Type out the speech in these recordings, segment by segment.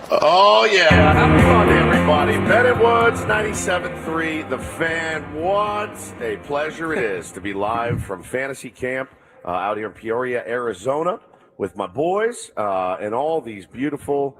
Oh, yeah. Happy Monday, everybody. Ben and Woods, 97.3, The Fan. What a pleasure it is to be live from Fantasy Camp out here in Peoria, Arizona, with my boys and all these beautiful,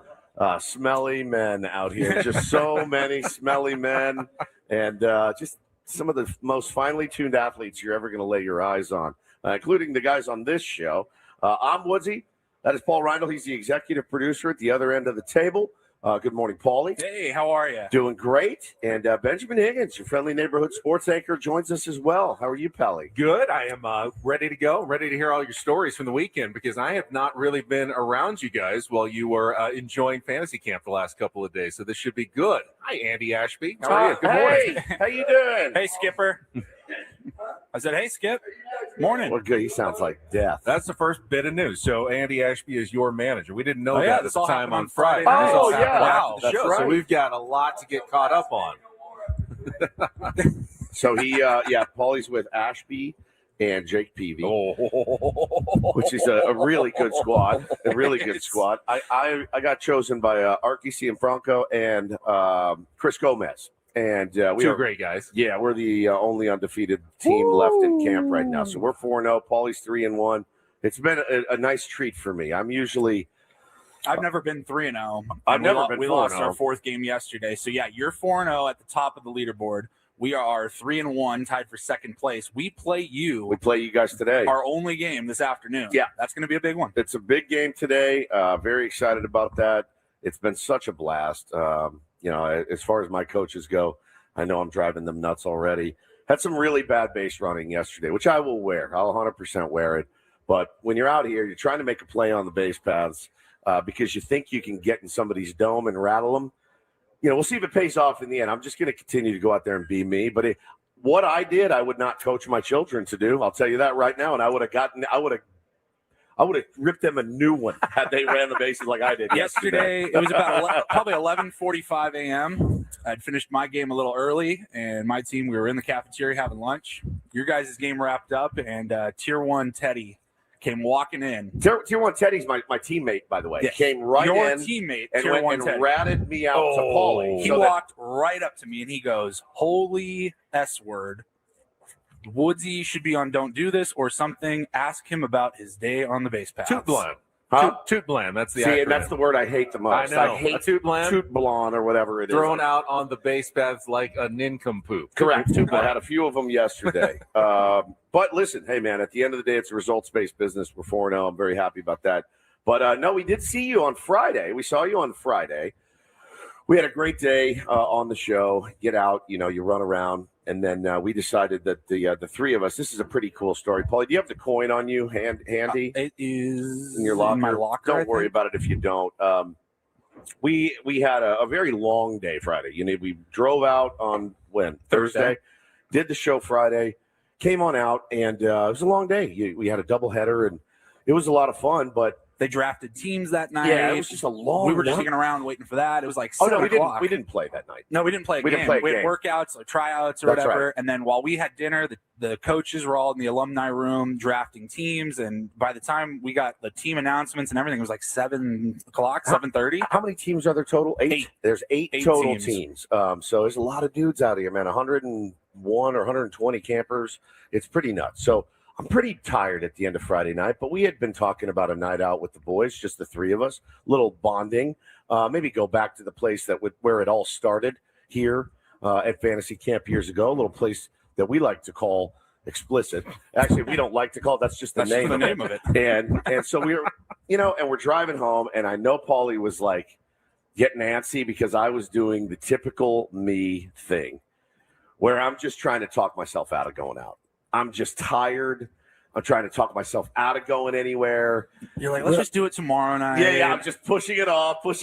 smelly men out here. Just so many smelly men and just some of the most finely tuned athletes you're ever going to lay your eyes on, including the guys on this show. I'm Woodsy. That is Paul Reindl. He's the executive producer at the other end of the table. Good morning, Paulie. Hey, how are you? Doing great. And Benjamin Higgins, your friendly neighborhood sports anchor, joins us as well. How are you, Pally? Good. I am ready to go, ready to hear all your stories from the weekend because I have not really been around you guys while you were enjoying fantasy camp the last couple of days. So this should be good. Hi, Andy Ashby. How are you? Good morning. Hey, how you doing? Hey, Skipper. I said, hey, Skip. Morning. Well, good. He sounds like death. That's the first bit of news. So Andy Ashby is your manager. We didn't know that at the time on Friday. Friday. Oh, yeah. Wow. That's right. So we've got a lot to get caught up on. So he, Paulie's with Ashby and Jake Peavy, which is a really good squad. A really good squad. I got chosen by Arky Cianfranco and Chris Gomez. And Two great guys. Yeah, we're the only undefeated team left in camp right now. So we're 4-0. Paulie's 3-1. It's been a nice treat for me. I've never been 3-0. I've never been 4-0. We lost our fourth game yesterday. So, yeah, you're 4-0 at the top of the leaderboard. We are 3-1, tied for second place. We play you guys today. Our only game this afternoon. Yeah. That's going to be a big one. It's a big game today. Very excited about that. It's been such a blast. As far as my coaches go, I know I'm driving them nuts already. Had some really bad base running yesterday, which I will wear. I'll 100% wear it. But when you're out here, you're trying to make a play on the base paths because you think you can get in somebody's dome and rattle them. We'll see if it pays off in the end. I'm just going to continue to go out there and be me. But what I did, I would not coach my children to do. I'll tell you that right now. And I would have ripped them a new one had they ran the bases like I did yesterday. It was about probably 11:45 a.m. I'd finished my game a little early, and my team, we were in the cafeteria having lunch. Your guys' game wrapped up, and Tier 1 Teddy came walking in. Tier 1 Teddy's my teammate, by the way. Yes. Came right Your in. teammate, and Tier 1 Teddy. ratted me out to Paulie. He walked right up to me, and he goes, holy S-word. Woodsy should be on Don't Do This or something. Ask him about his day on the base paths. Toot blam. Toot blam. That's the and that's the word I hate the most. I know. I hate toot blam. Toot blam or whatever it is. Thrown out on the base paths like a nincompoop. Correct. I had a few of them yesterday. But listen, hey, man, at the end of the day, it's a results-based business. We're 4-0. I'm very happy about that. But, no, we did see you on Friday. We saw you on Friday. We had a great day on the show. Get out, you run around. And then we decided that the three of us, this is a pretty cool story. Paulie, do you have the coin on you handy? It is in your locker. In my locker. Don't worry about it if you don't. We had a very long day Friday. We drove out on Thursday. Did the show Friday, came on out, and it was a long day. We had a doubleheader, and it was a lot of fun, but they drafted teams that night. Yeah, it was just a long We were just night. hanging around waiting for that. It was like 7 o'clock. We didn't play that night. No, we didn't play a game. We had workouts, like tryouts or whatever. Right. And then while we had dinner, the coaches were all in the alumni room drafting teams. And by the time we got the team announcements and everything, it was like 7 o'clock, 7:30. How many teams are there total? Eight. There's eight total teams. So there's a lot of dudes out here, man. 101 or 120 campers. It's pretty nuts. So I'm pretty tired at the end of Friday night, but we had been talking about a night out with the boys, just the three of us, little bonding, maybe go back to the place where it all started here at Fantasy Camp years ago, a little place that we like to call Explicit. Actually, we don't like to call it. That's just the name of it. And so we were, and we're driving home, and I know Paulie was like getting antsy because I was doing the typical me thing where I'm just trying to talk myself out of going out. I'm just tired. I'm trying to talk myself out of going anywhere. You're like, let's just do it tomorrow night. Yeah. I'm just pushing it off. We'll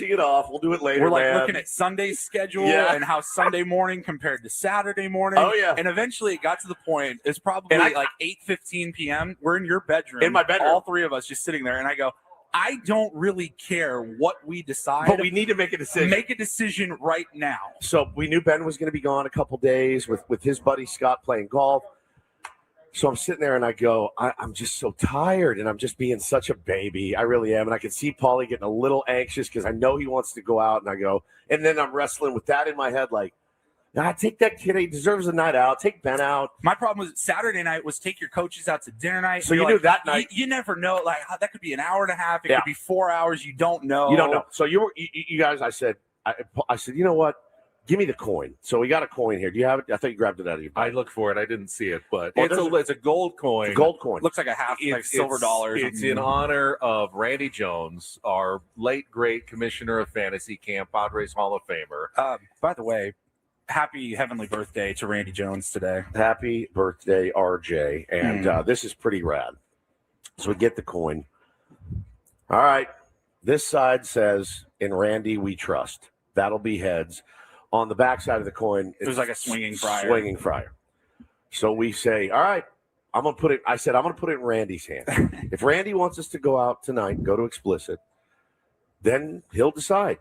do it later. We're like looking at Sunday's schedule and how Sunday morning compared to Saturday morning. Oh, yeah. And eventually it got to the point, it's probably like 8:15 p.m. We're in your bedroom. In my bedroom. All three of us just sitting there. And I go, I don't really care what we decide. But we need to make a decision. Make a decision right now. So we knew Ben was going to be gone a couple days with his buddy Scott playing golf. So I'm sitting there and I go, I'm just so tired and I'm just being such a baby. I really am. And I can see Paulie getting a little anxious because I know he wants to go out. And I go, and then I'm wrestling with that in my head, like, nah, take that kid. He deserves a night out. Take Ben out. My problem was Saturday night was take your coaches out to dinner night. So you knew that night. You never know. Like, that could be an hour and a half. It could be 4 hours. You don't know. You don't know. So you guys, I said, you know what? Give me the coin. So we got a coin here. Do you have it? I thought you grabbed it out of your bag. I looked for it. I didn't see it, but Well, it's a gold coin. It's a gold coin. Looks like a half, like silver dollar. It's in honor of Randy Jones, our late great commissioner of fantasy camp, Padres Hall of Famer. By the way, happy heavenly birthday to Randy Jones today. Happy birthday, RJ. And this is pretty rad. So we get the coin. All right. This side says, in Randy we trust. That'll be heads. On the back side of the coin, it was like a swinging fryer. Swinging fryer. So we say, all right, I'm going to put it. I said, I'm going to put it in Randy's hand. If Randy wants us to go out tonight, go to explicit, then he'll decide.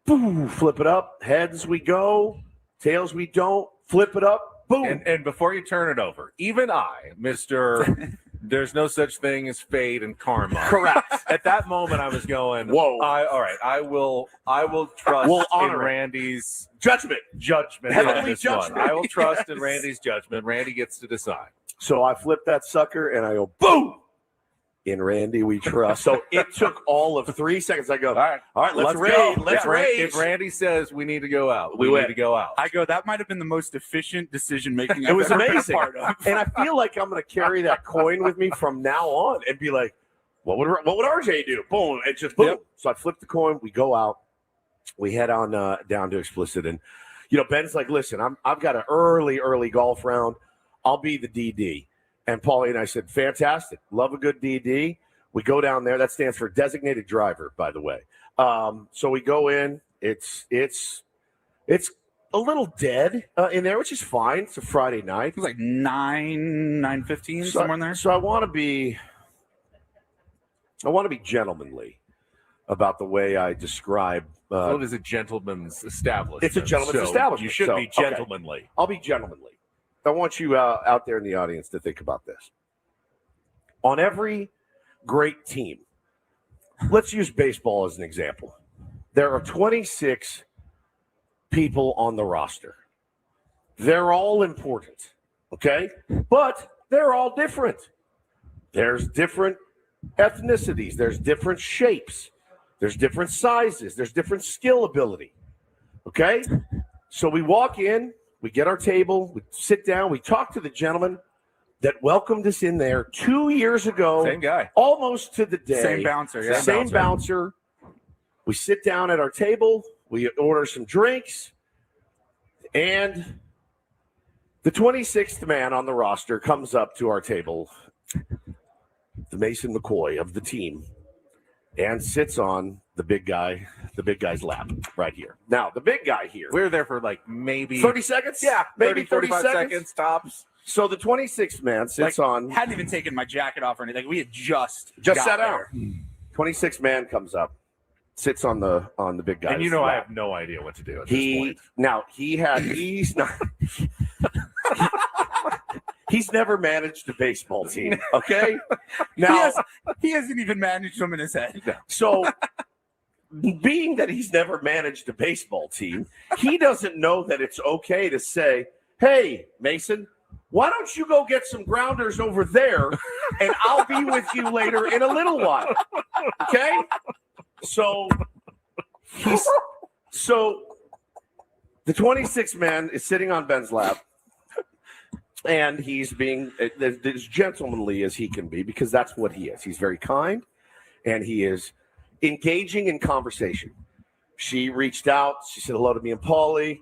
Boom, flip it up. Heads we go. Tails we don't. Flip it up. Boom. And before you turn it over, even I, Mr. There's no such thing as fate and karma. Correct. At that moment, I was going, whoa. All right. I will trust in Randy's judgment. On this one. I will trust in Randy's judgment. Randy gets to decide. So I flip that sucker and I go, boom. In Randy we trust. So it took all of 3 seconds. I go, all right, let's raid. Let's raid. If Randy says we need to go out, we need to go out. I go, that might have been the most efficient decision making It was I've ever amazing. been a part of. And I feel like I'm going to carry that coin with me from now on and be like, what would RJ do? Boom. And just boom. Yep. So I flip the coin. We go out. We head on down to explicit. And, Ben's like, listen, I've got an early golf round. I'll be the DD. And Paulie and I said, fantastic. Love a good DD. We go down there. That stands for designated driver, by the way. So we go in. It's a little dead in there, which is fine. It's a Friday night. It was like 9:15, somewhere in there. So I want to be gentlemanly about the way I describe. What is a gentleman's establishment? It's a gentleman's establishment. You should be gentlemanly. Okay. I'll be gentlemanly. I want you out there in the audience to think about this. On every great team, let's use baseball as an example. There are 26 people on the roster. They're all important, okay? But they're all different. There's different ethnicities. There's different shapes. There's different sizes. There's different skill ability, okay? So we walk in. We get our table, we sit down, we talk to the gentleman that welcomed us in there 2 years ago. Same guy. Almost to the day. Same bouncer, yeah. Same bouncer. We sit down at our table, we order some drinks, and the 26th man on the roster comes up to our table, the Mason McCoy of the team, and sits on the big guy's lap right here. Now, the big guy here. We were there for like maybe 30 seconds? Yeah, maybe 35 seconds tops. So the 26th man sits on. Hadn't even taken my jacket off or anything. We had just sat out. 26th man comes up, sits on the big guy. And I have no idea what to do at this point. Now he's not. He's never managed a baseball team, okay? Now he hasn't even managed them in his head. So, being that he's never managed a baseball team, he doesn't know that it's okay to say, "Hey, Mason, why don't you go get some grounders over there, and I'll be with you later in a little while." Okay? So the 26th man is sitting on Ben's lap. And he's being as gentlemanly as he can be because that's what he is. He's very kind, and he is engaging in conversation. She reached out. She said hello to me and Paulie.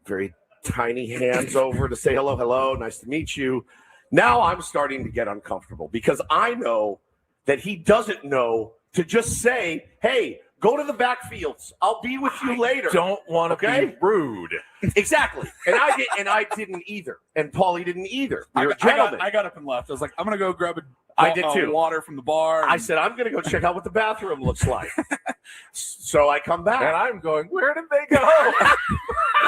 Very tiny hands over to say hello, nice to meet you. Now I'm starting to get uncomfortable because I know that he doesn't know to just say, hey, go to the backfields. I'll be with you later. Don't want to be rude. Exactly. And I didn't either. And Paulie didn't either. I got up and left. I was like, I'm going to go grab water from the bar. I said, I'm going to go check out what the bathroom looks like. So I come back. And I'm going, where did they go?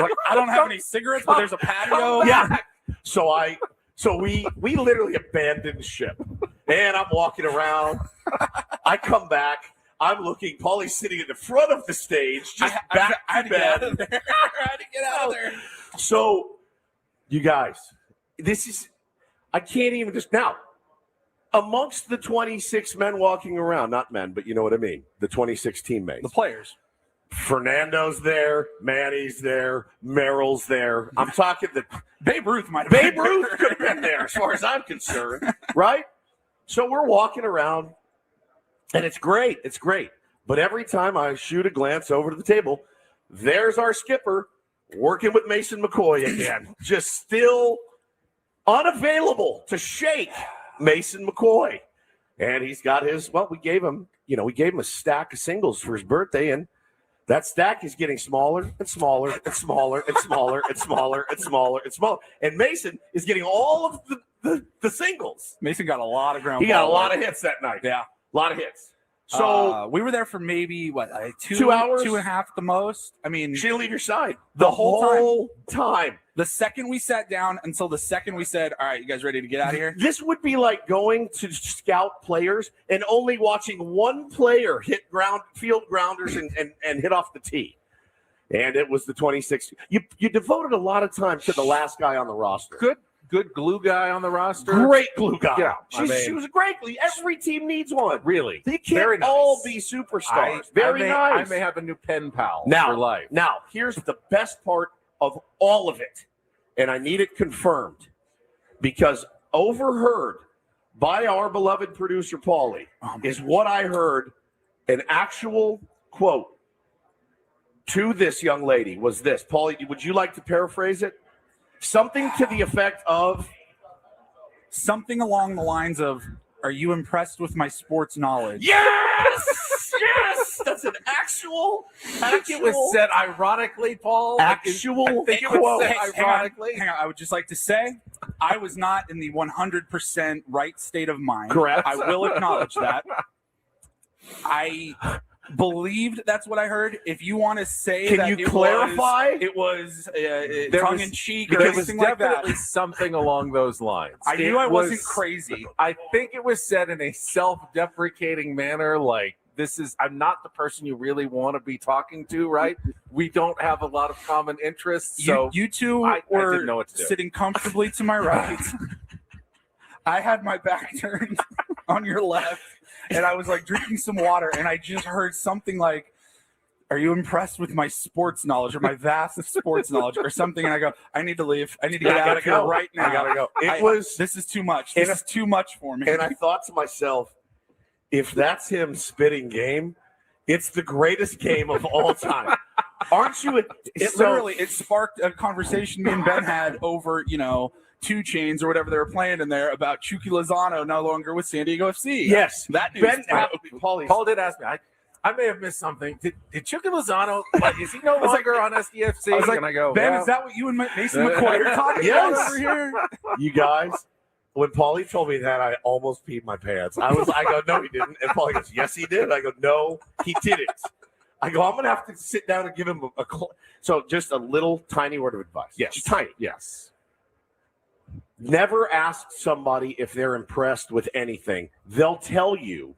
Like, I don't have any cigarettes, but there's a patio. Yeah. So I So we literally abandoned ship. And I'm walking around. I come back. I'm looking. Paulie's sitting in the front of the stage, just back to bed. I had to get out of there. So, you guys, this is, I can't even just, now, amongst the 26 men walking around, not men, but you know what I mean, the 26 teammates. The players. Fernando's there, Manny's there, Merrill's there. I'm talking the Babe Ruth might have Babe been Ruth there. could have been there as far as I'm concerned, right? So we're walking around, and it's great. It's great. But every time I shoot a glance over to the table, there's our skipper working with Mason McCoy again, just still unavailable to shake Mason McCoy. And he's got his, well, we gave him a stack of singles for his birthday, and that stack is getting smaller and smaller and smaller and smaller and smaller and smaller and smaller. And Mason is getting all of the singles. Mason got a lot of ground. He got a lot of hits that night. Yeah. A lot of hits. So we were there for maybe, two hours? 2.5 at the most. I mean, she didn't leave your side the whole time. The second we sat down until the second we said, all right, you guys ready to get out of here? This would be like going to scout players and only watching one player hit field grounders and hit off the tee. And it was the 26. You devoted a lot of time to the last guy on the roster. Good glue guy on the roster. Great glue guy. Yeah, she was a great glue. Every team needs one. Really? They can't all be superstars. Very nice. I may have a new pen pal now, for life. Now, here's the best part of all of it, and I need it confirmed, because overheard by our beloved producer, Paulie, is what I heard, an actual quote to this young lady was this. Paulie, would you like to paraphrase it? Something to the effect of, something along the lines of, are you impressed with my sports knowledge? yes, yes, that's an actual. I think it was said ironically, Paul. I think it was quote. said ironically. Hang on. I would just like to say, I was not in the 100% right state of mind. Correct. I will acknowledge that. I believed that's what I heard. If you want to say Can that you clarify? it was There tongue was- in cheek or There was anything like that. definitely something along those lines. I knew I wasn't was- crazy. I think it was said in a self-deprecating manner, like, I'm not the person you really want to be talking to, right? We don't have a lot of common interests. So you two I were didn't know what to do. sitting comfortably to my right. I had my back turned on your left, and I was like drinking some water, and I just heard something like, are you impressed with my sports knowledge or my vast sports knowledge or something? And I go, I need to leave. I need to get out of here right now. I gotta go. This is too much. This is too much for me. And I thought to myself, if that's him spitting game, it's the greatest game of all time. Aren't you? It sparked a conversation me and Ben had over, 2 Chainz or whatever they were playing in there about Chucky Lozano no longer with San Diego FC. Yes, that Ben. Paul did ask me. I may have missed something. Did Chucky Lozano? Is he no longer on SDFC? I was like, and I go, Ben, yeah. is that what you and Mason McCoy are talking about over here? You guys, when Paulie told me that, I almost peed my pants. I go, no, he didn't. And Paulie goes, yes, he did. I go, no, he didn't. I go, I'm going to have to sit down and give him So just a little tiny word of advice. Yes. Just tiny. Yes. Never ask somebody if they're impressed with anything. They'll tell you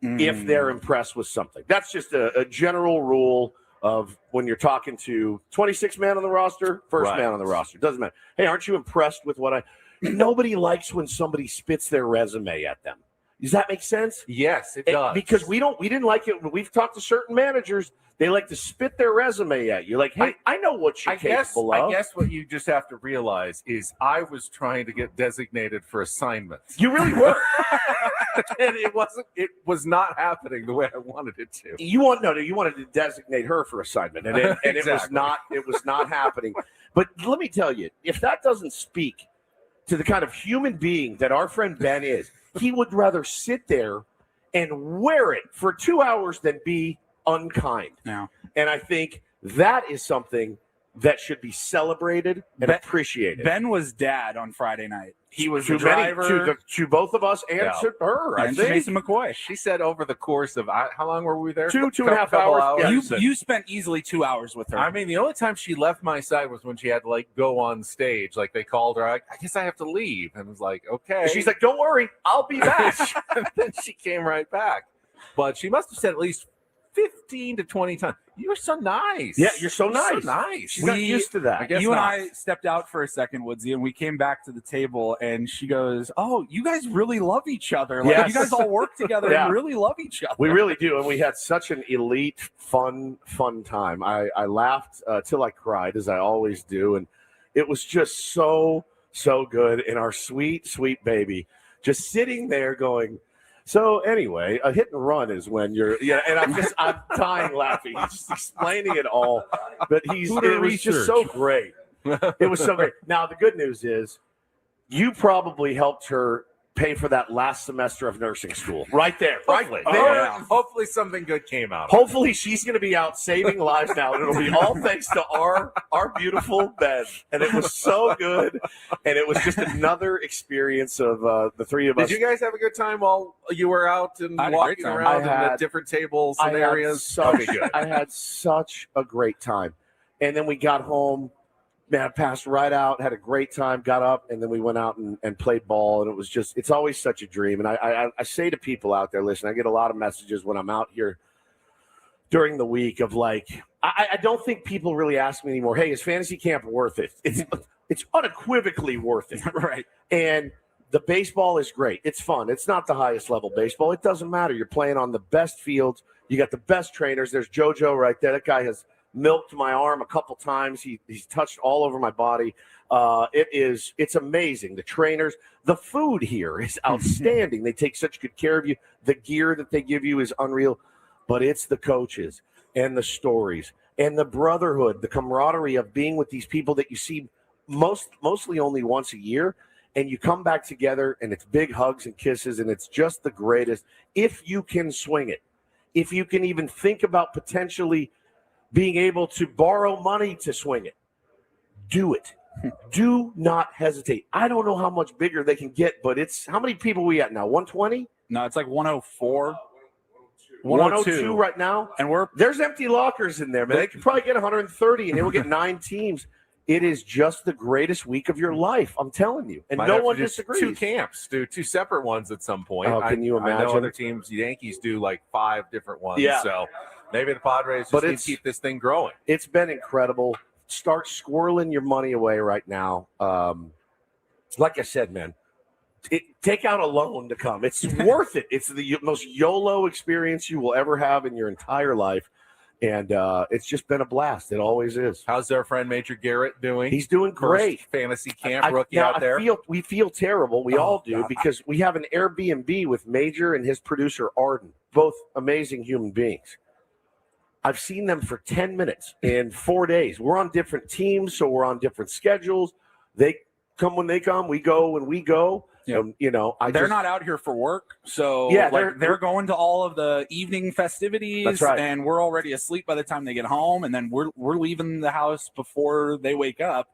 if they're impressed with something. That's just a general rule of when you're talking to 26 man on the roster, first man on the roster. Doesn't matter. Hey, aren't you impressed with what Nobody likes when somebody spits their resume at them. Does that make sense? Yes, it does. Because we didn't like it when we've talked to certain managers. They like to spit their resume at you. Like, hey, I know what you're capable of. I guess what you just have to realize is I was trying to get designated for assignments. You really were. And it was not happening the way I wanted it to. You wanted to designate her for assignment, and Exactly. it was not happening. But let me tell you, if that doesn't speak to the kind of human being that our friend Ben is, he would rather sit there and wear it for 2 hours than be unkind. Yeah. And I think that is something that should be celebrated and appreciated. Ben was dad on Friday night. He was to the driver. to both of us and to her. I And think. to Mason McCoy. She said over the course of how long were we there? Two and a half hours. Yeah. You spent easily 2 hours with her. I mean, the only time she left my side was when she had to like go on stage. Like they called her, I guess I have to leave, and I was like, okay. And she's like, "Don't worry, I'll be back." And then she came right back. But she must have said at least 15 to 20 times. You're so nice. Yeah, you're so nice. So nice. She's not used to that. I guess you and not. I stepped out for a second, Woodsy, and we came back to the table, and she goes, "Oh, you guys really love each other. Like, Yes. you guys all work together Yeah. and really love each other." We really do, and we had such an elite, fun time. I laughed till I cried, as I always do, and it was just so good. And our sweet baby just sitting there going. So anyway, a hit and run is when you're and I'm dying laughing. He's just explaining it all, but it was just so great. It was so great. Now the good news is, you probably helped her pay for that last semester of nursing school, right there, Hopefully. right there. Hopefully something good came out. Hopefully she's going to be out saving lives now, and it'll be all thanks to our beautiful bed. And it was so good, and it was just another experience of the three of us. Did you guys have a good time while you were out and I had a walking great time. around at different tables and areas? I had such a great time. And then we got home, man, passed right out, had a great time, got up, and then we went out and played ball. And it was just, it's always such a dream. And I say to people out there, listen, I get a lot of messages when I'm out here during the week of like, I don't think people really ask me anymore, hey, is fantasy camp worth it? It's unequivocally worth it. Right. And the baseball is great. It's fun. It's not the highest level baseball. It doesn't matter. You're playing on the best fields. You got the best trainers. There's JoJo right there. That guy has milked my arm a couple times. He's touched all over my body. It's amazing. The trainers, the food here is outstanding. They take such good care of you. The gear that they give you is unreal, but it's the coaches and the stories and the brotherhood, the camaraderie of being with these people that you see mostly only once a year. And you come back together and it's big hugs and kisses, and it's just the greatest. If you can swing it, if you can even think about potentially being able to borrow money to swing it, do it. Do not hesitate. I don't know how much bigger they can get, but it's how many people are we at now? 120? No, it's like 104. 102 right now. And there's empty lockers in there, man. They could probably get 130, and they will get 9 teams. It is just the greatest week of your life. I'm telling you. And no one disagrees. 2 camps, do 2 separate ones at some point. Oh, can you imagine? I know other teams, the Yankees do like 5 different ones. Yeah. So maybe the Padres just need to keep this thing growing. It's been incredible. Start squirreling your money away right now. Like I said, man, take out a loan to come. It's worth it. It's the most YOLO experience you will ever have in your entire life. And it's just been a blast. It always is. How's our friend Major Garrett doing? He's doing great. First fantasy camp rookie out there. We feel terrible. We all do, because we have an Airbnb with Major and his producer Arden, both amazing human beings. I've seen them for 10 minutes in 4 days. We're on different teams, so we're on different schedules. They come when they come. We go when we go. Yep. They're not out here for work, so they're going to all of the evening festivities. That's right. And we're already asleep by the time they get home, and then we're leaving the house before they wake up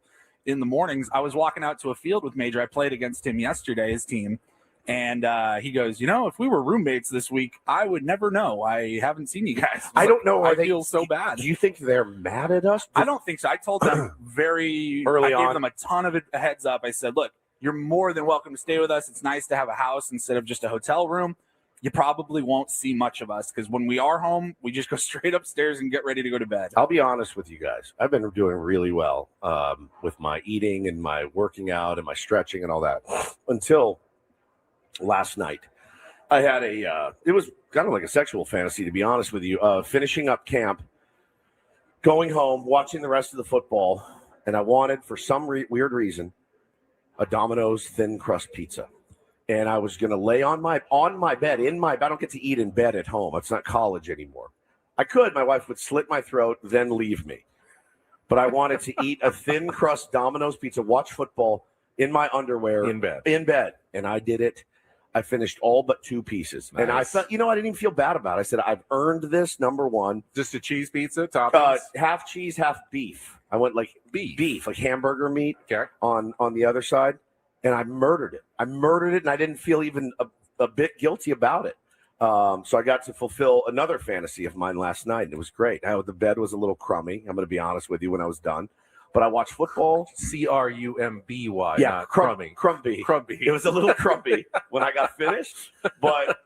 in the mornings. I was walking out to a field with Major. I played against him yesterday, his team, and he goes, if we were roommates this week, I would never know. I haven't seen you guys. I don't know. I feel so bad. Do you think they're mad at us? I don't think so. I told them very early on. I gave them a ton of a heads up. I said, look, you're more than welcome to stay with us. It's nice to have a house instead of just a hotel room. You probably won't see much of us because when we are home, we just go straight upstairs and get ready to go to bed. I'll be honest with you guys. I've been doing really well with my eating and my working out and my stretching and all that until last night. I had it was kind of like a sexual fantasy, to be honest with you, finishing up camp, going home, watching the rest of the football, and I wanted, for some weird reason, a Domino's thin crust pizza. And I was going to lay on my bed, I don't get to eat in bed at home. It's not college anymore. I could. My wife would slit my throat, then leave me. But I wanted to eat a thin crust Domino's pizza, watch football in my underwear. In bed. And I did it. I finished all but 2 pieces. Nice. And I felt, I didn't even feel bad about it. I said, I've earned this, number one. Just a cheese pizza, toppings? Half cheese, half beef. I went like beef, like hamburger meat on the other side. and I murdered it. And I didn't feel even a bit guilty about it. So I got to fulfill another fantasy of mine last night, and it was great. The bed was a little crummy. I'm going to be honest with you when I was done. But I watched football. Crumby, Yeah, not crummy. Crumbly. Crumbly. It was a little crumbly when I got finished, but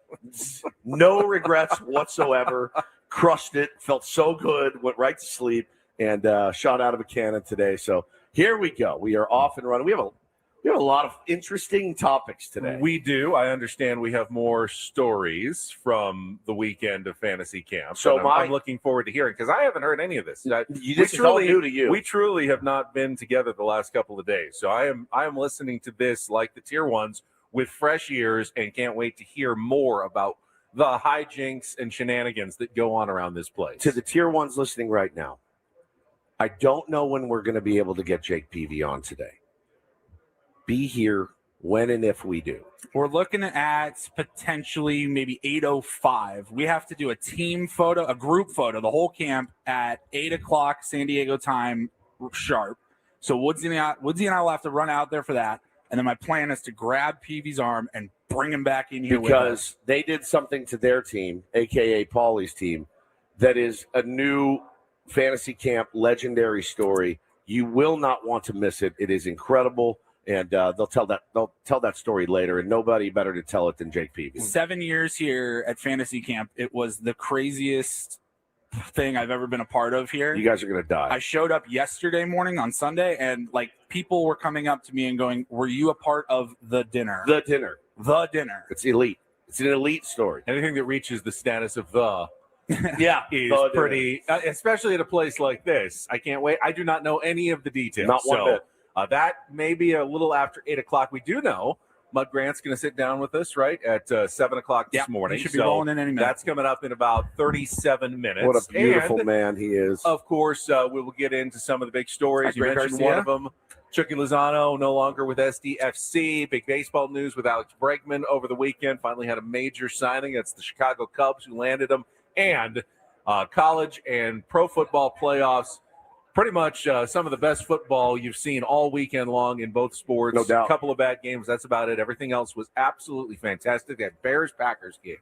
no regrets whatsoever. Crushed it. Felt so good. Went right to sleep and shot out of a cannon today. So here we go. We are off and running. We have a lot of interesting topics today. We do. I understand we have more stories from the weekend of fantasy camp. So I'm looking forward to hearing because I haven't heard any of this. This is all new to you. We truly have not been together the last couple of days. So I am listening to this like the tier ones with fresh ears and can't wait to hear more about the hijinks and shenanigans that go on around this place. To the tier ones listening right now, I don't know when we're going to be able to get Jake Peavy on today. Be here when and if we do. We're looking at potentially maybe 8:05. We have to do a team photo, a group photo, the whole camp at 8 o'clock San Diego time sharp. So Woodsy and I will have to run out there for that. And then my plan is to grab Peavy's arm and bring him back in here because they did something to their team, a.k.a. Paulie's team, that is a new fantasy camp legendary story. You will not want to miss it. It is incredible. And they'll tell that story later, and nobody better to tell it than Jake Peavy. 7 years here at fantasy camp. It was the craziest thing I've ever been a part of here. You guys are going to die. I showed up yesterday morning on Sunday, and like people were coming up to me and going, "Were you a part of the dinner?" The dinner. The dinner. It's elite. It's an elite story. Anything that reaches the status of the yeah is pretty, especially at a place like this. I can't wait. I do not know any of the details. Not one bit. That may be a little after 8 o'clock. We do know Mud Grant's going to sit down with us, right, at 7 o'clock this morning. He should be rolling in any minute. That's coming up in about 37 minutes. What a beautiful man he is. Of course, we will get into some of the big stories. You mentioned one of them. Chucky Lozano no longer with SDFC. Big baseball news with Alex Bregman over the weekend. Finally had a major signing. It's the Chicago Cubs who landed him. And college and pro football playoffs. Pretty much some of the best football you've seen all weekend long in both sports. No doubt. A couple of bad games. That's about it. Everything else was absolutely fantastic. That Bears-Packers game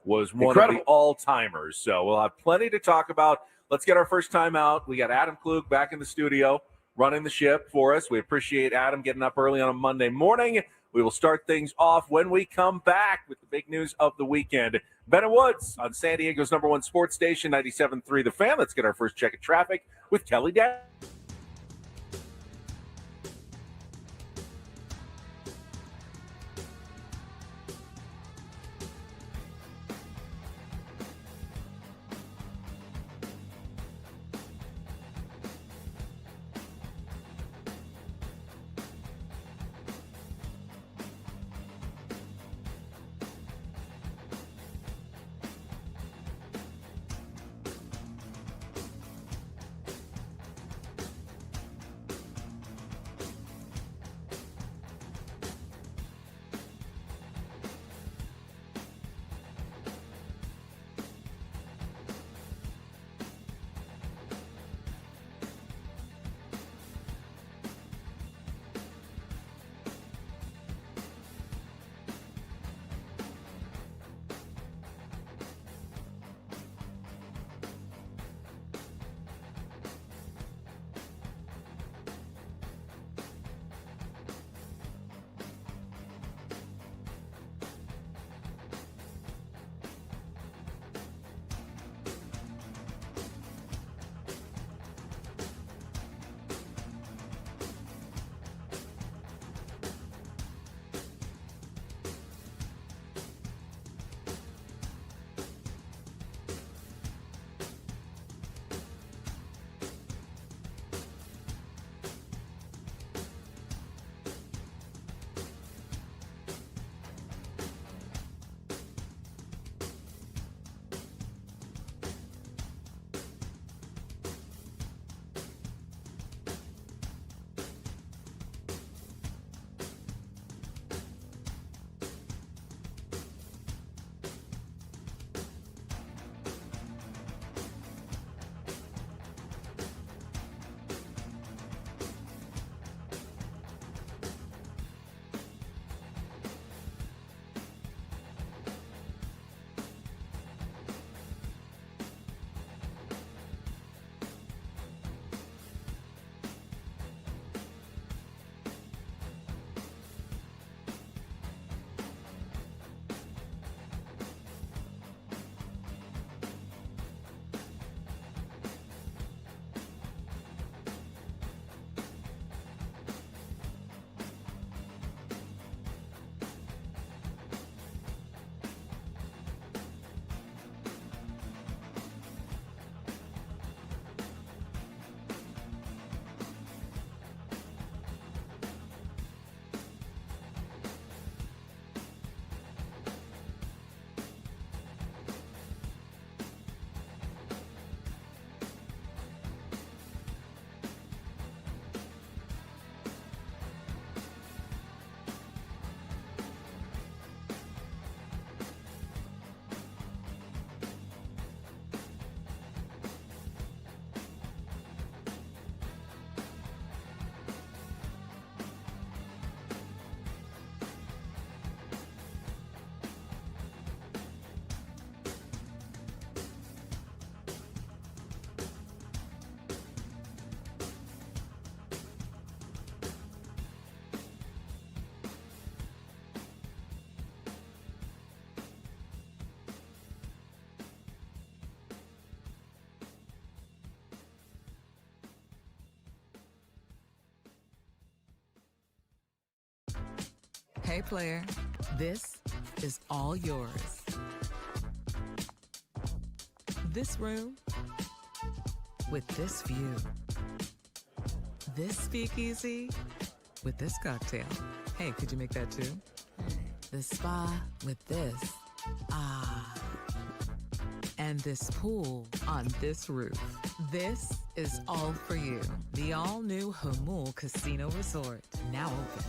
was one of the all-timers. So we'll have plenty to talk about. Let's get our first time out. We got Adam Klug back in the studio running the ship for us. We appreciate Adam getting up early on a Monday morning. We will start things off when we come back with the big news of the weekend. Ben Woods on San Diego's #1 sports station, 97.3 The Fan. Let's get our first check of traffic with Kelly Dad. Hey, player, this is all yours. This room with this view. This speakeasy with this cocktail. Hey, could you make that too? The spa with this. Ah. And this pool on this roof. This is all for you. The all-new Hamul Casino Resort, now open.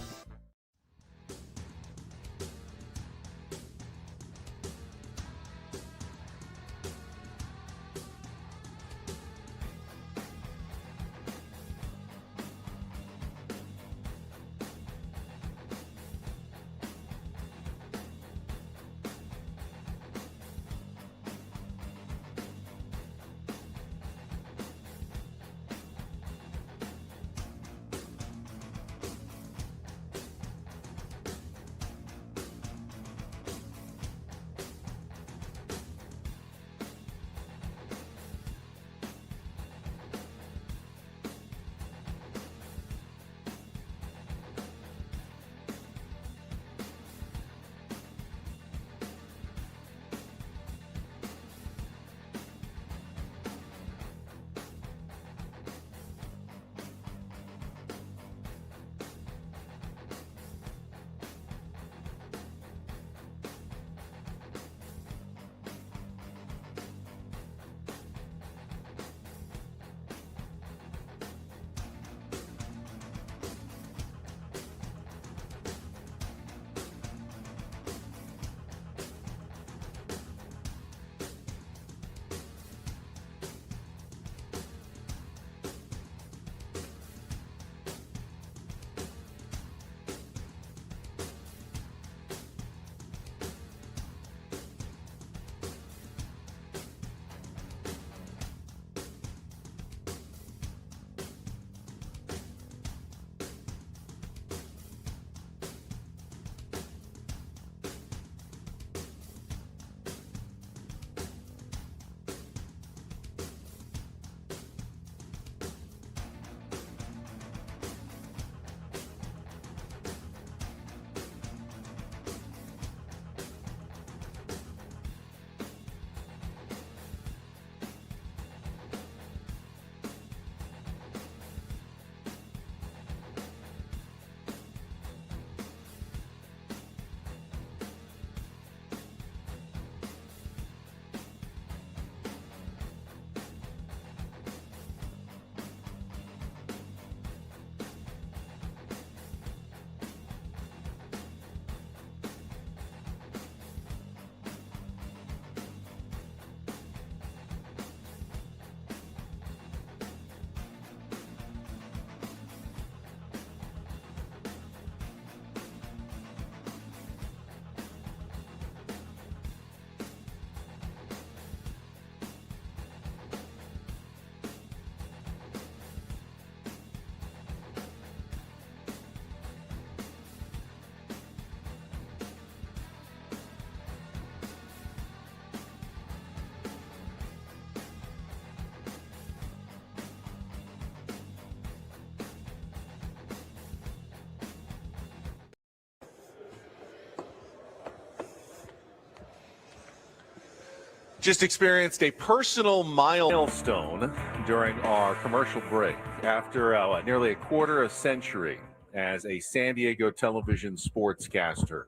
Just experienced a personal milestone during our commercial break after nearly a quarter of a century as a San Diego television sportscaster.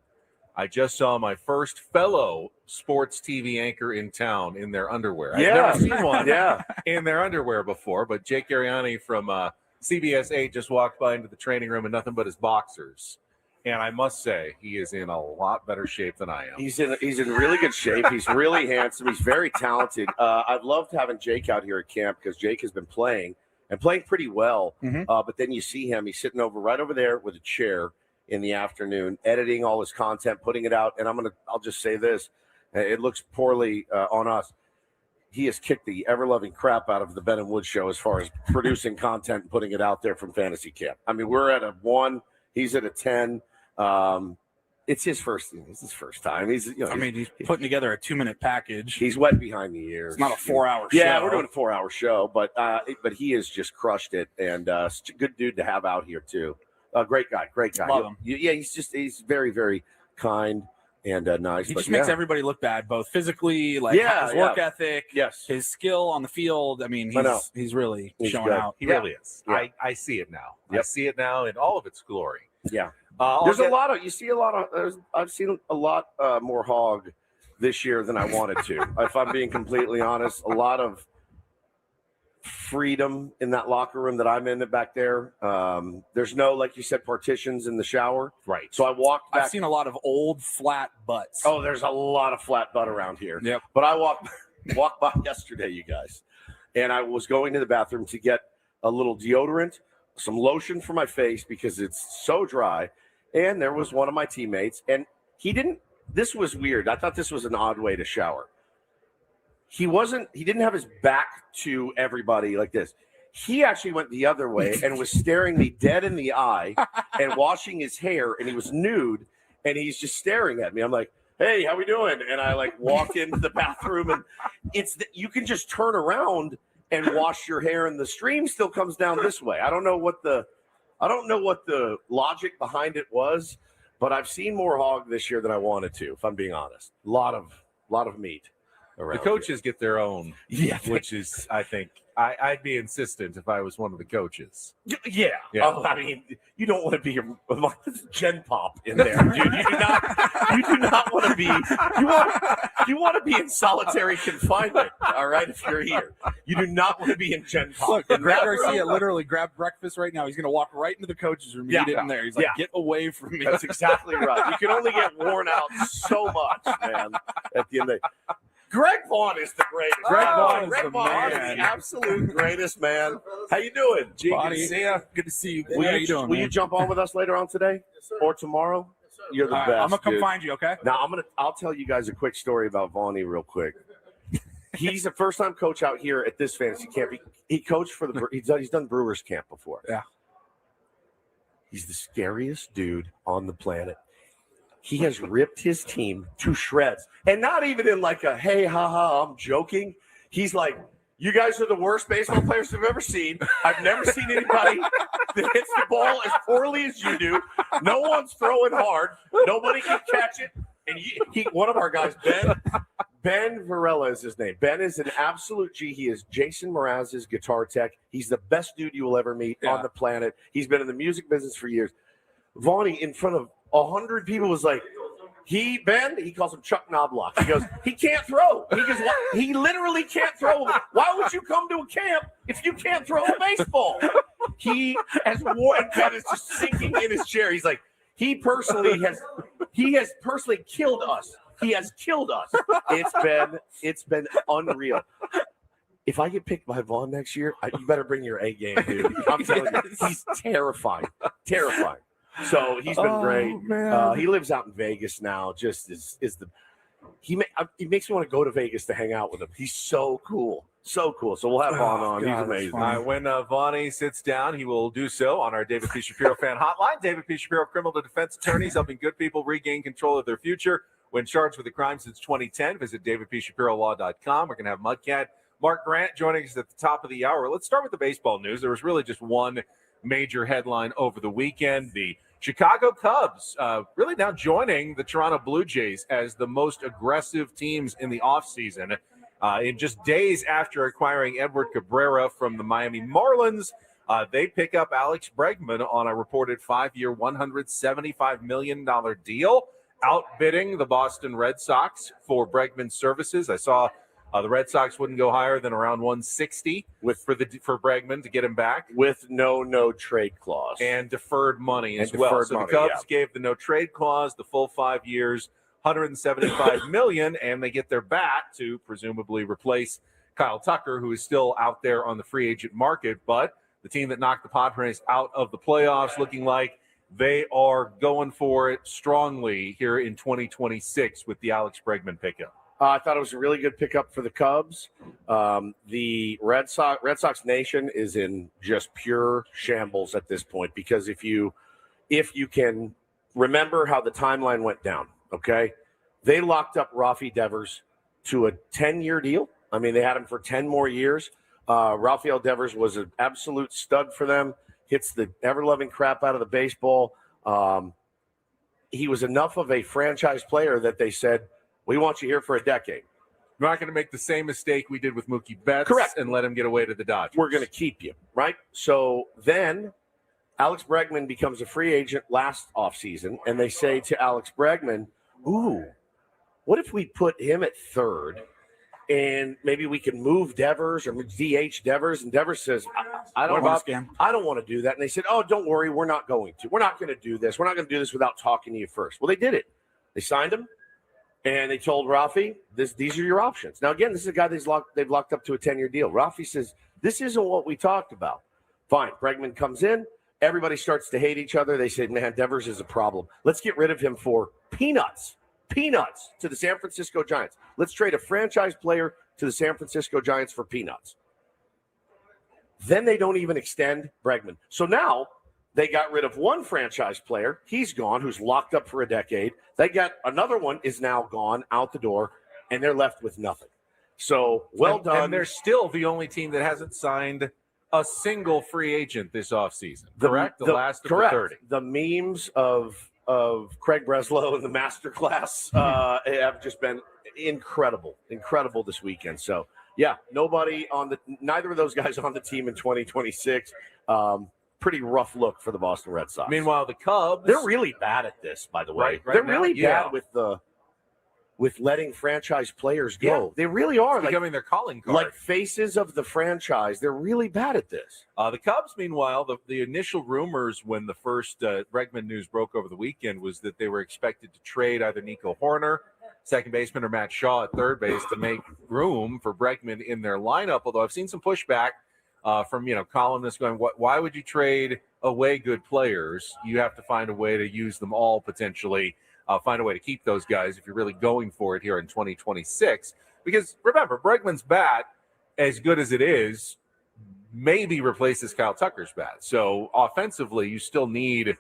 I just saw my first fellow sports TV anchor in town in their underwear. Yeah. I've never seen one Yeah. in their underwear before, but Jake Ariani from CBS 8 just walked by into the training room in nothing but his boxers. And I must say, he is in a lot better shape than I am. He's in really good shape. He's really handsome. He's very talented. I've loved having Jake out here at camp because Jake has been playing pretty well. Mhm. But then you see him. He's sitting right over there with a chair in the afternoon, editing all his content, putting it out. And I'll just say this: it looks poorly on us. He has kicked the ever-loving crap out of the Ben and Wood show as far as producing content and putting it out there from Fantasy Camp. I mean, we're at a 1. He's at a 10. It's his first time. He's putting together a 2-minute package. He's wet behind the ears. It's not a 4-hour show. Yeah, we're doing a 4-hour show, but he has just crushed it, and good dude to have out here too. Great guy. Love him. Yeah, he's very, very kind and nice. He but just makes everybody look bad, both physically, like his work ethic, his skill on the field. I mean, he's really showing good. out. He really is. Yeah. I see it now. Yep. I see it now in all of its glory. Yeah. I've seen a lot more hog this year than I wanted to. If I'm being completely honest, a lot of freedom in that locker room that I'm in back there. There's no, like you said, partitions in the shower. Right. So I walked back. I've seen a lot of old flat butts. Oh, there's a lot of flat butt around here. Yep. But I walked by yesterday, you guys, and I was going to the bathroom to get a little deodorant, some lotion for my face because it's so dry. And there was one of my teammates, and this was weird. I thought this was an odd way to shower. He didn't have his back to everybody like this. He actually went the other way and was staring me dead in the eye and washing his hair, and he was nude, and he's just staring at me. I'm like, hey, how we doing? And I walk into the bathroom, and you can just turn around and wash your hair, and the stream still comes down this way. I don't know what the logic behind it was, but I've seen more hog this year than I wanted to, if I'm being honest. A lot of meat around. The coaches get their own, yeah, which is, I think, I'd be insistent if I was one of the coaches. Yeah. Oh, I mean, you don't want to be a Gen Pop in there, dude. You do not want to be. You want to be in solitary confinement. All right, if you're here, you do not want to be in Gen Pop. Look, Greg Garcia literally grabbed breakfast right now. He's going to walk right into the coaches' room, eat it in there. He's like, get away from me. That's exactly right. You can only get worn out so much, man. At the end of the day. Greg Vaughn is the greatest. Greg Vaughn is the absolute greatest, man. How you doing? Gee, good to see you. Good to see you. Will you jump on with us later on today or tomorrow? You're the best. I'm gonna come dude. find you, okay? Now I'll tell you guys a quick story about Vaughnie real quick. He's a first-time coach out here at this fantasy camp. He coached for he's done Brewers camp before. Yeah. He's the scariest dude on the planet. He has ripped his team to shreds. And not even in like a, hey, haha, I'm joking. He's like, you guys are the worst baseball players I've ever seen. I've never seen anybody that hits the ball as poorly as you do. No one's throwing hard. Nobody can catch it. And one of our guys, Ben Varela is his name. Ben is an absolute G. He is Jason Mraz's guitar tech. He's the best dude you will ever meet on the planet. He's been in the music business for years. Vaughnie, in front of 100 people, was like, he calls him Chuck Knobloch. He goes, he can't throw. He goes, what? He literally can't throw. Why would you come to a camp if you can't throw a baseball? He has worn, Ben is just sinking in his chair. He's like, he has personally killed us. He has killed us. It's been unreal. If I get picked by Vaughn next year, you better bring your A game, dude. I'm telling you, he's terrifying. Terrifying. So he's been great. He lives out in Vegas now. He makes me want to go to Vegas to hang out with him. He's so cool. So cool. So we'll have Vaughn on. He's amazing. When Vaughnie sits down, he will do so on our David P. Shapiro fan hotline. David P. Shapiro, criminal defense attorneys helping good people regain control of their future when charged with a crime since 2010. Visit davidpshapirolaw.com. We're going to have Mudcat Mark Grant joining us at the top of the hour. Let's start with the baseball news. There was really just one major headline over the weekend. The Chicago Cubs really now joining the Toronto Blue Jays as the most aggressive teams in the offseason. In just days after acquiring Edward Cabrera from the Miami Marlins, they pick up Alex Bregman on a reported 5-year, $175 million deal, outbidding the Boston Red Sox for Bregman's services. I saw the Red Sox wouldn't go higher than around 160 for Bregman to get him back, with no trade clause and deferred money as well. So the Cubs gave the no trade clause, the full 5 years, $175 million, and they get their bat to presumably replace Kyle Tucker, who is still out there on the free agent market. But the team that knocked the Padres out of the playoffs, looking like they are going for it strongly here in 2026 with the Alex Bregman pickup. I thought it was a really good pickup for the Cubs. The Red Sox Nation is in just pure shambles at this point, because if you can remember how the timeline went down, okay, they locked up Rafi Devers to a 10-year deal. I mean, they had him for 10 more years. Rafael Devers was an absolute stud for them. hits the ever-loving crap out of the baseball. He was enough of a franchise player that they said, we want you here for a decade. We're not going to make the same mistake we did with Mookie Betts. Correct. And let him get away to the Dodgers. We're going to keep you, right? So then Alex Bregman becomes a free agent last offseason, and they say to Alex Bregman, ooh, what if we put him at third and maybe we can move Devers or DH Devers? And Devers says, I don't want to do that. And they said, oh, don't worry, we're not going to. We're not going to do this. We're not going to do this without talking to you first. Well, they did it. They signed him, and they told Rafi, these are your options. Now, again, this is a guy they've locked up to a 10-year deal. Rafi says, this isn't what we talked about. Fine. Bregman comes in. Everybody starts to hate each other. They said, man, Devers is a problem. Let's get rid of him for peanuts to the San Francisco Giants. Let's trade a franchise player to the San Francisco Giants for peanuts. Then they don't even extend Bregman. So now they got rid of one franchise player. He's gone, who's locked up for a decade. They got another one is now gone out the door, and they're left with nothing. So done. And they're still the only team that hasn't signed a single free agent this offseason. Correct? The last of the 30. The memes of Craig Breslow and the masterclass have just been incredible this weekend. So yeah, neither of those guys on the team in 2026. Pretty rough look for the Boston Red Sox. Meanwhile, the Cubs, they're really bad at this, by the way. Right they're now, really bad with letting franchise players go. Yeah. They really are. It's becoming their calling card. Like faces of the franchise. They're really bad at this. The Cubs, meanwhile, the initial rumors when the first Bregman news broke over the weekend was that they were expected to trade either Nico Horner, second baseman, or Matt Shaw at third base to make room for Bregman in their lineup. Although I've seen some pushback from columnists going, why would you trade away good players? You have to find a way to use them all potentially. Find a way to keep those guys if you're really going for it here in 2026. Because remember, Bregman's bat, as good as it is, maybe replaces Kyle Tucker's bat. So offensively, you still need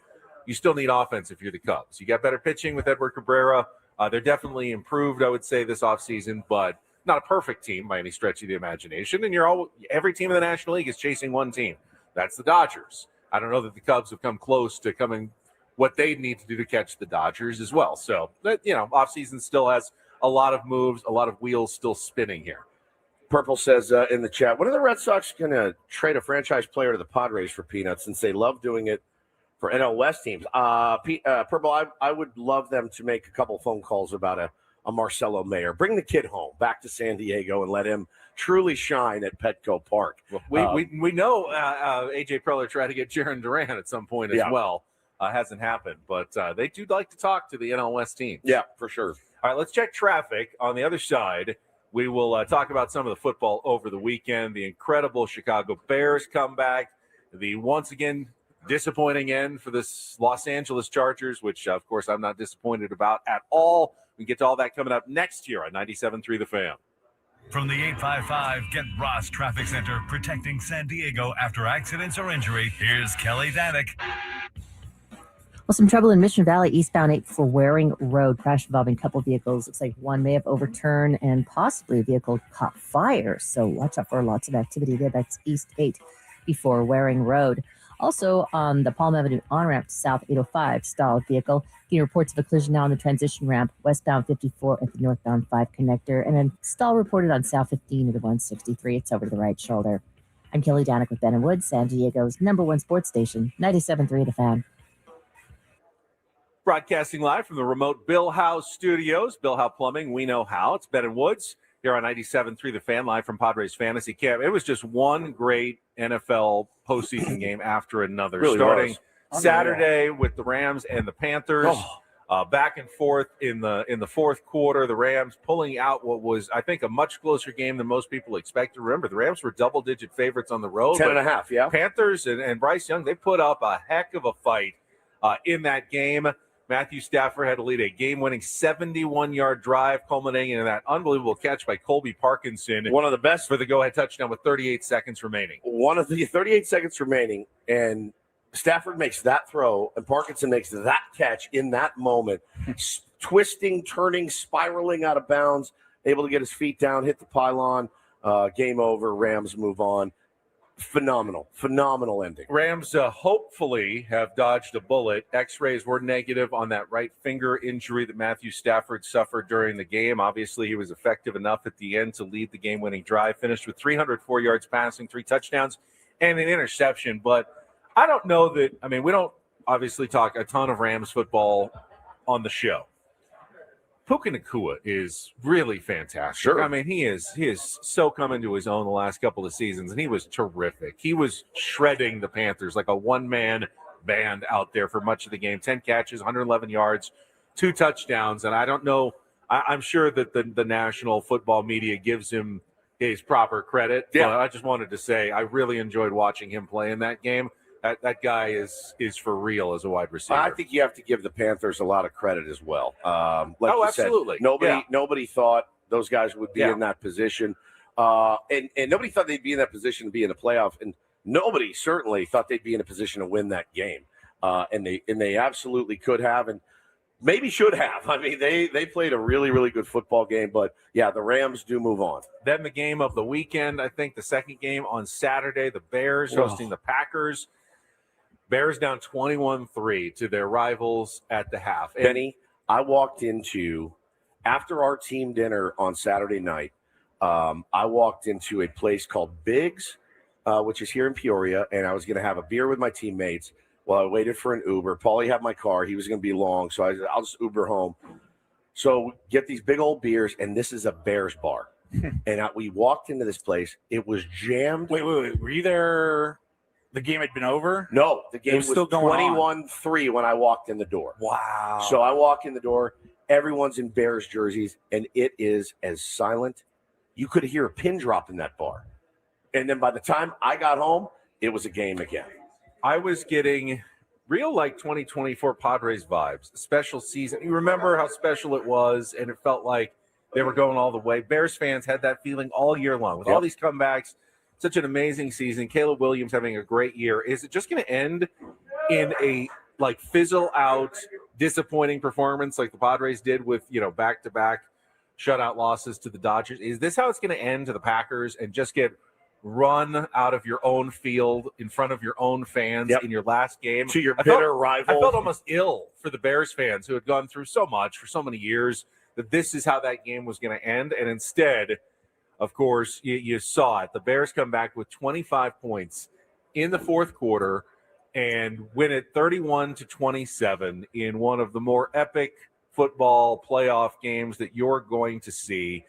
offense if you're the Cubs. You got better pitching with Edward Cabrera. They're definitely improved, I would say, this offseason, but not a perfect team by any stretch of the imagination. And every team in the National League is chasing one team. That's the Dodgers. I don't know that the Cubs have come close to coming what they need to do to catch the Dodgers as well. So, offseason still has a lot of moves, a lot of wheels still spinning here. Purple says in the chat, when are the Red Sox going to trade a franchise player to the Padres for peanuts, since they love doing it for NL West teams? Purple, I would love them to make a couple phone calls about a Marcelo Mayer. Bring the kid home back to San Diego and let him truly shine at Petco Park. Well, we know AJ Preller tried to get Jarren Duran at some point as well. Hasn't happened, but they do like to talk to the NL West teams. Yeah, for sure. All right, let's check traffic. On the other side, we will talk about some of the football over the weekend. The incredible Chicago Bears comeback. The once again disappointing end for the Los Angeles Chargers, which, of course, I'm not disappointed about at all. We get to all that coming up next year on 97.3 The Fan. From the 855 Get Ross Traffic Center, protecting San Diego after accidents or injury, here's Kelly Danick. Well, some trouble in Mission Valley, eastbound 8 for Waring Road. Crash involving a couple vehicles. Looks like one may have overturned and possibly a vehicle caught fire. So watch out for lots of activity there. That's East 8 before Waring Road. Also on the Palm Avenue on-ramp to South 805, stalled vehicle. Getting reports of a collision now on the transition ramp, westbound 54 at the northbound 5 connector. And then stall reported on South 15 at the 163. It's over to the right shoulder. I'm Kelly Danick with Ben & Woods, San Diego's #1 sports station, 97.3 The Fan. Broadcasting live from the remote Bill House studios. Bill House Plumbing, we know how. It's Ben & Woods here on 97.3 The Fan, live from Padres Fantasy Camp. It was just one great NFL postseason game after another. Really starting Saturday with the Rams and the Panthers. Back and forth in the fourth quarter. The Rams pulling out what was, I think, a much closer game than most people expected. Remember, the Rams were double-digit favorites on the road. 10.5, yeah. Panthers and Bryce Young, they put up a heck of a fight in that game. Matthew Stafford had to lead a game-winning 71-yard drive, culminating in that unbelievable catch by Colby Parkinson. One of the best for the go-ahead touchdown with 38 seconds remaining. One of the 38 seconds remaining, and Stafford makes that throw, and Parkinson makes that catch in that moment, twisting, turning, spiraling out of bounds, able to get his feet down, hit the pylon, game over, Rams move on. phenomenal ending. Rams hopefully have dodged a bullet. X-rays were negative on that right finger injury that Matthew Stafford suffered during the game. Obviously, he was effective enough at the end to lead the game-winning drive. Finished with 304 yards passing, 3 touchdowns, and an interception. But I don't know that – I mean, we don't obviously talk a ton of Rams football on the show. Puka Nacua is really fantastic. Sure. I mean, he is so come into his own the last couple of seasons, and he was terrific. He was shredding the Panthers like a one-man band out there for much of the game. 10 catches, 111 yards, 2 touchdowns, and I don't know. I'm sure that the national football media gives him his proper credit. Yeah. But I just wanted to say I really enjoyed watching him play in that game. That guy is for real as a wide receiver. I think you have to give the Panthers a lot of credit as well. Like you absolutely. Said, nobody thought those guys would be in that position, and nobody thought they'd be in that position to be in the playoff, and nobody certainly thought they'd be in a position to win that game. And they absolutely could have, and maybe should have. I mean, they played a really, really good football game, but yeah, the Rams do move on. Then the game of the weekend, I think the second game on Saturday, the Bears hosting the Packers. Bears down 21-3 to their rivals at the half. And Benny, I walked into, after our team dinner on Saturday night, I walked into a place called Biggs, which is here in Peoria, and I was going to have a beer with my teammates while I waited for an Uber. Paulie had my car. He was going to be long, so I'll just Uber home. So get these big old beers, and this is a Bears bar. And we walked into this place. It was jammed. Wait. Were you there? The game had been over? No, the game was still going 21-3 when I walked in the door. Wow. So I walk in the door. Everyone's in Bears jerseys, and it is as silent. You could hear a pin drop in that bar. And then by the time I got home, it was a game again. I was getting real like 2024 Padres vibes, special season. You remember how special it was, and it felt like they were going all the way. Bears fans had that feeling all year long with all these comebacks. Such an amazing season. Caleb Williams having a great year. Is it just going to end in a like fizzle out, disappointing performance like the Padres did with, back-to-back shutout losses to the Dodgers? Is this how it's going to end to the Packers and just get run out of your own field in front of your own fans in your last game? To your bitter rival. I felt almost ill for the Bears fans who had gone through so much for so many years that this is how that game was going to end. And instead, of course, you saw it. The Bears come back with 25 points in the fourth quarter and win it 31-27 in one of the more epic football playoff games that you're going to see.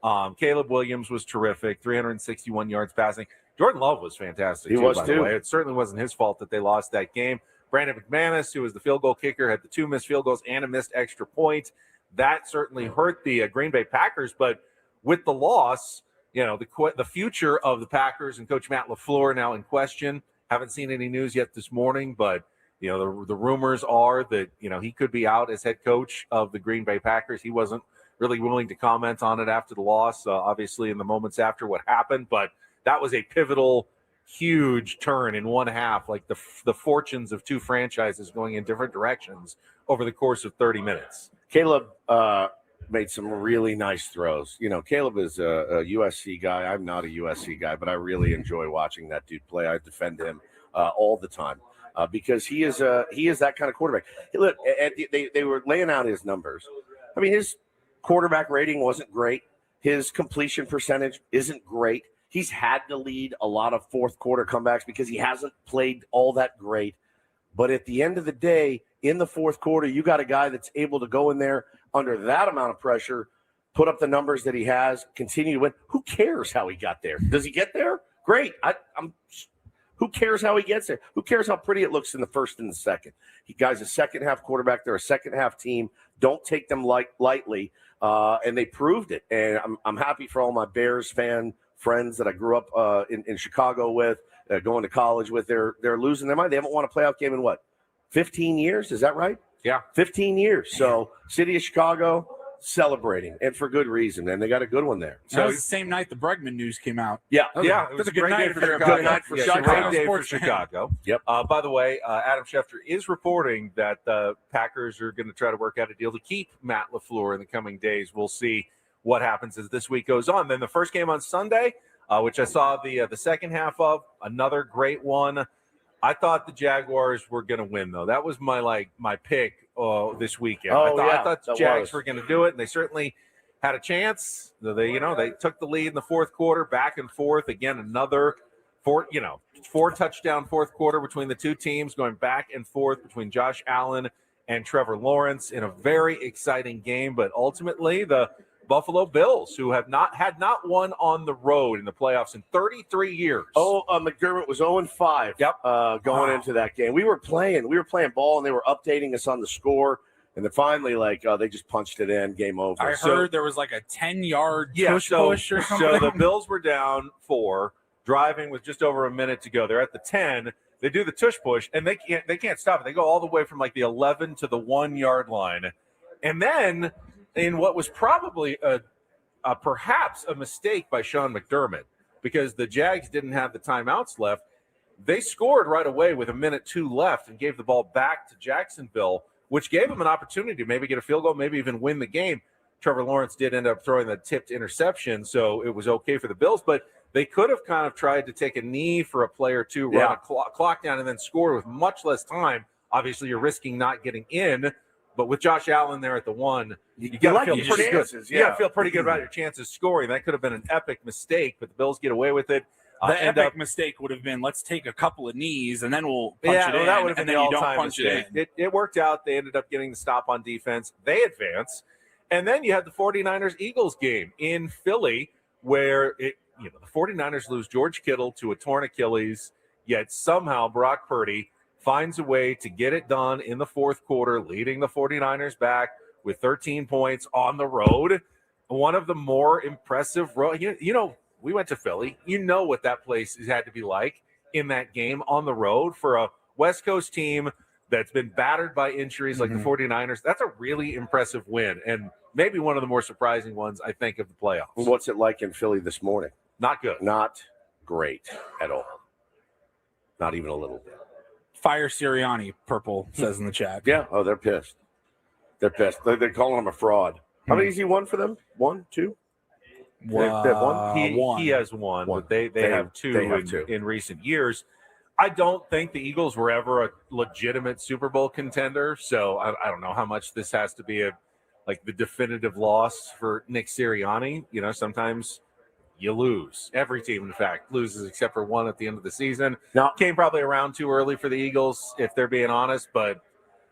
Caleb Williams was terrific, 361 yards passing. Jordan Love was fantastic. He was by too. The way. It certainly wasn't his fault that they lost that game. Brandon McManus, who was the field goal kicker, had the 2 missed field goals and a missed extra point. That certainly hurt the Green Bay Packers, but with the loss, the future of the Packers and Coach Matt LaFleur now in question. Haven't seen any news yet this morning, but the rumors are that he could be out as head coach of the Green Bay Packers. He wasn't really willing to comment on it after the loss, obviously in the moments after what happened, but that was a pivotal, huge turn in one half, like the fortunes of two franchises going in different directions over the course of 30 minutes. Caleb made some really nice throws. Caleb is a USC guy. I'm not a USC guy, but I really enjoy watching that dude play. I defend him all the time because he is that kind of quarterback. Look, they were laying out his numbers. I mean, his quarterback rating wasn't great. His completion percentage isn't great. He's had to lead a lot of fourth quarter comebacks because he hasn't played all that great. But at the end of the day, in the fourth quarter, you got a guy that's able to go in there under that amount of pressure, put up the numbers that he has, continue to win. Who cares how he got there? Does he get there? Great. Who cares how he gets there? Who cares how pretty it looks in the first and the second? He guys a second half quarterback. They're a second half team. Don't take them lightly. And they proved it. And I'm happy for all my Bears fan friends that I grew up in Chicago with, going to college with. They're losing their mind. They haven't won a playoff game in 15 years? Is that right? Yeah. 15 years. So city of Chicago celebrating, and for good reason. And they got a good one there. So that was the same night the Bregman news came out. Yeah. It was a great day for Chicago. Good night for Chicago. Chicago. Great day for Chicago. Yep. By the way, Adam Schefter is reporting that the Packers are going to try to work out a deal to keep Matt LaFleur in the coming days. We'll see what happens as this week goes on. Then the first game on Sunday, which I saw the second half of. Another great one. I thought the Jaguars were going to win, though. That was my pick this weekend. I thought the Jags were going to do it, and they certainly had a chance. They took the lead in the fourth quarter, back and forth. Again, another four touchdown fourth quarter between the two teams, going back and forth between Josh Allen and Trevor Lawrence in a very exciting game. But ultimately, the Buffalo Bills, who had not won on the road in the playoffs in 33 years. McDermott was 0-5. Yep. Going into that game. We were playing ball, and they were updating us on the score. And then finally, they just punched it in. Game over. I heard there was like a 10-yard push or something. So the Bills were down 4, driving with just over a minute to go. They're at the 10. They do the tush push, and they can't stop it. They go all the way from the 11 to the 1-yard line, and then in what was probably perhaps a mistake by Sean McDermott, because the Jags didn't have the timeouts left, they scored right away with 1:02 left and gave the ball back to Jacksonville, which gave them an opportunity to maybe get a field goal, maybe even win the game. Trevor Lawrence did end up throwing the tipped interception, so it was okay for the Bills, but they could have kind of tried to take a knee for a play or two, run a clock down, and then score with much less time. Obviously, you're risking not getting in, but with Josh Allen there at the 1, you got to feel pretty good. You got to feel pretty good about your chances scoring. That could have been an epic mistake, but the Bills get away with it. The epic mistake would have been, let's take a couple of knees and then we'll punch it in. That would have been and then you don't punch mistake. it in. It worked out. They ended up getting the stop on defense. They advance. And then you had the 49ers-Eagles game in Philly, where the 49ers lose George Kittle to a torn Achilles, yet somehow Brock Purdy finds a way to get it done in the fourth quarter, leading the 49ers back with 13 points on the road. One of the more impressive road. We went to Philly. You know what that place has had to be like in that game on the road for a West Coast team that's been battered by injuries like the 49ers. That's a really impressive win, and maybe one of the more surprising ones, I think, of the playoffs. What's it like in Philly this morning? Not good. Not great at all. Not even a little bit. Fire Sirianni, Purple says in the chat. Yeah. Oh, they're pissed. They're pissed. They're calling him a fraud. How many has he won for them? 1, 2? They have one. One. He has one, but they have two in recent years. I don't think the Eagles were ever a legitimate Super Bowl contender, so I don't know how much this has to be the definitive loss for Nick Sirianni. Sometimes you lose. Every team, in fact, loses except for one at the end of the season. Now, came probably around too early for the Eagles, if they're being honest, but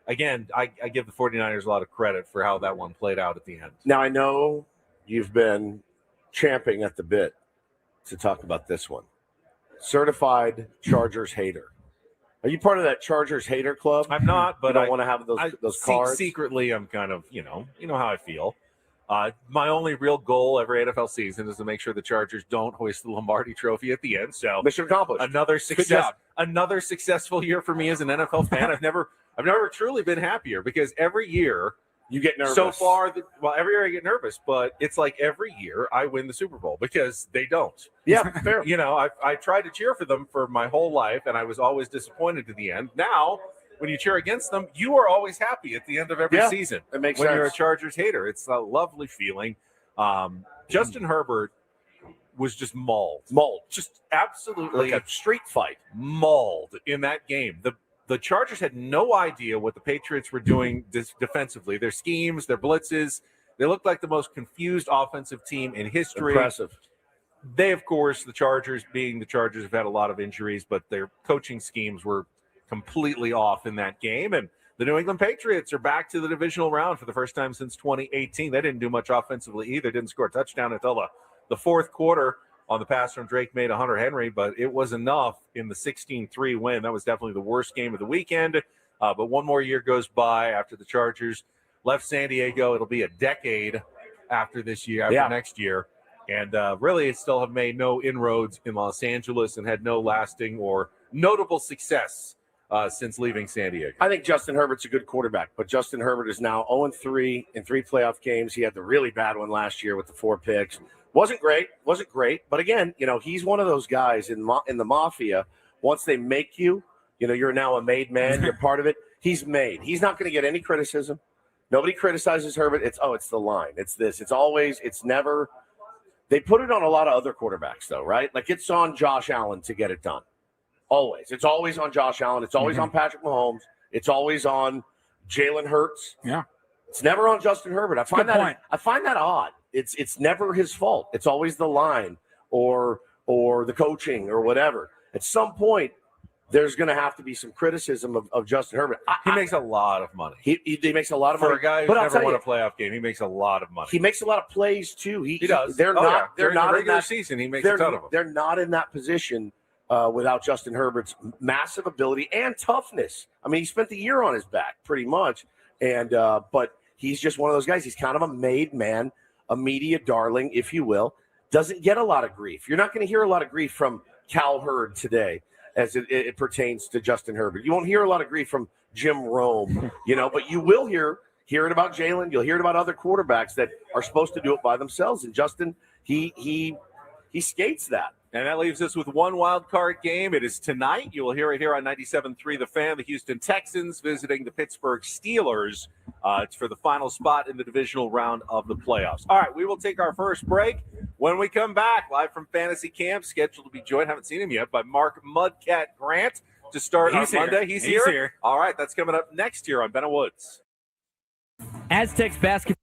again, I give the 49ers a lot of credit for how that one played out at the end. Now, I know you've been champing at the bit to talk about this one. Certified Chargers hater. Are you part of that Chargers hater club? I'm not, but I want to have those cards. Secretly, I'm kind of, you know how I feel. My only real goal every NFL season is to make sure the Chargers don't hoist the Lombardi Trophy at the end. So mission accomplished. Another successful year for me as an NFL fan. I've never truly been happier because every year you get nervous. So far, every year I get nervous, but it's like every year I win the Super Bowl because they don't. Yeah, fair. I tried to cheer for them for my whole life, and I was always disappointed to the end. Now, when you cheer against them, you are always happy at the end of every season. It makes when sense. You're a Chargers hater. It's a lovely feeling. Justin Herbert was just mauled, just absolutely like a street fight, mauled in that game. The Chargers had no idea what the Patriots were doing defensively. Their schemes, their blitzes, they looked like the most confused offensive team in history. Impressive. They, of course, the Chargers, being the Chargers, have had a lot of injuries, but their coaching schemes were completely off in that game. And the New England Patriots are back to the divisional round for the first time since 2018. They didn't do much offensively either. Didn't score a touchdown until the fourth quarter on the pass from Drake May to Hunter Henry, but it was enough in the 16-3 win. That was definitely the worst game of the weekend. But one more year goes by after the Chargers left San Diego. It'll be a decade after this year, after next year. And really, still have made no inroads in Los Angeles and had no lasting or notable success since leaving San Diego. I think Justin Herbert's a good quarterback, but Justin Herbert is now 0-3 in 3 playoff games. He had the really bad one last year with the 4 picks. Wasn't great. But again, he's one of those guys in the mafia. Once they make you, you're now a made man. You're part of it. He's made. He's not going to get any criticism. Nobody criticizes Herbert. It's the line. It's this. It's always. It's never. They put it on a lot of other quarterbacks, though, right? Like it's on Josh Allen to get it done. Always. It's always on Josh Allen. It's always on Patrick Mahomes. It's always on Jalen Hurts. Yeah. It's never on Justin Herbert. I find that odd. It's never his fault. It's always the line or the coaching or whatever. At some point, there's going to have to be some criticism of Justin Herbert. He makes a lot of money. He makes a lot of money. For a guy who's never won a playoff game, he makes a lot of money. He makes a lot of plays, too. He does. They're not in the regular in that season. He makes a ton of them. They're not in that position without Justin Herbert's massive ability and toughness. I mean, he spent the year on his back pretty much, and but he's just one of those guys. He's kind of a made man, a media darling, if you will. Doesn't get a lot of grief. You're not going to hear a lot of grief from Cal Hurd today as it pertains to Justin Herbert. You won't hear a lot of grief from Jim Rome, but you will hear it about Jalen. You'll hear it about other quarterbacks that are supposed to do it by themselves. And Justin, he skates that. And that leaves us with one wild card game. It is tonight. You will hear it here on 97.3 The Fan. The Houston Texans visiting the Pittsburgh Steelers. It's for the final spot in the divisional round of the playoffs. All right, we will take our first break. When we come back, live from Fantasy Camp, scheduled to be joined, haven't seen him yet, by Mark Mudcat Grant to start on Monday. He's here. All right, that's coming up next year on Ben Woods. Aztecs basketball.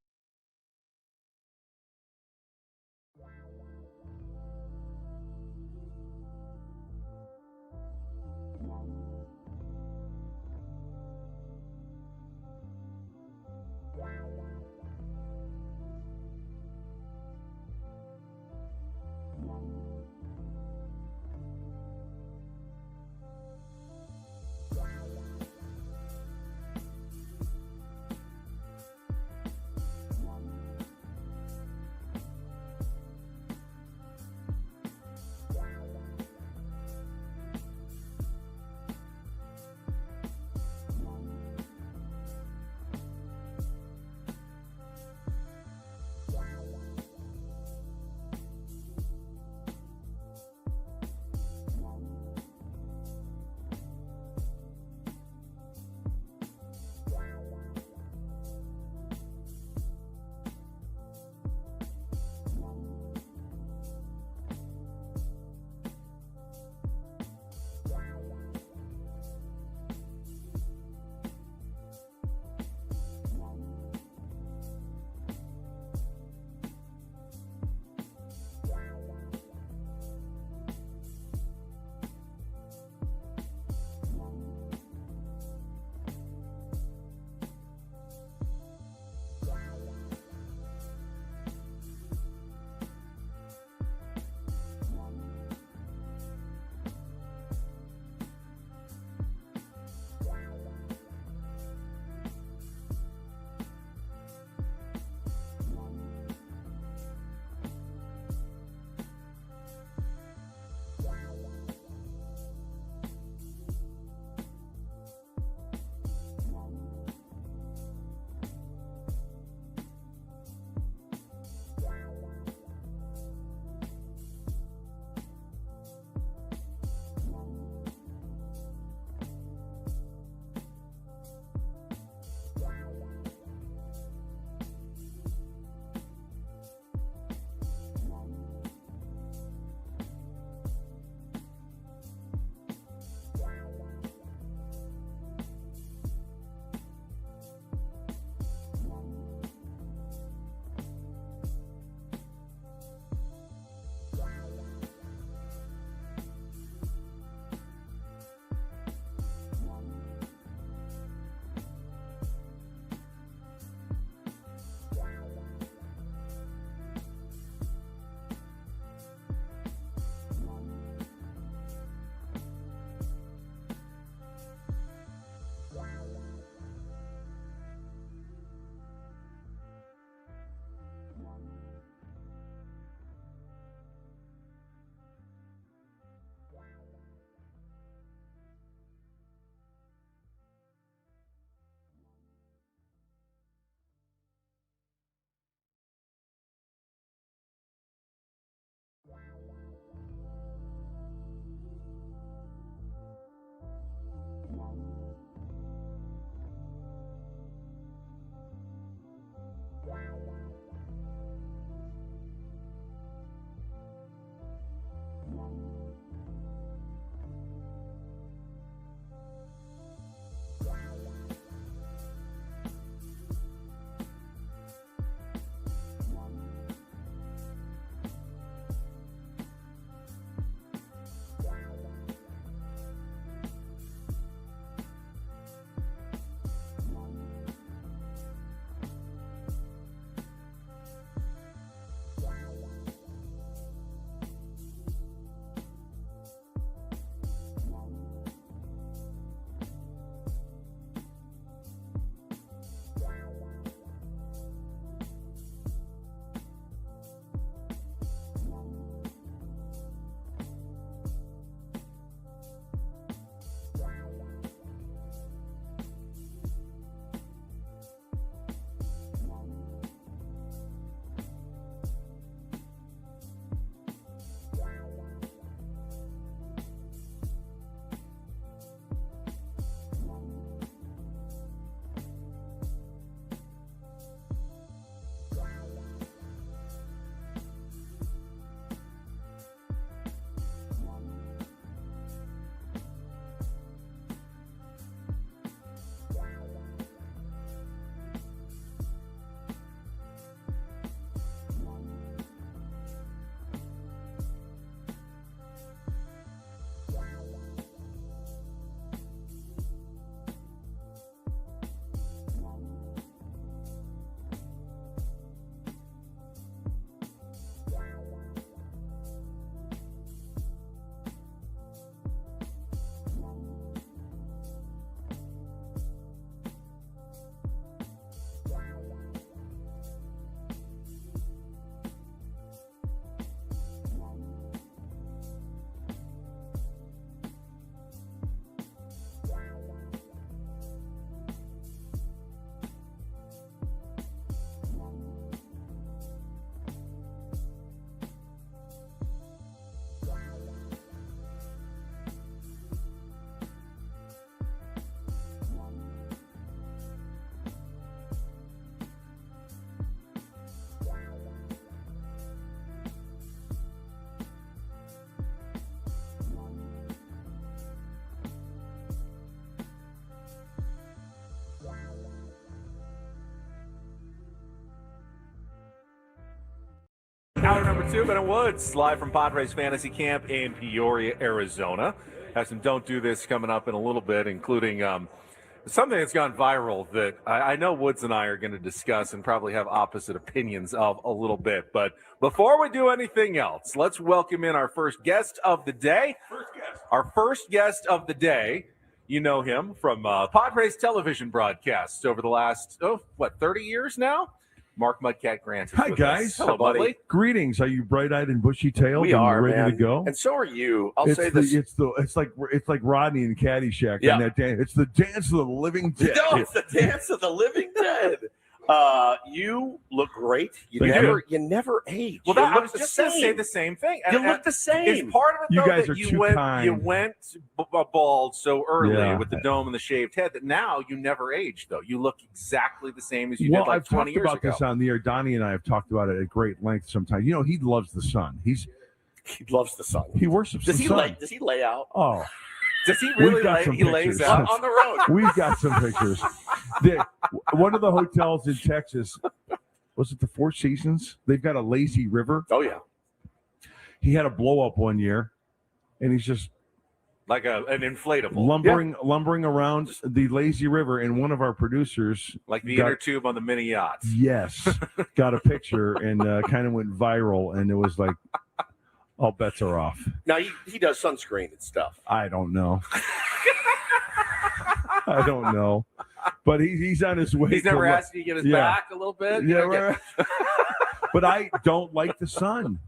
Tubin and Woods, live from Padres Fantasy Camp in Peoria, Arizona. Have some Don't Do This coming up in a little bit, including something that's gone viral that I know Woods and I are going to discuss and probably have opposite opinions of a little bit. But before we do anything else, let's welcome in our first guest of the day. Our first guest of the day. You know him from Padres television broadcasts over the last, 30 years now? Mark Mudcat Grant. Hi, guys. Hello, buddy. Greetings. Are you bright-eyed and bushy-tailed? We are, ready man. to go. And so are you. I'll say this. It's like Rodney and Caddyshack. Yeah. On that dance. It's the dance of the living dead. No, it's the dance of the living dead. You look great. You never age. Well, I was just going to say the same thing. You look the same. It's part of it, You though, guys that are you too went kind. bald so early Yeah. with the dome and the shaved head that now you never age, though. You look exactly the same as you did like I've 20 talked years about ago. this on the air. Donnie and I have talked about it at great length sometimes. You know, he loves the sun. He loves the sun. He worships the sun. Does he lay out? Oh, Does he really We've got some he lays pictures. out? On the road. we've got some pictures. One of the hotels in Texas, was it the Four Seasons? They've got a lazy river. Oh, yeah. He had a blow up one year, and he's just Like an inflatable. lumbering around the lazy river. And one of our producers, Like the got- inner tube on the mini yachts. yes, got a picture and kind of went viral, and it was like, all bets are off. Now, he does sunscreen and stuff. I don't know. I don't know, but he's on his way. He's never to- asked you to get his Yeah. back a little bit? Yeah, You know, right. But I don't like the sun.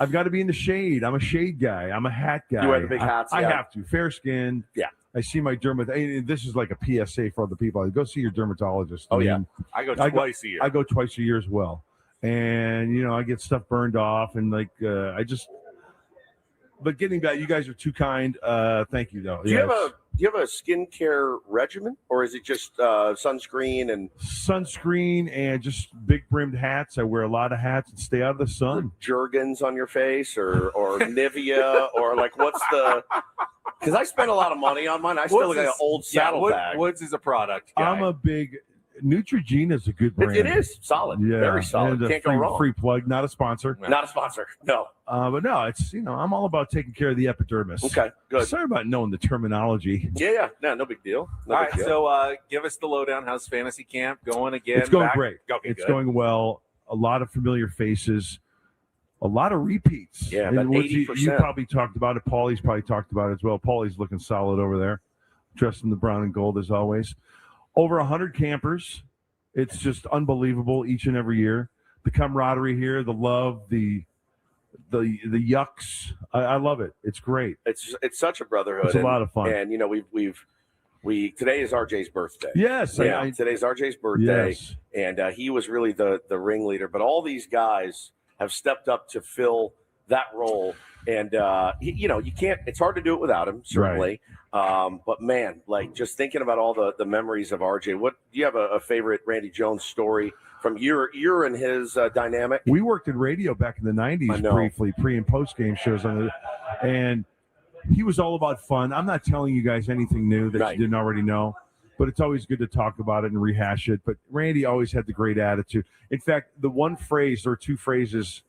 I've got to be in the shade. I'm a shade guy. I'm a hat guy. You wear the big hats, I yeah. have to. Fair skinned. Yeah. I see my dermatologist. This is like a PSA for other people. Go see your dermatologist. Oh, yeah. I go I go- twice a year. I go twice a year as well. And, I get stuff burned off. And, but getting back, you guys are too kind. Thank you, though. Do you have a skincare regimen, or is it just sunscreen and sunscreen and just big brimmed hats? I wear a lot of hats and stay out of the sun. Jergens on your face, or Nivea, or like what's the? Because I spent a lot of money on mine. I still look like an old saddlebag. Woods is a product guy. I'm a big Neutrogena is a good brand. It is solid, Yeah, very solid. And a Can't go wrong. Free plug, not a sponsor. Not a sponsor, no. But no, it's I'm all about taking care of the epidermis. Okay, good. Sorry about knowing the terminology. Yeah, no big deal. No All big right, deal. so give us the lowdown. How's fantasy camp going again? It's going Back? great. Okay, It's good. going well. A lot of familiar faces. A lot of repeats. Yeah, And about Woodsy, you 80%. probably talked about it. Paulie's probably talked about it as well. Paulie's looking solid over there, dressed in the brown and gold as always. Over 100 campers. It's just unbelievable each and every year. The camaraderie here, the love, the yucks. I love it. It's great. It's such a brotherhood. It's a lot of fun. And we today is RJ's birthday. Yes. Yeah, today's RJ's birthday, Yes. and he was really the ringleader. But all these guys have stepped up to fill that role, and you can't. It's hard to do it without him, certainly. But man, like just thinking about all the memories of RJ. What do you have a favorite Randy Jones story from your and his dynamic? We worked in radio back in the I 90s know. briefly, pre and post game shows and he was all about fun. I'm not telling you guys anything new that Right. you didn't already know, but it's always good to talk about it and rehash it. But Randy always had the great attitude. In fact, the one phrase or two phrases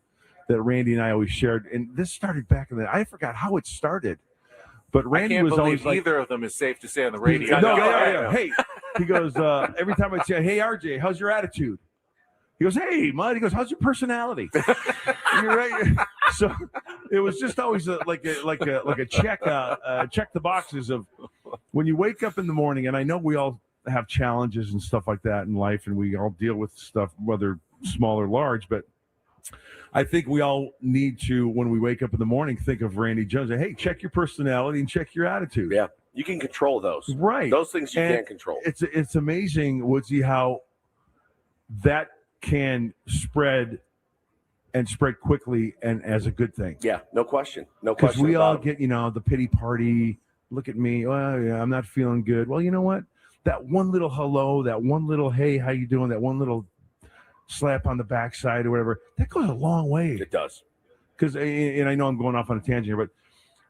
that Randy and I always shared, and this started back in I forgot how it started, but I Randy can't was always believe like, either of them is safe to say on the radio. no, No, yeah. Hey, he goes, every time I'd say, hey, RJ, how's your attitude? He goes, hey, Mud. He goes, how's your personality? You're right. So it was just always like a check the boxes of when you wake up in the morning. And I know we all have challenges and stuff like that in life, and we all deal with stuff, whether small or large. But I think we all need to, when we wake up in the morning, think of Randy Jones. Hey, check your personality and check your attitude. Yeah, you can control those. Right. Those things you And can't control. It's amazing, Woodsy, how that can spread quickly and as a good thing. Yeah, no question. No Because question. we all about it. get, the pity party. Look at me. Well, yeah, I'm not feeling good. Well, you know what? That one little hello, that one little hey, how you doing? That one little slap on the backside or whatever, that goes a long way. It does. Because, and I know I'm going off on a tangent here, but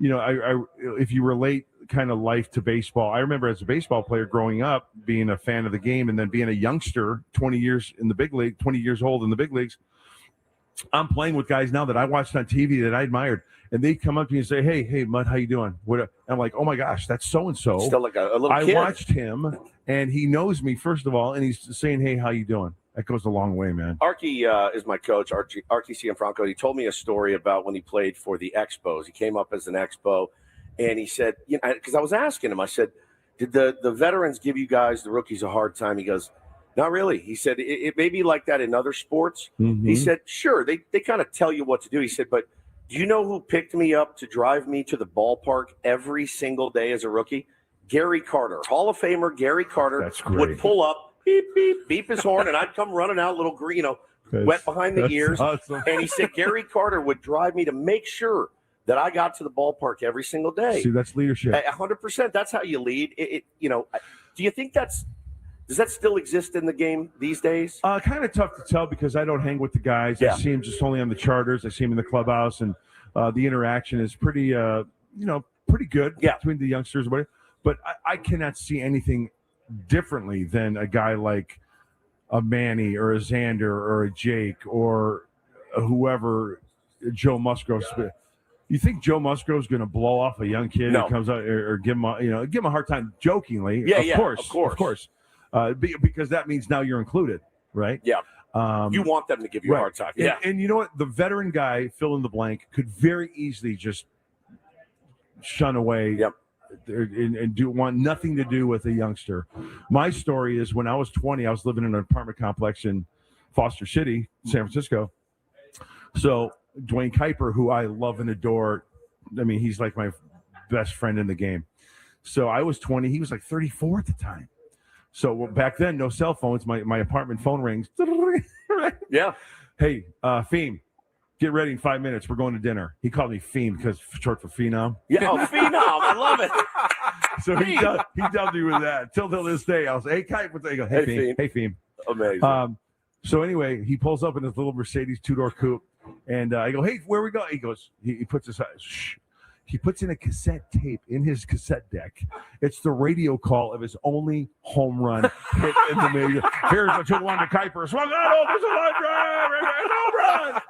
I if you relate kind of life to baseball, I remember as a baseball player growing up, being a fan of the game, and then being a youngster, 20 years old in the big leagues, I'm playing with guys now that I watched on TV that I admired, and they come up to me and say, "Hey, Mud, how you doing?" I'm like, "Oh my gosh, that's so and so." Still like a little kid. I watched him, and he knows me first of all, and he's saying, "Hey, how you doing?" That goes a long way, man. Archie is my coach, Archie Cianfranco. He told me a story about when he played for the Expos. He came up as an Expo, and he said, because I was asking him, I said, did the veterans give you guys, the rookies, a hard time? He goes, not really. He said, it may be like that in other sports. Mm-hmm. He said, sure, they kind of tell you what to do. He said, but do you know who picked me up to drive me to the ballpark every single day as a rookie? Gary Carter, Hall of Famer Gary Carter would pull up, beep, beep, beep his horn, and I'd come running out, little green, wet behind the ears. Awesome. And he said Gary Carter would drive me to make sure that I got to the ballpark every single day. See, that's leadership. 100%. That's how you lead. Do you think does that still exist in the game these days? Kind of tough to tell because I don't hang with the guys. I see them just only on the charters. I see them in the clubhouse, and the interaction is pretty good between the youngsters. But I cannot see anything differently than a guy like a Manny or a Xander or a Jake or whoever, Joe Musgrove. You think Joe Musgrove's going to blow off a young kid who comes out or give him a hard time jokingly? Of course. Because that means now you're included, right? Yeah. You want them to give you a hard time. Yeah. And you know what? The veteran guy, fill in the blank, could very easily just shun away and want nothing to do with a youngster. My story is when I was 20, I was living in an apartment complex in Foster City, San Francisco. So Dwayne Kuiper, who I love and adore, I mean, he's like my best friend in the game. So I was 20. He was like 34 at the time. So back then, no cell phones. My apartment phone rings. Yeah. Hey, Feem, get ready in 5 minutes. We're going to dinner. He called me Feem because short for Phenom. Yeah, Phenom. I love it. So he dubbed me with that. Till this day, I was, hey, Kite, what's that? He goes, hey, Feem. Hey, Feem. Amazing. So anyway, he pulls up in his little Mercedes two-door coupe. And I go, hey, where we go? He goes, he puts his shh. He puts in a cassette tape in his cassette deck. It's the radio call of his only home run hit in the major. Here's a 2-1 to Kuiper. Swung out, there's a line drive, home run.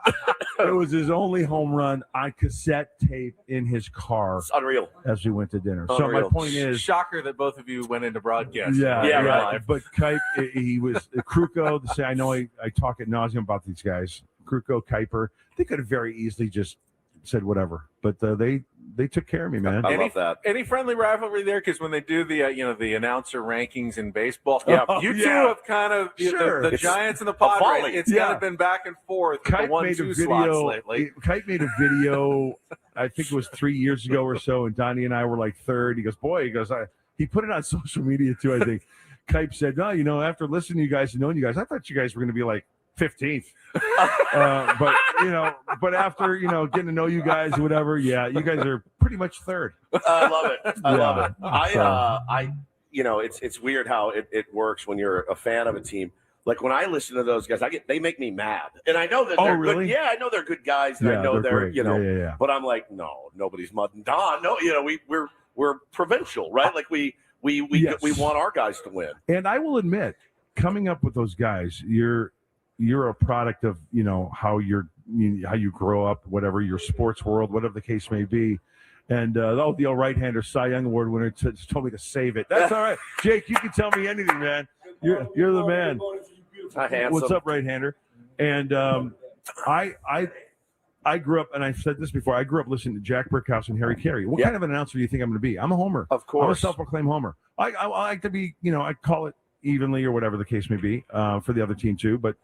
It was his only home run on cassette tape in his car. It's unreal. As we went to dinner. Unreal. So my point is, shocker that both of you went into broadcast. Yeah, right. But Kuiper, he was Kruko. To say, I know I talk ad nauseum about these guys. Kruko, Kuiper, they could have very easily just said whatever, but they took care of me, man. I love that. Any friendly rivalry there? Because when they do the the announcer rankings in baseball, you two have kind of the Giants and the Padres. It's kind of been back and forth. Kite made a video lately. Kite made a video. I think it was 3 years ago or so, and Donnie and I were like third. He goes, he put it on social media too. I think Kite said, no, after listening to you guys and knowing you guys, I thought you guys were going to be like 15th. But after getting to know you guys, whatever, you guys are pretty much third. I love it. I love it. It's weird how it works when you're a fan of a team. Like when I listen to those guys, they make me mad, and I know that they're really good. Yeah, I know they're good guys, and I know they're great. But I'm like, no, nobody's mud and Don. No, we're provincial, right? Like we want our guys to win. And I will admit, coming up with those guys, you're a product of how you grow up, whatever your sports world, whatever the case may be. And the old right-hander Cy Young Award winner just told me to save it. That's all right, Jake. You can tell me anything, man. You're the man. What's up, right-hander? And I grew up, and I've said this before. I grew up listening to Jack Brickhouse and Harry Carey. What kind of an announcer do you think I'm going to be? I'm a homer. Of course, I'm a self-proclaimed homer. I like to be, I call it evenly or whatever the case may be for the other team too. But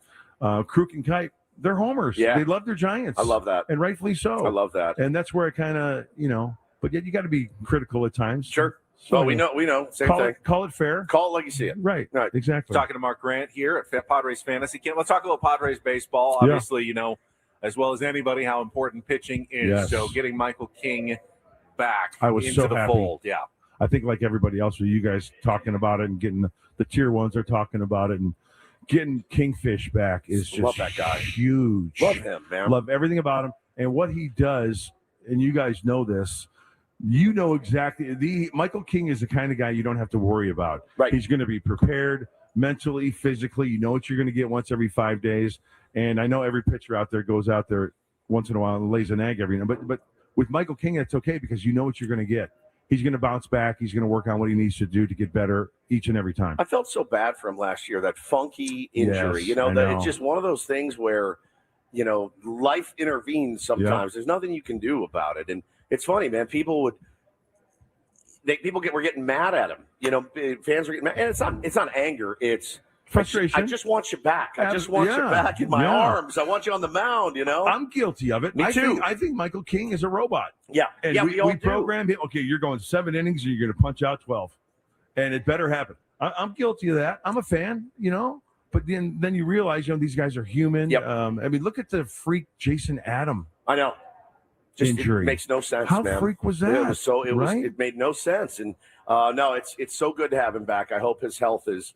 Kruk and Kite, they're homers. Yeah. They love their Giants. I love that. And rightfully so. I love that. And that's where I kind of, but yet you got to be critical at times. Sure. So we know. Same thing. Call it fair. Call it like you see it. Right. Exactly. Talking to Mark Grant here at Padres Fantasy Camp. Let's talk a little Padres baseball. Obviously, as well as anybody, how important pitching is. Yes. So getting Michael King back I was into so the happy. fold. Yeah. I think like everybody else, with you guys talking about it and getting the tier ones are talking about it, and getting Kingfish back is just love that guy. Huge. Love him, man. Love everything about him and what he does. And you guys know this. You know exactly. Michael King is the kind of guy you don't have to worry about. Right. He's going to be prepared mentally, physically. You know what you're going to get once every 5 days. And I know every pitcher out there goes out there once in a while and lays an egg every now. But with Michael King, that's okay because you know what you're going to get. He's going to bounce back. He's going to work on what he needs to do to get better each and every time. I felt so bad for him last year, that funky injury. Yes, It's just one of those things where, life intervenes sometimes. There's nothing you can do about it. And it's funny, man. People were getting mad at him. Fans were getting mad. And it's not anger. It's frustration. I just want you back. I just want you back in my arms. I want you on the mound, I'm guilty of it. Me too. I think Michael King is a robot. Yeah. And we all programmed him. Okay, you're going 7 innings and you're going to punch out 12. And it better happen. I'm guilty of that. I'm a fan, But then you realize, these guys are human. Yep. Look at the freak Jason Adam. I know. Just injury. It makes no sense, How man. freak was that? It made no sense. And no, it's so good to have him back. I hope his health is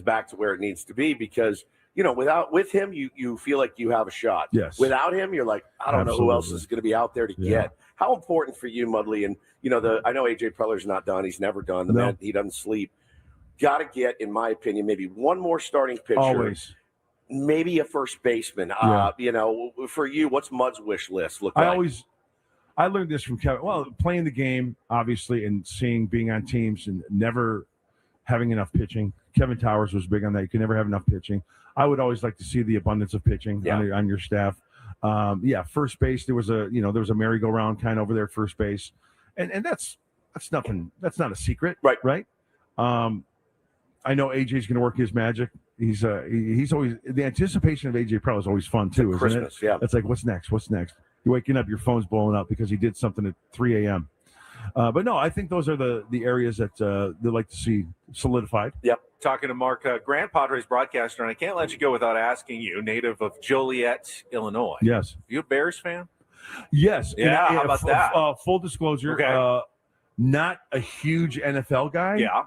back to where it needs to be because with him you feel like you have a shot. Yes. Without him, you're like, I don't know who else is going to be out there to get. How important for you, Mudley? And I know AJ Preller's not done. He's never done. The man, he doesn't sleep. Got to get, in my opinion, maybe one more starting pitcher. Always. Maybe a first baseman. For you, what's Mud's wish list look I like? I learned this from Kevin. Well, playing the being on teams and never having enough pitching. Kevin Towers was big on that. You can never have enough pitching. I would always like to see the abundance of pitching on your staff. First base, there was a merry-go-round kind of over there at first base. And that's nothing. That's not a secret. Right. I know AJ's going to work his magic. He's always, the anticipation of AJ Preller is always fun too, isn't Christmas, it? yeah. It's like, what's next? You're waking up, your phone's blowing up because he did something at 3 a.m. But no, I think those are the areas that they like to see solidified. Yep. Talking to Mark Grant, Padres broadcaster, and I can't let you go without asking you, native of Joliet, Illinois. Yes. You a Bears fan? Yes. Yeah, how about that? Full disclosure, Okay. Not a huge NFL guy. Yeah.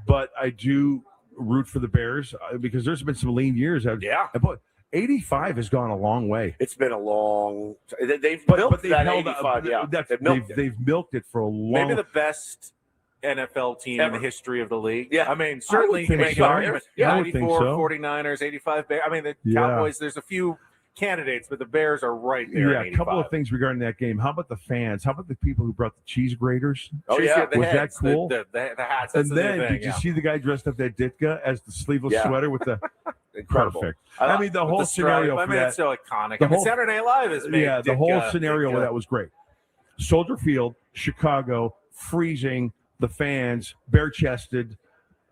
But I do root for the Bears because there's been some lean years. But 85 has gone a long way. It's been a long. They've milked that 85. They've milked it for a long. Maybe the best NFL team in the history of the league. Yeah. I mean, certainly you can make an argument. I would think 94, so. 49ers, 85 Bears. I mean, the Cowboys, there's a few candidates, but the Bears are right there. Yeah, a couple of things regarding that game. How about the fans? How about the people who brought the cheese graters? Oh, yeah. The was heads, that cool? The hats. And then, did you see the guy dressed up that Ditka as the sleeveless sweater with the incredible? Perfect. I mean, the whole scenario. I mean, it's so iconic. The I mean, whole- Saturday Night Live is made. the whole scenario of that was great. Soldier Field, Chicago, freezing, the fans, bare-chested.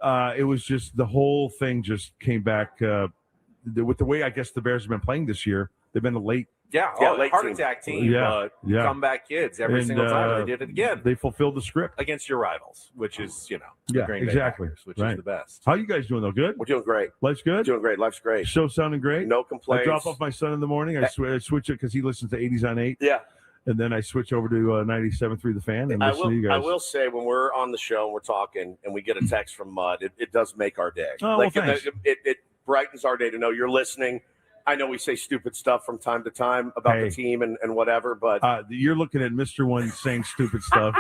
It was just the whole thing just came back with the way I guess the Bears have been playing this year. They've been a late late heart attack team, but comeback kids every single time they did it again. They fulfilled the script against your rivals, which is the Green Bay exactly, Packers, which is the best. How you guys doing though? Good. We're doing great. Life's good. Doing great. Life's great. Show sounding great. No complaints. I drop off my son in the morning. I switch it because he listens to 80s on 8. Yeah. And then I switch over to 97.3 The Fan and listen to you guys. I will say when we're on the show and we're talking and we get a text from Mud, it does make our day. Oh, well, thanks. It brightens our day to know you're listening. I know we say stupid stuff from time to time about the team and whatever, but you're looking at Mr. One saying stupid stuff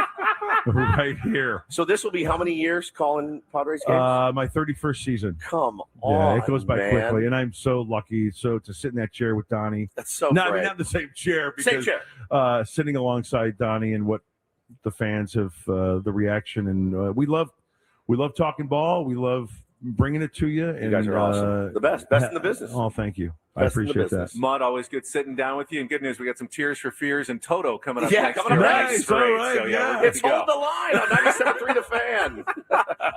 right here. So this will be how many years calling Padres games? My 31st season. Come on, it goes by man. quickly, and I'm so lucky. So to sit in that chair with Donnie. That's so not, great. I mean, not the same chair. Because, same chair. Sitting alongside Donnie and what the fans have, the reaction, and we love talking ball. We love bringing it to you. You guys are awesome. The best in the business. Oh, thank you. Best I appreciate that. Mud, always good sitting down with you. And good news, we got some Tears for Fears and Toto coming up next coming year. up That's next. great. All right, So, we're good It's to go. Hold the Line on 97.3 The Fan.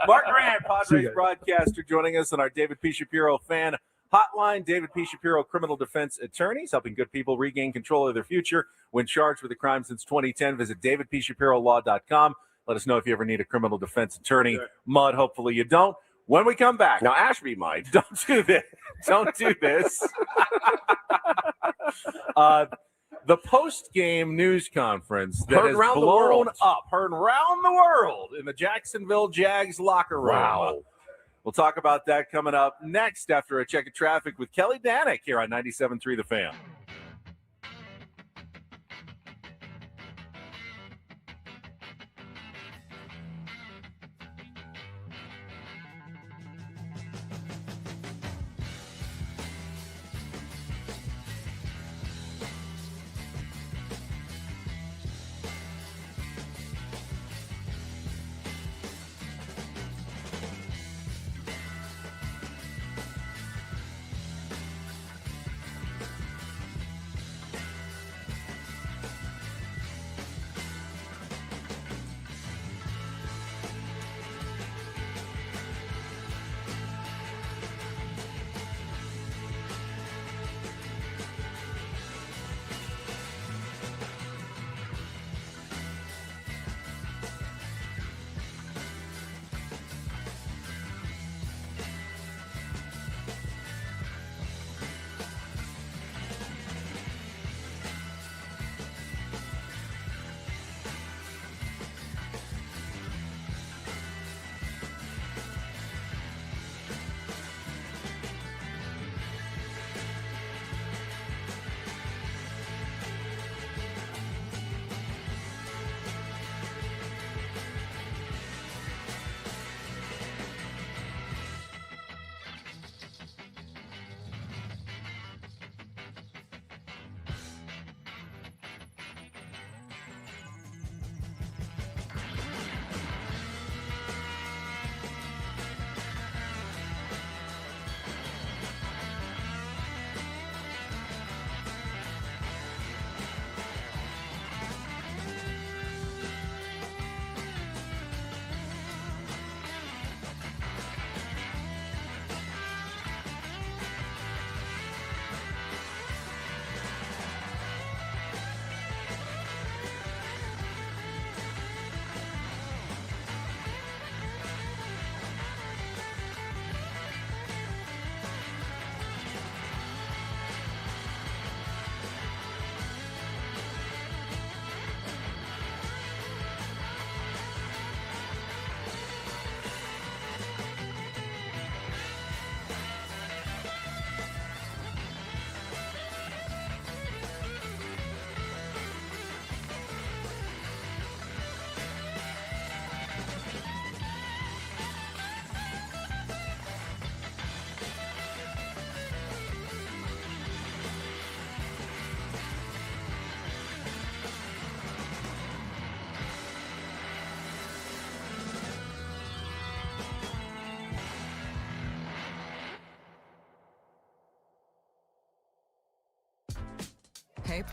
Mark Grant, Padres broadcaster, joining us on our David P. Shapiro fan hotline. David P. Shapiro, criminal defense attorneys, helping good people regain control of their future when charged with a crime since 2010. Visit davidpshapirolaw.com. Let us know if you ever need a criminal defense attorney. Sure. Mud, hopefully you don't. When we come back. Now, Ashby might. Don't do this. Don't do this. The post-game news conference that Heard has around the blown world. up, heard around the world in the Jacksonville Jags locker room. Wow. We'll talk about that coming up next after a check of traffic with Kelly Danick here on 97.3 The Fan.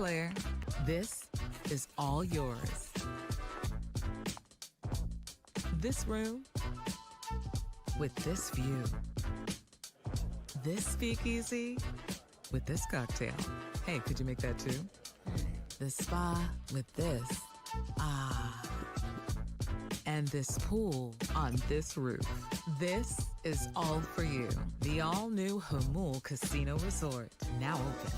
player, this is all yours. This room with this view. This speakeasy with this cocktail. Hey, could you make that too? The spa with this. Ah. And this pool on this roof. This is all for you. The all-new Hamul Casino Resort, now open.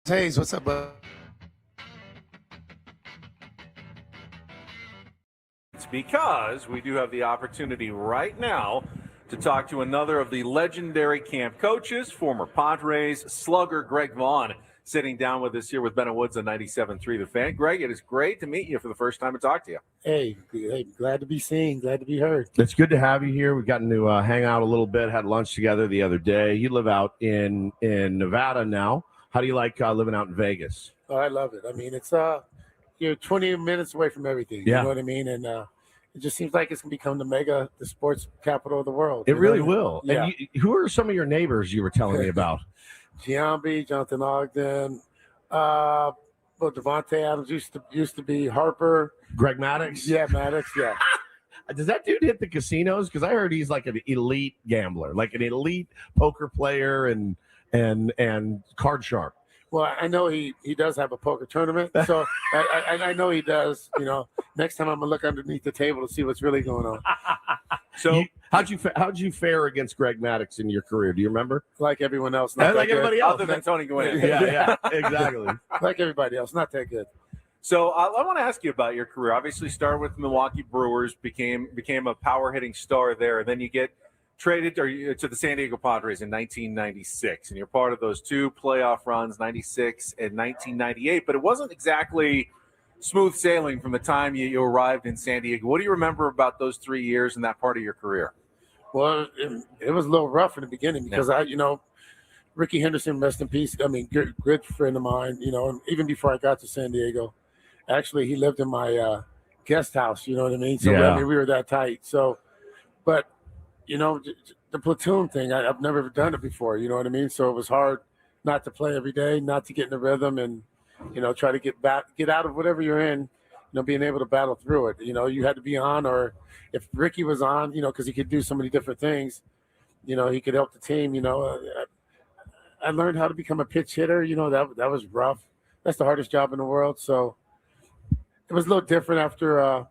Hayes, what's up, bud? It's because we do have the opportunity right now to talk to another of the legendary camp coaches, former Padres slugger Greg Vaughn, sitting down with us here with Ben Woods on 97.3 The Fan. Greg, it is great to meet you for the first time and talk to you. Hey, glad to be seen, glad to be heard. It's good to have you here. We've gotten to hang out a little bit, had lunch together the other day. You live out in Nevada now. How do you like living out in Vegas? Oh, I love it. I mean, it's you're 20 minutes away from everything. Yeah. You know what I mean? And it just seems like it's gonna become the sports capital of the world. It really will. Yeah. And who are some of your neighbors you were telling me about? Giambi, Jonathan Ogden, Devontae Adams used to be Harper. Greg Maddox? Yeah, Maddox. Yeah. Does that dude hit the casinos? Because I heard he's like an elite gambler, like an elite poker player and card sharp. Well, I know he does have a poker tournament, so I know he does. You know, next time I'm gonna look underneath the table to see what's really going on. So how'd you fare against Greg Maddox in your career? Do you remember? Like everyone else, not Like that everybody good. else, other than Tony Gwynn. Yeah, exactly. Like everybody else, not that good. So I want to ask you about your career. Obviously, started with Milwaukee Brewers, became a power hitting star there, and then you get traded to the San Diego Padres in 1996, and you're part of those two playoff runs, 96 and 1998. But it wasn't exactly smooth sailing from the time you arrived in San Diego. What do you remember about those 3 years and that part of your career? Well, it was a little rough in the beginning because Ricky Henderson, rest in peace. I mean, good friend of mine. You know, and even before I got to San Diego, actually he lived in my guest house. You know what I mean? So Yeah. I mean, we were that tight. So, but you know, the platoon thing, I've never done it before. You know what I mean? So it was hard not to play every day, not to get in the rhythm, and you know, try to get out of whatever you're in. You know, being able to battle through it. You know, you had to be on, or if Ricky was on, you know, because he could do so many different things. You know, he could help the team. You know, I learned how to become a pitch hitter. You know, that was rough. That's the hardest job in the world. So it was a little different after,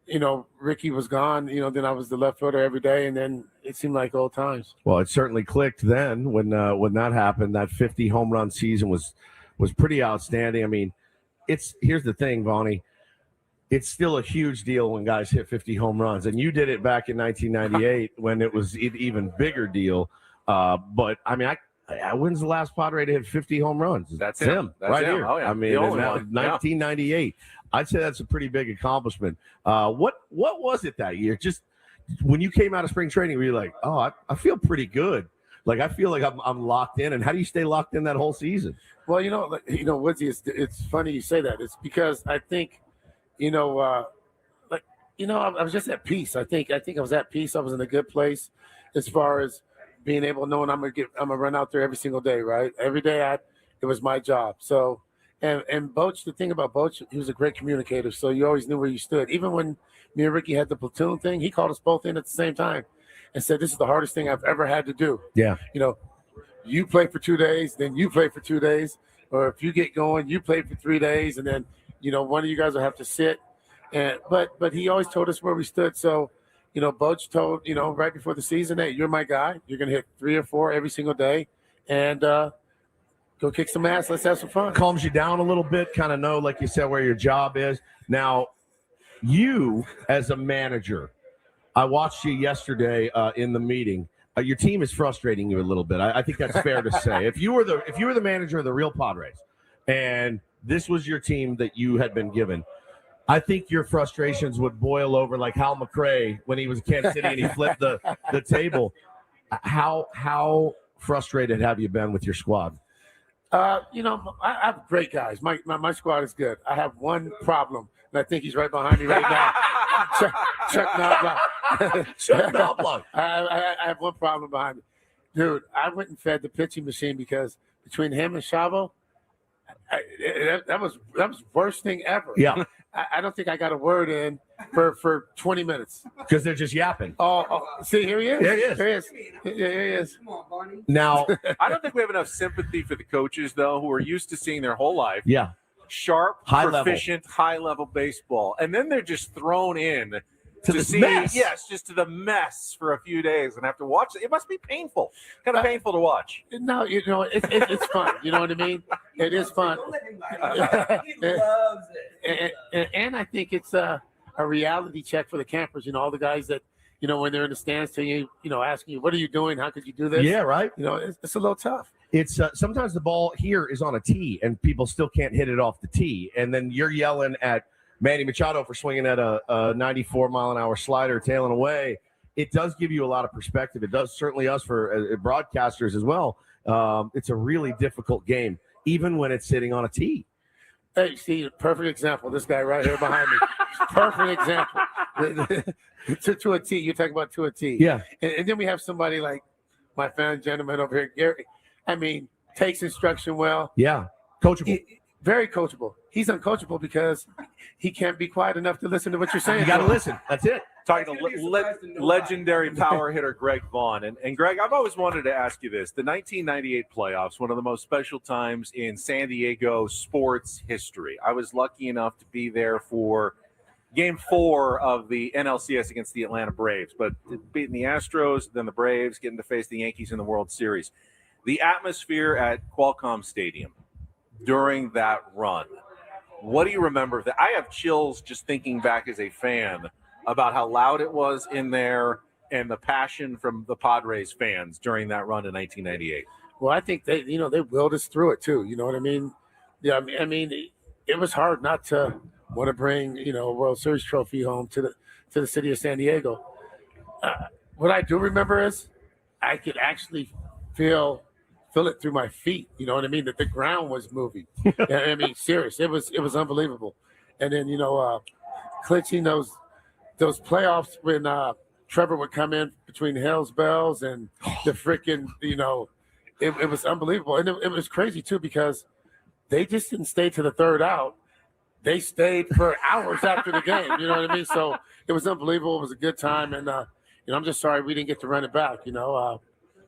you know, Ricky was gone. You know, then I was the left fielder every day, and then it seemed like old times. Well, it certainly clicked then when that happened. That 50 home run season was pretty outstanding. I mean, here's the thing, Vonnie. It's still a huge deal when guys hit 50 home runs, and you did it back in 1998 when it was an even bigger deal. But I mean, when's the last Padre to hit 50 home runs? That's him. That's right him. here. Oh, yeah. I mean, The only and that one. was 1998. I'd say that's a pretty big accomplishment. What was it that year? Just when you came out of spring training, were you like, oh, I feel pretty good? Like I feel like I'm locked in. And how do you stay locked in that whole season? Well, Woodsy, it's funny you say that. It's because I think, I was just at peace. I think I was at peace. I was in a good place as far as being able to know I'm gonna run out there every single day, right? Every day it was my job. So and Boch, the thing about Boch, he was a great communicator. So you always knew where you stood. Even when me and Ricky had the platoon thing, he called us both in at the same time and said, "This is the hardest thing I've ever had to do." Yeah. You know, you play for 2 days, then you play for 2 days, or if you get going, you play for 3 days, and then one of you guys will have to sit. And but he always told us where we stood. So, Boch told right before the season, "Hey, you're my guy. You're gonna hit 3 or 4 every single day, and go kick some ass. Let's have some fun." Calms you down a little bit, kind of know, like you said, where your job is. Now, you as a manager, I watched you yesterday in the meeting. Your team is frustrating you a little bit. I think that's fair to say. If you were the manager of the real Padres, and this was your team that you had been given, I think your frustrations would boil over like Hal McRae when he was in Kansas City and he flipped the table. How frustrated have you been with your squad? I have great guys. My squad is good. I have one problem, and I think he's right behind me right now. Chuck Knobloch. Chuck Knobloch. I have one problem behind me. Dude, I went and fed the pitching machine because between him and Chavo, that was the worst thing ever. Yeah. I don't think I got a word in for 20 minutes. Because they're just yapping. Oh, see, here he is. There he is. Here he is. Come on, Barney. Now, I don't think we have enough sympathy for the coaches, though, who are used to seeing their whole life yeah, sharp, proficient, high-level baseball, and then they're just thrown in to see, mess. yes, just to the mess for a few days and have to watch it. It must be painful, kind of painful to watch. No, it's fun. You know what I mean? It is fun. He loves it. And I think it's a reality check for the campers. All the guys that when they're in the stands to you, asking you, "What are you doing? How could you do this?" Yeah, right. It's a little tough. It's sometimes the ball here is on a tee and people still can't hit it off the tee, and then you're yelling at Manny Machado for swinging at a 94 mile an hour slider, tailing away. It does give you a lot of perspective. It does certainly us for broadcasters as well. It's a really difficult game, even when it's sitting on a tee. Hey, see, perfect example. This guy right here behind me. Perfect example. to a T. You're talking about to a T. Yeah. And then we have somebody like my fan gentleman over here, Gary. I mean, takes instruction well. Yeah. Coachable. Very coachable. He's uncoachable because he can't be quiet enough to listen to what you're saying. You got to listen. That's it. Talking to legendary power hitter Greg Vaughn. And Greg, I've always wanted to ask you this. The 1998 playoffs, one of the most special times in San Diego sports history. I was lucky enough to be there for Game 4 of the NLCS against the Atlanta Braves, but beating the Astros, then the Braves, getting to face the Yankees in the World Series. The atmosphere at Qualcomm Stadium during that run, what do you remember of that? I have chills just thinking back as a fan about how loud it was in there and the passion from the Padres fans during that run in 1998. Well, I think they willed us through it too. You know what I mean? Yeah, I mean, it was hard not to want to bring a World Series trophy home to the city of San Diego. What I do remember is I could actually feel it through my feet. You know what I mean? That the ground was moving. I mean, serious. It was unbelievable. And then clinching those playoffs when Trevor would come in between Hell's Bells and the freaking, it was unbelievable. And it was crazy, too, because they just didn't stay to the third out. They stayed for hours after the game. You know what I mean? So it was unbelievable. It was a good time. And, I'm just sorry we didn't get to run it back.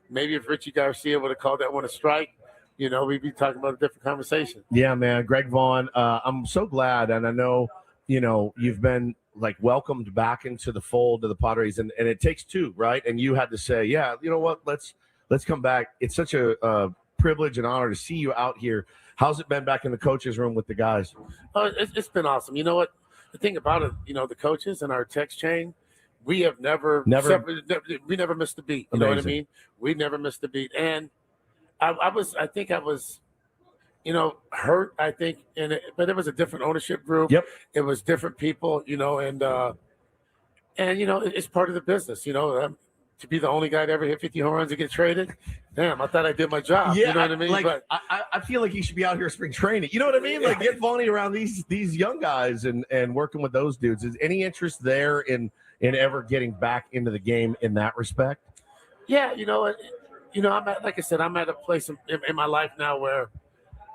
Maybe if Richie Garcia would have called that one a strike, we'd be talking about a different conversation. Yeah, man. Greg Vaughn, I'm so glad. And I know, you've been welcomed back into the fold of the Padres, and it takes two, right? And you had to say, yeah, you know what? Let's come back. It's such a privilege and honor to see you out here. How's it been back in the coaches' room with the guys? It's been awesome. You know what? The thing about it, the coaches and our text chain, we have never we never missed a beat. You know what I mean? We never missed a beat. And I think I was hurt, I think, but it was a different ownership group. Yep. It was different people, and it's part of the business, to be the only guy to ever hit 50 home runs and get traded. Damn, I thought I did my job. Yeah, you know what I mean? But I feel like he should be out here spring training. You know what I mean? Get Vaughn around these young guys and working with those dudes. Is any interest there in ever getting back into the game in that respect? Yeah, I'm at, like I said, I'm at a place in my life now where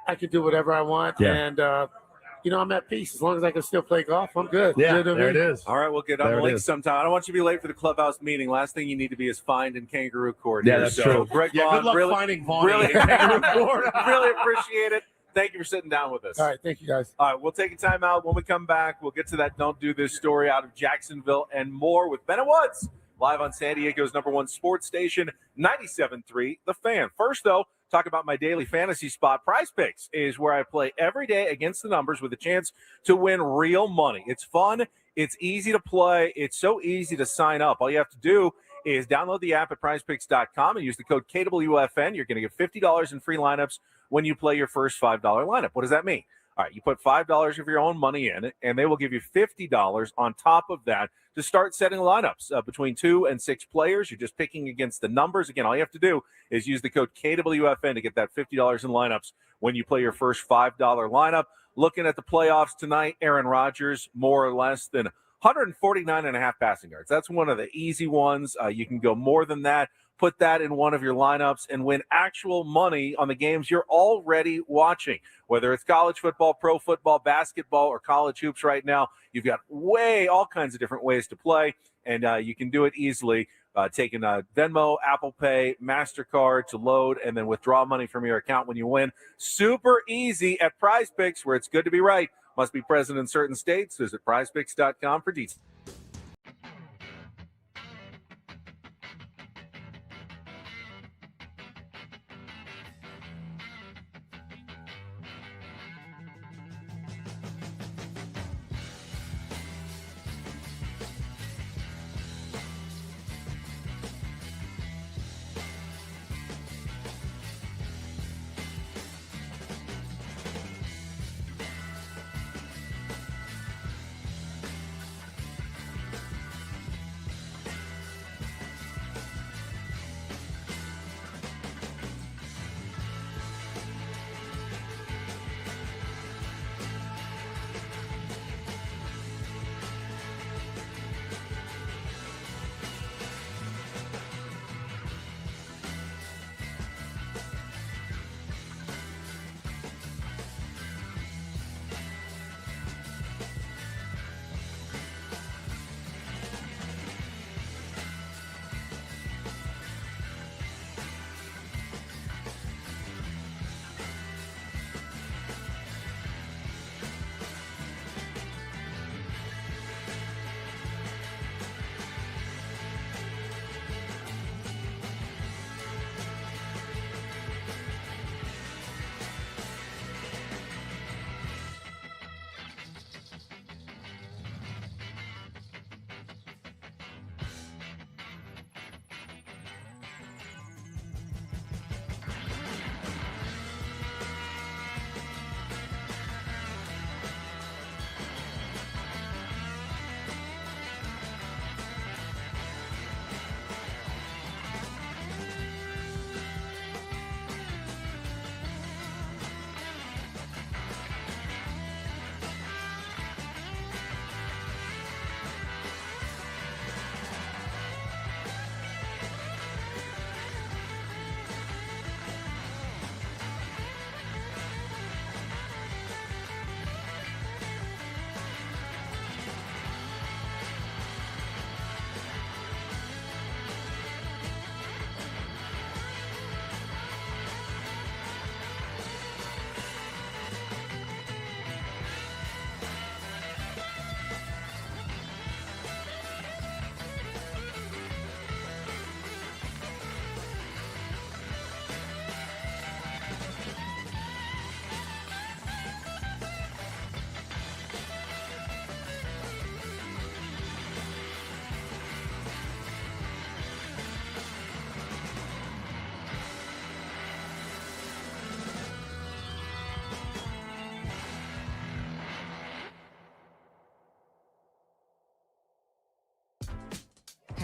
I can do whatever I want, and I'm at peace. As long as I can still play golf, I'm good. Yeah, you know what there I mean? it is. All right, we'll get on the link sometime. I don't want you to be late for the clubhouse meeting. Last thing you need to be is fined in kangaroo court. Yeah, that's true. Greg Vaughn, good luck finding Vaughn really, in kangaroo court. really appreciate it. Thank you for sitting down with us. All right, thank you, guys. All right, we'll take a time out. When we come back, we'll get to that Don't Do This story out of Jacksonville and more with Bennett Woods, live on San Diego's #1 sports station, 97.3 The Fan. First, though, talk about my daily fantasy spot. Prize Picks is where I play every day against the numbers with a chance to win real money. It's fun. It's easy to play. It's so easy to sign up. All you have to do is download the app at prizepicks.com and use the code KWFN. You're going to get $50 in free lineups when you play your first $5 lineup. What does that mean? All right, you put $5 of your own money in it, and they will give you $50 on top of that to start setting lineups between 2 and 6 players. You're just picking against the numbers. Again, all you have to do is use the code KWFN to get that $50 in lineups when you play your first $5 lineup. Looking at the playoffs tonight, Aaron Rodgers, more or less than 149.5 passing yards. That's one of the easy ones. You can go more than that. Put that in one of your lineups and win actual money on the games you're already watching. Whether it's college football, pro football, basketball, or college hoops right now, you've got all kinds of different ways to play, and you can do it easily. Taking Venmo, Apple Pay, MasterCard to load, and then withdraw money from your account when you win. Super easy at Prize Picks, where it's good to be right. Must be present in certain states. Visit prizepicks.com for details.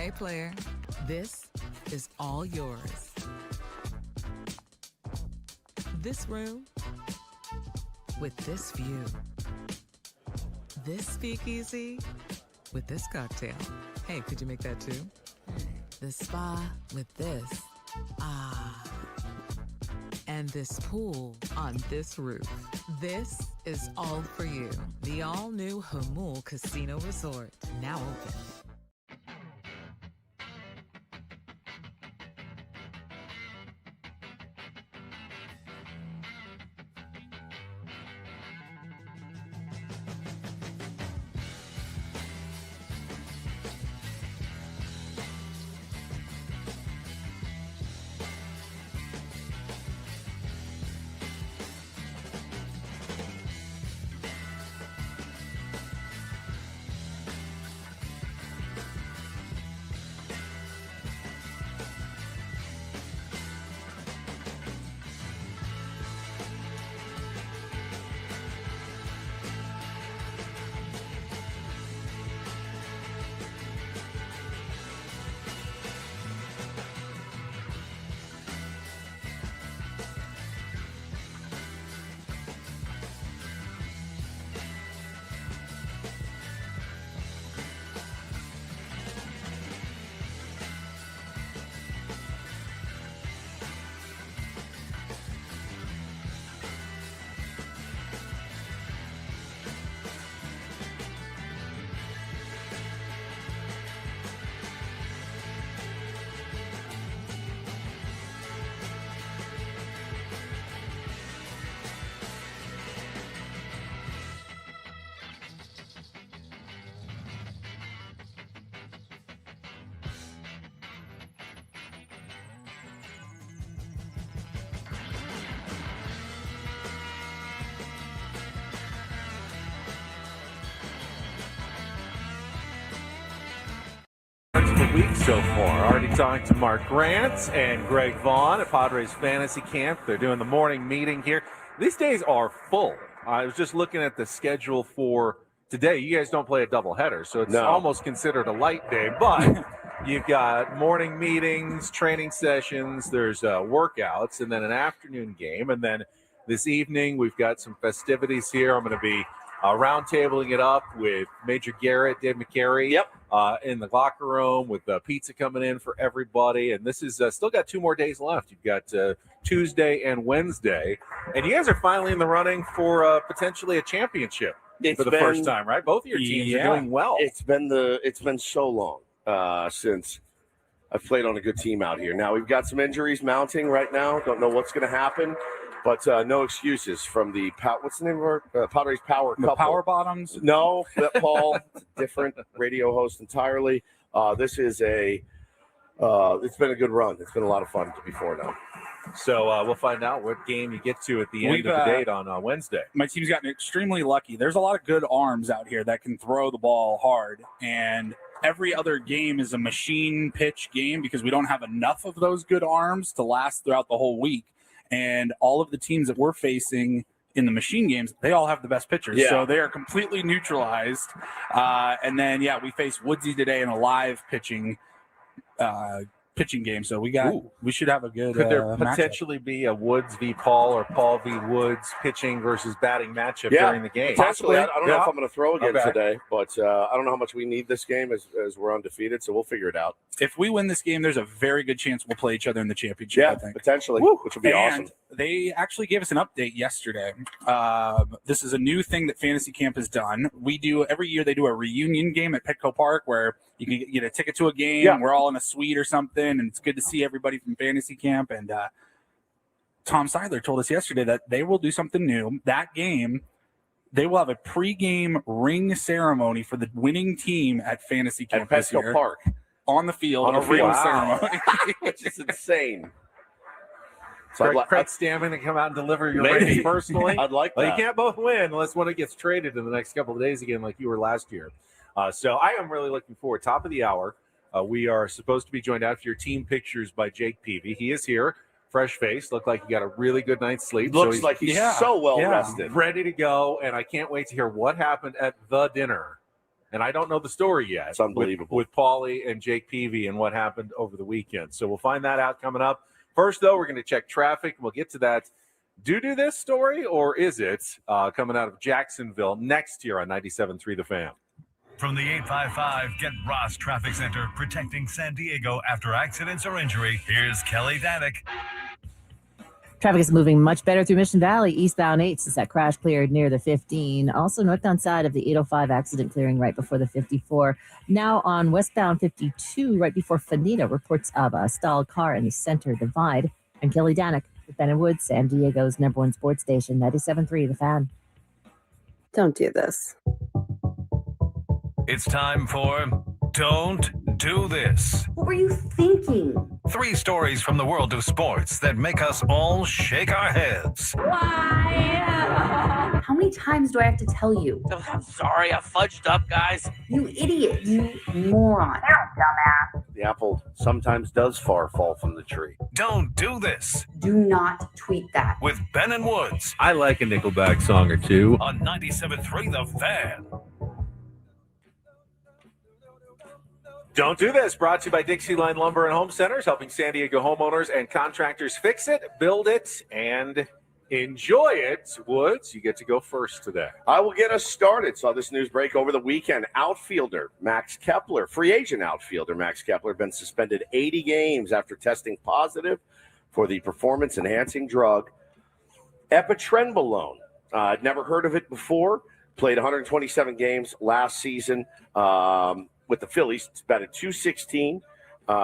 Hey, player, this is all yours. This room with this view. This speakeasy with this cocktail. Hey, could you make that too? The spa with this. Ah. And this pool on this roof. This is all for you. The all-new Hamul Casino Resort, now open. Week so far. Already talking to Mark Grant and Greg Vaughn at Padres Fantasy Camp. They're doing the morning meeting here. These days are full. I was just looking at the schedule for today. You guys don't play a doubleheader, so it's almost considered a light day, but you've got morning meetings, training sessions, there's workouts, and then an afternoon game. And then this evening, we've got some festivities here. I'm going to be round-tabling it up with Major Garrett, Dave McCary. In the locker room with pizza coming in for everybody. And this is still got 2 more days left. You've got Tuesday and Wednesday. And you guys are finally in the running for potentially a championship for the first time, right? Both of your teams are doing well. It's been so long since I've played on a good team out here. Now, we've got some injuries mounting right now. Don't know what's going to happen. But no excuses from the what's the name of our Padres Power couple? The Power Bottoms? No, Paul, different radio host entirely. This is it's been a good run. It's been a lot of fun to be 4-0. So we'll find out what game you get to at the end of the date on Wednesday. My team's gotten extremely lucky. There's a lot of good arms out here that can throw the ball hard, and every other game is a machine pitch game because we don't have enough of those good arms to last throughout the whole week. And all of the teams that we're facing in the machine games, they all have the best pitchers. Yeah. So they are completely neutralized. And then, we face Woodsy today in a live pitching game. So we should have a good Could there matchup. potentially be a Woods v. Paul or Paul v. Woods pitching versus batting matchup during the game? Possibly. I don't know if I'm going to throw again today, but I don't know how much we need this game as we're undefeated, so we'll figure it out. If we win this game, there's a very good chance we'll play each other in the championship, I think. Potentially, which would be awesome. They actually gave us an update yesterday. This is a new thing that Fantasy Camp has done. Every year they do a reunion game at Petco Park where you can get a ticket to a game. We're all in a suite or something, and it's good to see everybody from Fantasy Camp. And Tom Seiler told us yesterday that they will do something new. That game, they will have a pregame ring ceremony for the winning team at Fantasy Camp at Petco Park. On the field, on a ring ceremony. Which is insane. So Craig Stammen to come out and deliver your ring personally. I'd like that. Well, you can't both win unless one gets traded in the next couple of days again, like you were last year. So I am really looking forward. Top of the hour, we are supposed to be joined after your team pictures by Jake Peavy. He is here, fresh face. Looked like he got a really good night's sleep. Looks like he's so well rested, ready to go. And I can't wait to hear what happened at the dinner And I don't know the story yet. It's unbelievable. With Paulie and Jake Peavy and what happened over the weekend. So we'll find that out coming up. First, though, we're going to check traffic. We'll get to that. Do this story, or is it coming out of Jacksonville next year on 97.3 The Fan? From the 855 Get Ross Traffic Center, protecting San Diego after accidents or injury, here's Kelly Danick. Traffic is moving much better through Mission Valley, eastbound 8 since that crash cleared near the 15. Also northbound side of the 805 accident clearing right before the 54. Now on westbound 52, right before Fanita, reports of a stalled car in the center divide. I'm Kelly Danick with Ben and Woods, San Diego's #1 sports station, 97.3 The Fan. Don't do this. It's time for Don't Do This. What were you thinking? 3 stories from the world of sports that make us all shake our heads. Why? How many times do I have to tell you? I'm sorry, I fudged up, guys. You idiot. You moron. Dumbass. The apple sometimes does fall from the tree. Don't do this Do not tweet that. with Ben and Woods I like a Nickelback song or two. on 97.3 The Fan. Don't do this. Brought to you by Dixieline Lumber and Home Centers, helping San Diego homeowners and contractors fix it, build it, and enjoy it. Woods, you get to go first today. I will get us started. Saw this news break over the weekend. Outfielder Max Kepler, free agent outfielder Max Kepler, been suspended 80 games after testing positive for the performance-enhancing drug epitrenbolone. I'd never heard of it before. Played 127 games last season with the Phillies. It's batted .216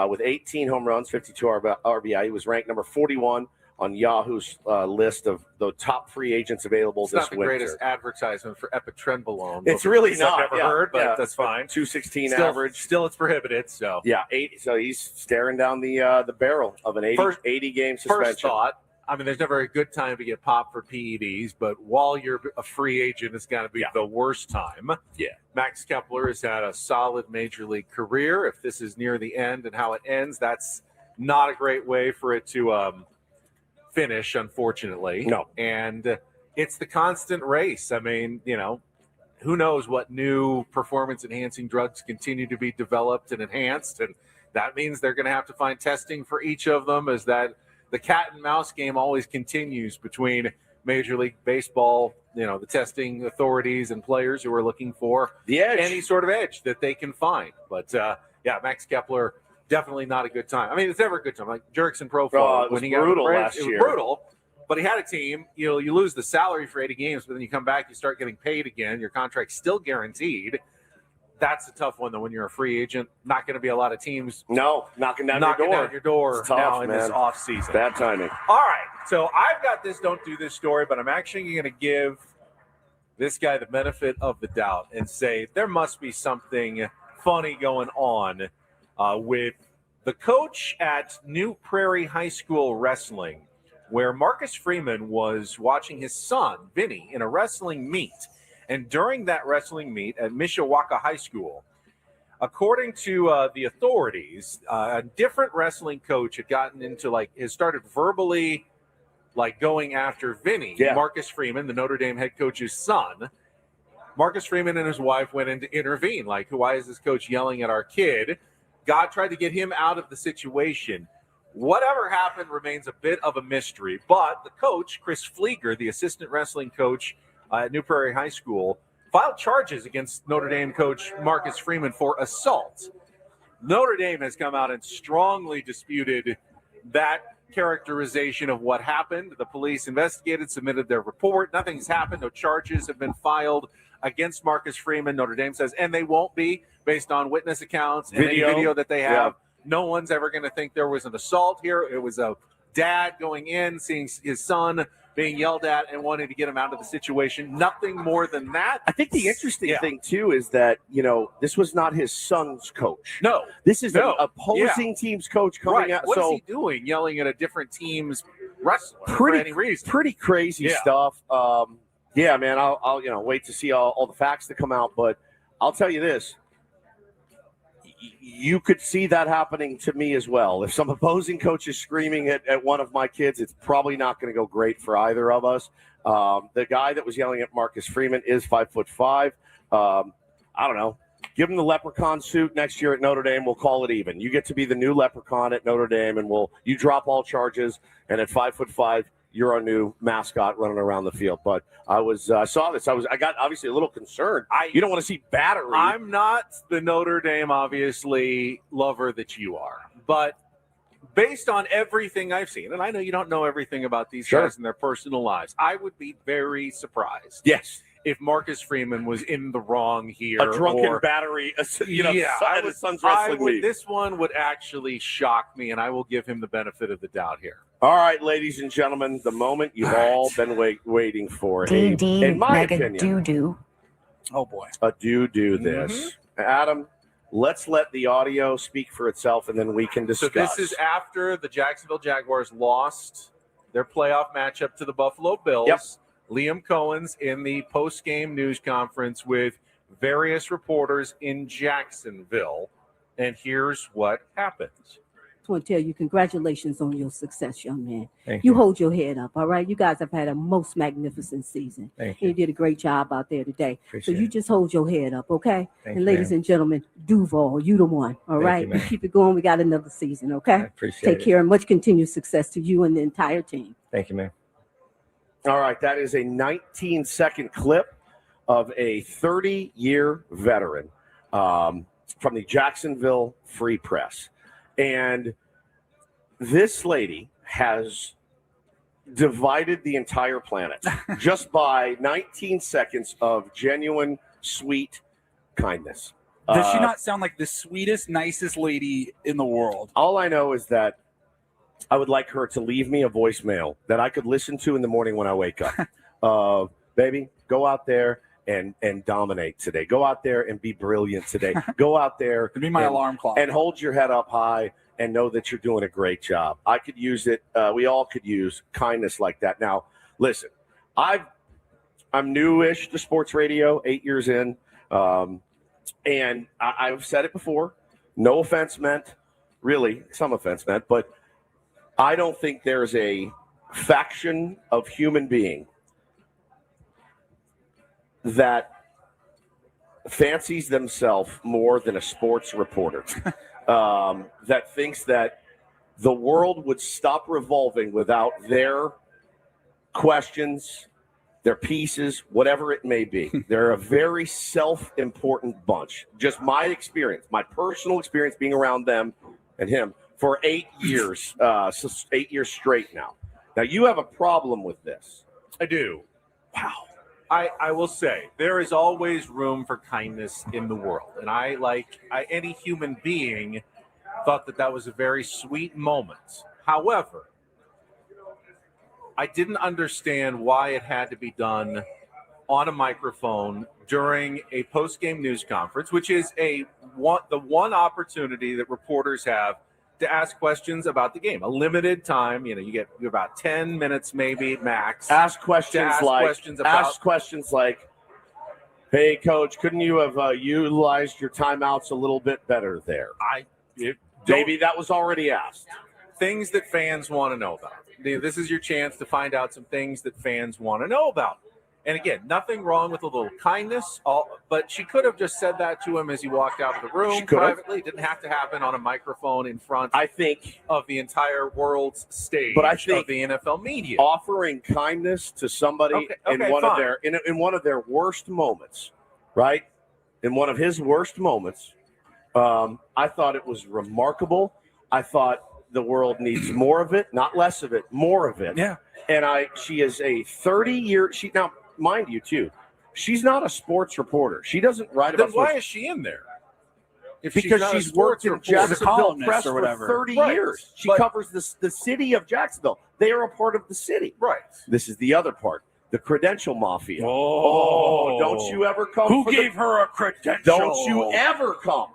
with 18 home runs, 52 RBI. He was ranked number 41 on Yahoo's list of the top free agents available It's this not the winter. greatest advertisement for epitrenbolone. It's really not. I've never heard, but that's fine. 216 Still, average. Still, it's prohibited. So Yeah, 80. So he's staring down the barrel of an 80 game suspension. First thought, I mean, there's never a good time to get popped for PEDs, but while you're a free agent, it's got to be the worst time. Yeah. Max Kepler has had a solid major league career. If this is near the end and how it ends, that's not a great way for it to finish, unfortunately. No. And it's the constant race. I mean, who knows what new performance-enhancing drugs continue to be developed and enhanced, and that means they're going to have to find testing for each of them, as that the cat and mouse game always continues between Major League Baseball, the testing authorities and players who are looking for the edge, any sort of edge that they can find. But Max Kepler, definitely not a good time. I mean, it's never a good time. Like Jurickson Profile, it was when he got brutal the Braves, last year. It was brutal, but he had a team. You lose the salary for 80 games, but then you come back, you start getting paid again. Your contract's still guaranteed. That's a tough one, though, when you're a free agent. Not going to be a lot of teams knocking down your door It's tough, now in man. this offseason. Bad timing. All right, so I've got this don't do this story, but I'm actually going to give this guy the benefit of the doubt and say there must be something funny going on with the coach at New Prairie High School Wrestling, where Marcus Freeman was watching his son, Vinny, in a wrestling meet. And during that wrestling meet at Mishawaka High School, according to the authorities, a different wrestling coach had gotten into has started verbally going after Vinny, Marcus Freeman, the Notre Dame head coach's son. Marcus Freeman and his wife went in to intervene. Why is this coach yelling at our kid? God tried to get him out of the situation. Whatever happened remains a bit of a mystery. But the coach, Chris Flieger, the assistant wrestling coach at New Prairie High School, filed charges against Notre Dame coach Marcus Freeman for assault. Notre Dame has come out and strongly disputed that characterization of what happened. The police investigated, submitted their report. Nothing's happened. No charges have been filed against Marcus Freeman, Notre Dame says, and they won't be based on witness accounts and any video that they have. No one's ever going to think there was an assault here. It was a dad going in, seeing his son being yelled at and wanting to get him out of the situation. Nothing more than that. I think the interesting thing, too, is that, this was not his son's coach. No. This is an opposing team's coach coming out. What is he doing, yelling at a different team's wrestler for any reason? Pretty crazy stuff. Man, I'll wait to see all the facts that come out. But I'll tell you this. You could see that happening to me as well. If some opposing coach is screaming at one of my kids, it's probably not going to go great for either of us. The guy that was yelling at Marcus Freeman is 5'5". I don't know. Give him the leprechaun suit next year at Notre Dame. We'll call it even. You get to be the new leprechaun at Notre Dame, and you drop all charges. And at 5'5", you're our new mascot running around the field. But I saw this. I got obviously a little concerned. You don't want to see battery. I'm not the Notre Dame, obviously, lover that you are. But based on everything I've seen, and I know you don't know everything about these guys and their personal lives, I would be very surprised. Yes. If Marcus Freeman was in the wrong here. A drunken battery, Suns wrestling league. This one would actually shock me, and I will give him the benefit of the doubt here. All right, ladies and gentlemen, the moment you've all been waiting for. In my opinion. Doo-doo. Oh, boy. A do this. Adam, let's let the audio speak for itself, and then we can discuss. So this is after the Jacksonville Jaguars lost their playoff matchup to the Buffalo Bills. Yep. Liam Cohen's in the post-game news conference with various reporters in Jacksonville, and here's what happened. I want to tell you, congratulations on your success, young man. Thank you you. hold your head up, all right? You guys have had a most magnificent season. Thank You did a great job out there today. Appreciate so you just hold your head up, okay? Thank and you, ladies ma'am. and gentlemen, Duval, you the one, all Thank right? you, ma'am. keep it going. We got another season, okay? I appreciate Take it. care and much continued success to you and the entire team. Thank you, man. All right, that is a 19-second clip of a 30-year veteran from the Jacksonville Free Press. And this lady has divided the entire planet just by 19 seconds of genuine, sweet kindness. Does she not sound like the sweetest, nicest lady in the world? All I know is that I would like her to leave me a voicemail that I could listen to in the morning when I wake up. Baby, go out there and dominate today. Go out there and be brilliant today. Go out there Could be my alarm clock. and hold your head up high and know that you're doing a great job. I could use it. We all could use kindness like that. Now, listen, I'm newish to sports radio, 8 years in, and I've said it before. No offense meant, really, some offense meant, but I don't think there's a faction of human being that fancies themselves more than a sports reporter, that thinks that the world would stop revolving without their questions, their pieces, whatever it may be. They're a very self-important bunch. Just my experience, my personal experience being around them and him for 8 years, 8 years straight now. Now, you have a problem with this. I do. Wow. I will say, there is always room for kindness in the world. And any human being, thought that was a very sweet moment. However, I didn't understand why it had to be done on a microphone during a post-game news conference, which is the one opportunity that reporters have to ask questions about the game. A limited time, you get about 10 minutes maybe max. Ask questions like, hey, Coach, couldn't you have utilized your timeouts a little bit better there? Maybe that was already asked. Things that fans want to know about. This is your chance to find out some things that fans want to know about. And again, nothing wrong with a little kindness, but she could have just said that to him as he walked out of the room privately. It didn't have to happen on a microphone in front, of the entire world's stage, but I think of the NFL media. Offering kindness to somebody in one of their worst moments, right? In one of his worst moments, I thought it was remarkable. I thought the world needs more of it, not less of it, more of it. Yeah. And she is a 30-year. Now, mind you, too, she's not a sports reporter. She doesn't write about. Then why is she in there? Because she's worked in Jacksonville Press for 30 years. She covers the city of Jacksonville. They are a part of the city. Right. This is the other part. The credential mafia. Oh, don't you ever come. Who gave her a credential? Don't you ever come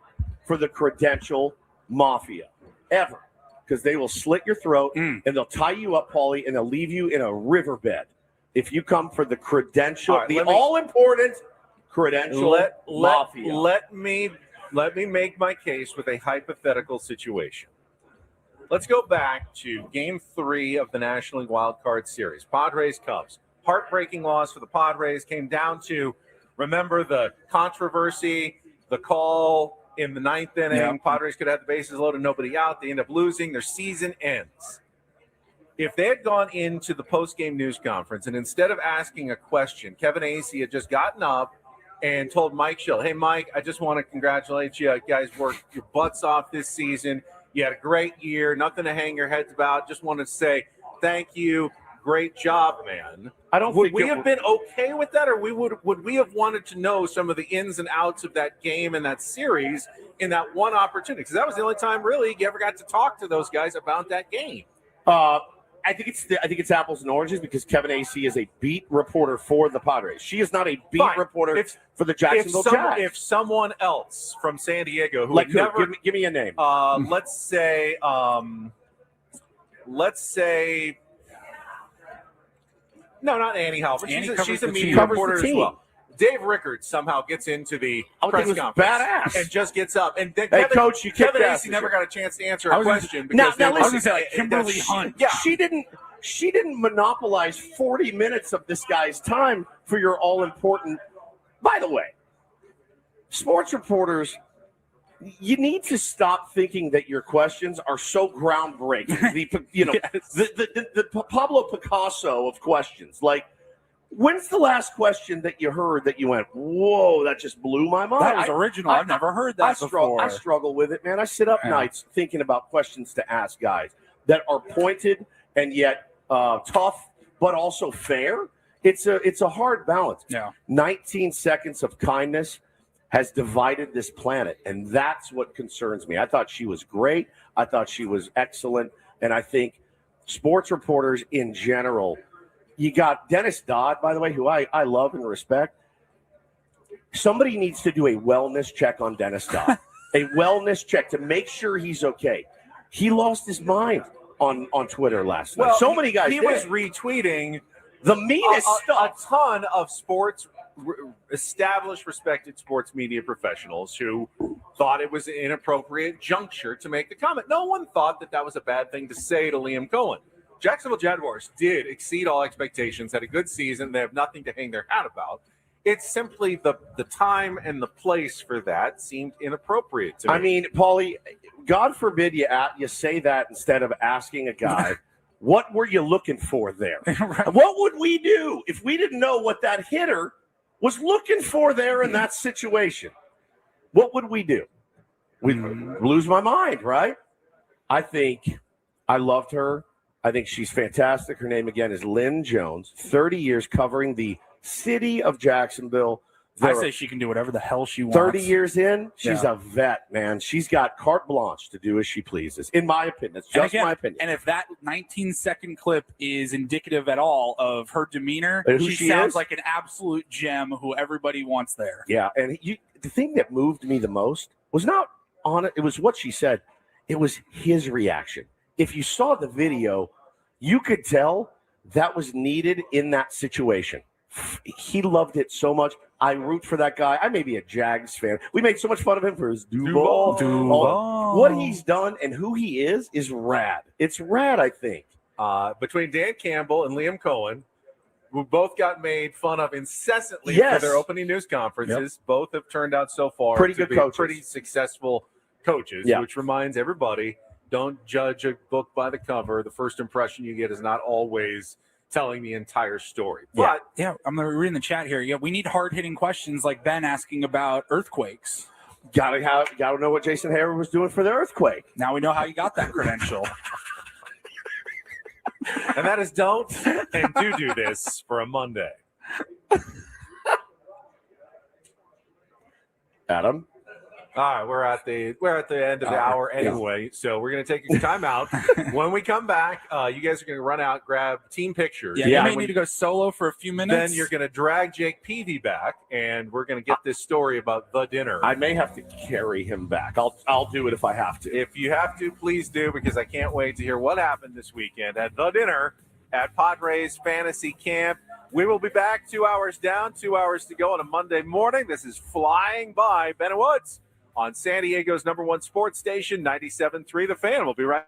for the credential mafia. Ever. Because they will slit your throat and they'll tie you up, Paulie, and they'll leave you in a riverbed. If you come for the credential, all-important credential mafia. Let me make my case with a hypothetical situation. Let's go back to Game 3 of the National League Wild Card Series. Padres-Cubs. Heartbreaking loss for the Padres. Came down to, remember the controversy, the call in the ninth inning. Yep. Padres could have the bases loaded, nobody out. They end up losing. Their season ends. If they had gone into the post-game news conference and instead of asking a question, Kevin Acee had just gotten up and told Mike Schill, hey, Mike, I just want to congratulate you. You guys worked your butts off this season. You had a great year. Nothing to hang your heads about. Just wanted to say thank you. Great job, man. Would we have been okay with that, or would we have wanted to know some of the ins and outs of that game and that series in that one opportunity? Because that was the only time really you ever got to talk to those guys about that game. I think it's apples and oranges because Kevin Acee is a beat reporter for the Padres. She is not a beat reporter for the Jacksonville Jags. If someone else from San Diego who like would never give me a name. Let's say no, not Annie Halbert. She's a media reporter as well. Dave Rickards somehow gets into the press conference badass and just gets up. And then hey, Coach, Kevin Acee never got a chance to answer a question because now listen, like Kimberly Hunt. Yeah, she didn't monopolize 40 minutes of this guy's time for your all-important. By the way, sports reporters, you need to stop thinking that your questions are so groundbreaking. The Pablo Picasso of questions. Like, when's the last question that you heard that you went, whoa, that just blew my mind? That was original. I've never heard that before. I struggle with it, man. I sit up nights thinking about questions to ask guys that are pointed and yet tough, but also fair. It's a hard balance. Yeah. 19 seconds of kindness has divided this planet, and that's what concerns me. I thought she was great. I thought she was excellent, and I think sports reporters in general. You got Dennis Dodd, by the way, who I love and respect. Somebody needs to do a wellness check on Dennis Dodd, a wellness check to make sure he's okay. He lost his mind on Twitter last night. So many guys. He was retweeting the meanest stuff. A ton of sports, established, respected sports media professionals who thought it was an inappropriate juncture to make the comment. No one thought that was a bad thing to say to Liam Cohen. Jacksonville Jaguars did exceed all expectations, had a good season. They have nothing to hang their hat about. It's simply the time and the place for that seemed inappropriate to me. I mean, Paulie, God forbid you say that instead of asking a guy, what were you looking for there? Right. What would we do if we didn't know what that hitter was looking for there in that situation? What would we do? We'd lose my mind, right? I think I loved her. I think she's fantastic. Her name, again, is Lynn Jones, 30 years covering the city of Jacksonville. I say she can do whatever the hell she wants. 30 years in, she's a vet, man. She's got carte blanche to do as she pleases, in my opinion. That's just my opinion. And if that 19-second clip is indicative at all of her demeanor, she sounds like an absolute gem who everybody wants there. Yeah, and the thing that moved me the most was not on it. It was what she said. It was his reaction. If you saw the video, you could tell that was needed in that situation. He loved it so much. I root for that guy. I may be a Jags fan. We make so much fun of him for his Duval. What he's done and who he is rad. It's rad, I think. Between Dan Campbell and Liam Cohen, who both got made fun of incessantly for their opening news conferences, both have turned out so far pretty to good be coaches. Pretty successful coaches, which reminds everybody, don't judge a book by the cover. The first impression you get is not always telling the entire story. But I'm reading the chat here. Yeah, we need hard-hitting questions like Ben asking about earthquakes. Gotta know what Jason Hayward was doing for the earthquake. Now we know how you got that credential. And that is don't and do this for a Monday. Adam? All right, we're at the end of the hour anyway, so we're going to take a time out. When we come back, you guys are going to run out, grab team pictures. Yeah, you may need to go solo for a few minutes. Then you're going to drag Jake Peavy back, and we're going to get this story about the dinner. I may have to carry him back. I'll do it if I have to. If you have to, please do, because I can't wait to hear what happened this weekend at the dinner at Padres Fantasy Camp. We will be back 2 hours down, 2 hours to go on a Monday morning. This is Flying By Ben Woods on San Diego's #1 sports station, 97.3 The Fan. We'll be right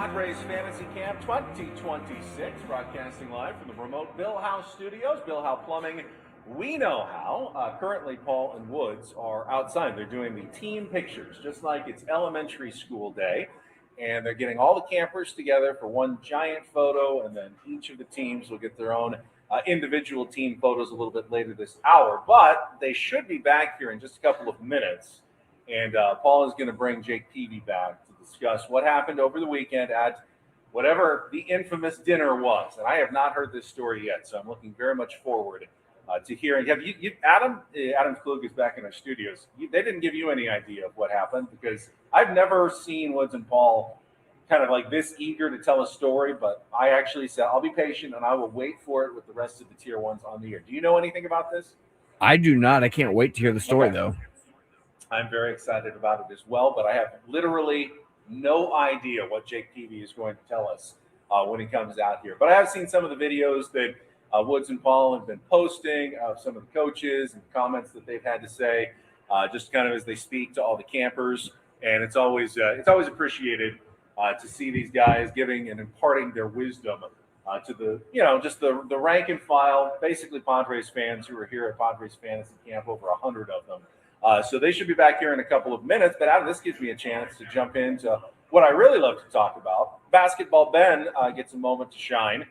Padres Fantasy Camp 2026, broadcasting live from the remote Bill Howe Studios. Bill Howe Plumbing, we know how. Currently, Paul and Woods are outside. They're doing the team pictures, just like it's elementary school day. And they're getting all the campers together for one giant photo, and then each of the teams will get their own individual team photos a little bit later this hour. But they should be back here in just a couple of minutes. And Paul is going to bring Jake Peavy back to discuss what happened over the weekend at whatever the infamous dinner was. And I have not heard this story yet, so I'm looking very much forward to hearing. Have you Adam Klug is back in our studios. They didn't give you any idea of what happened, because I've never seen Woods and Paul kind of like this eager to tell a story, but I actually said I'll be patient and I will wait for it with the rest of the tier ones on the air. Do you know anything about this? I do not. I can't wait to hear the story, though. I'm very excited about it as well, but I have literally no idea what Jake Peavy is going to tell us when he comes out here. But I have seen some of the videos that Woods and Paul have been posting of some of the coaches and comments that they've had to say, just kind of as they speak to all the campers. And it's always appreciated to see these guys giving and imparting their wisdom to the, just the rank and file, basically Padres fans who are here at Padres Fantasy Camp, over 100 of them. So they should be back here in a couple of minutes. But Adam, this gives me a chance to jump into what I really love to talk about. Basketball Ben gets a moment to shine.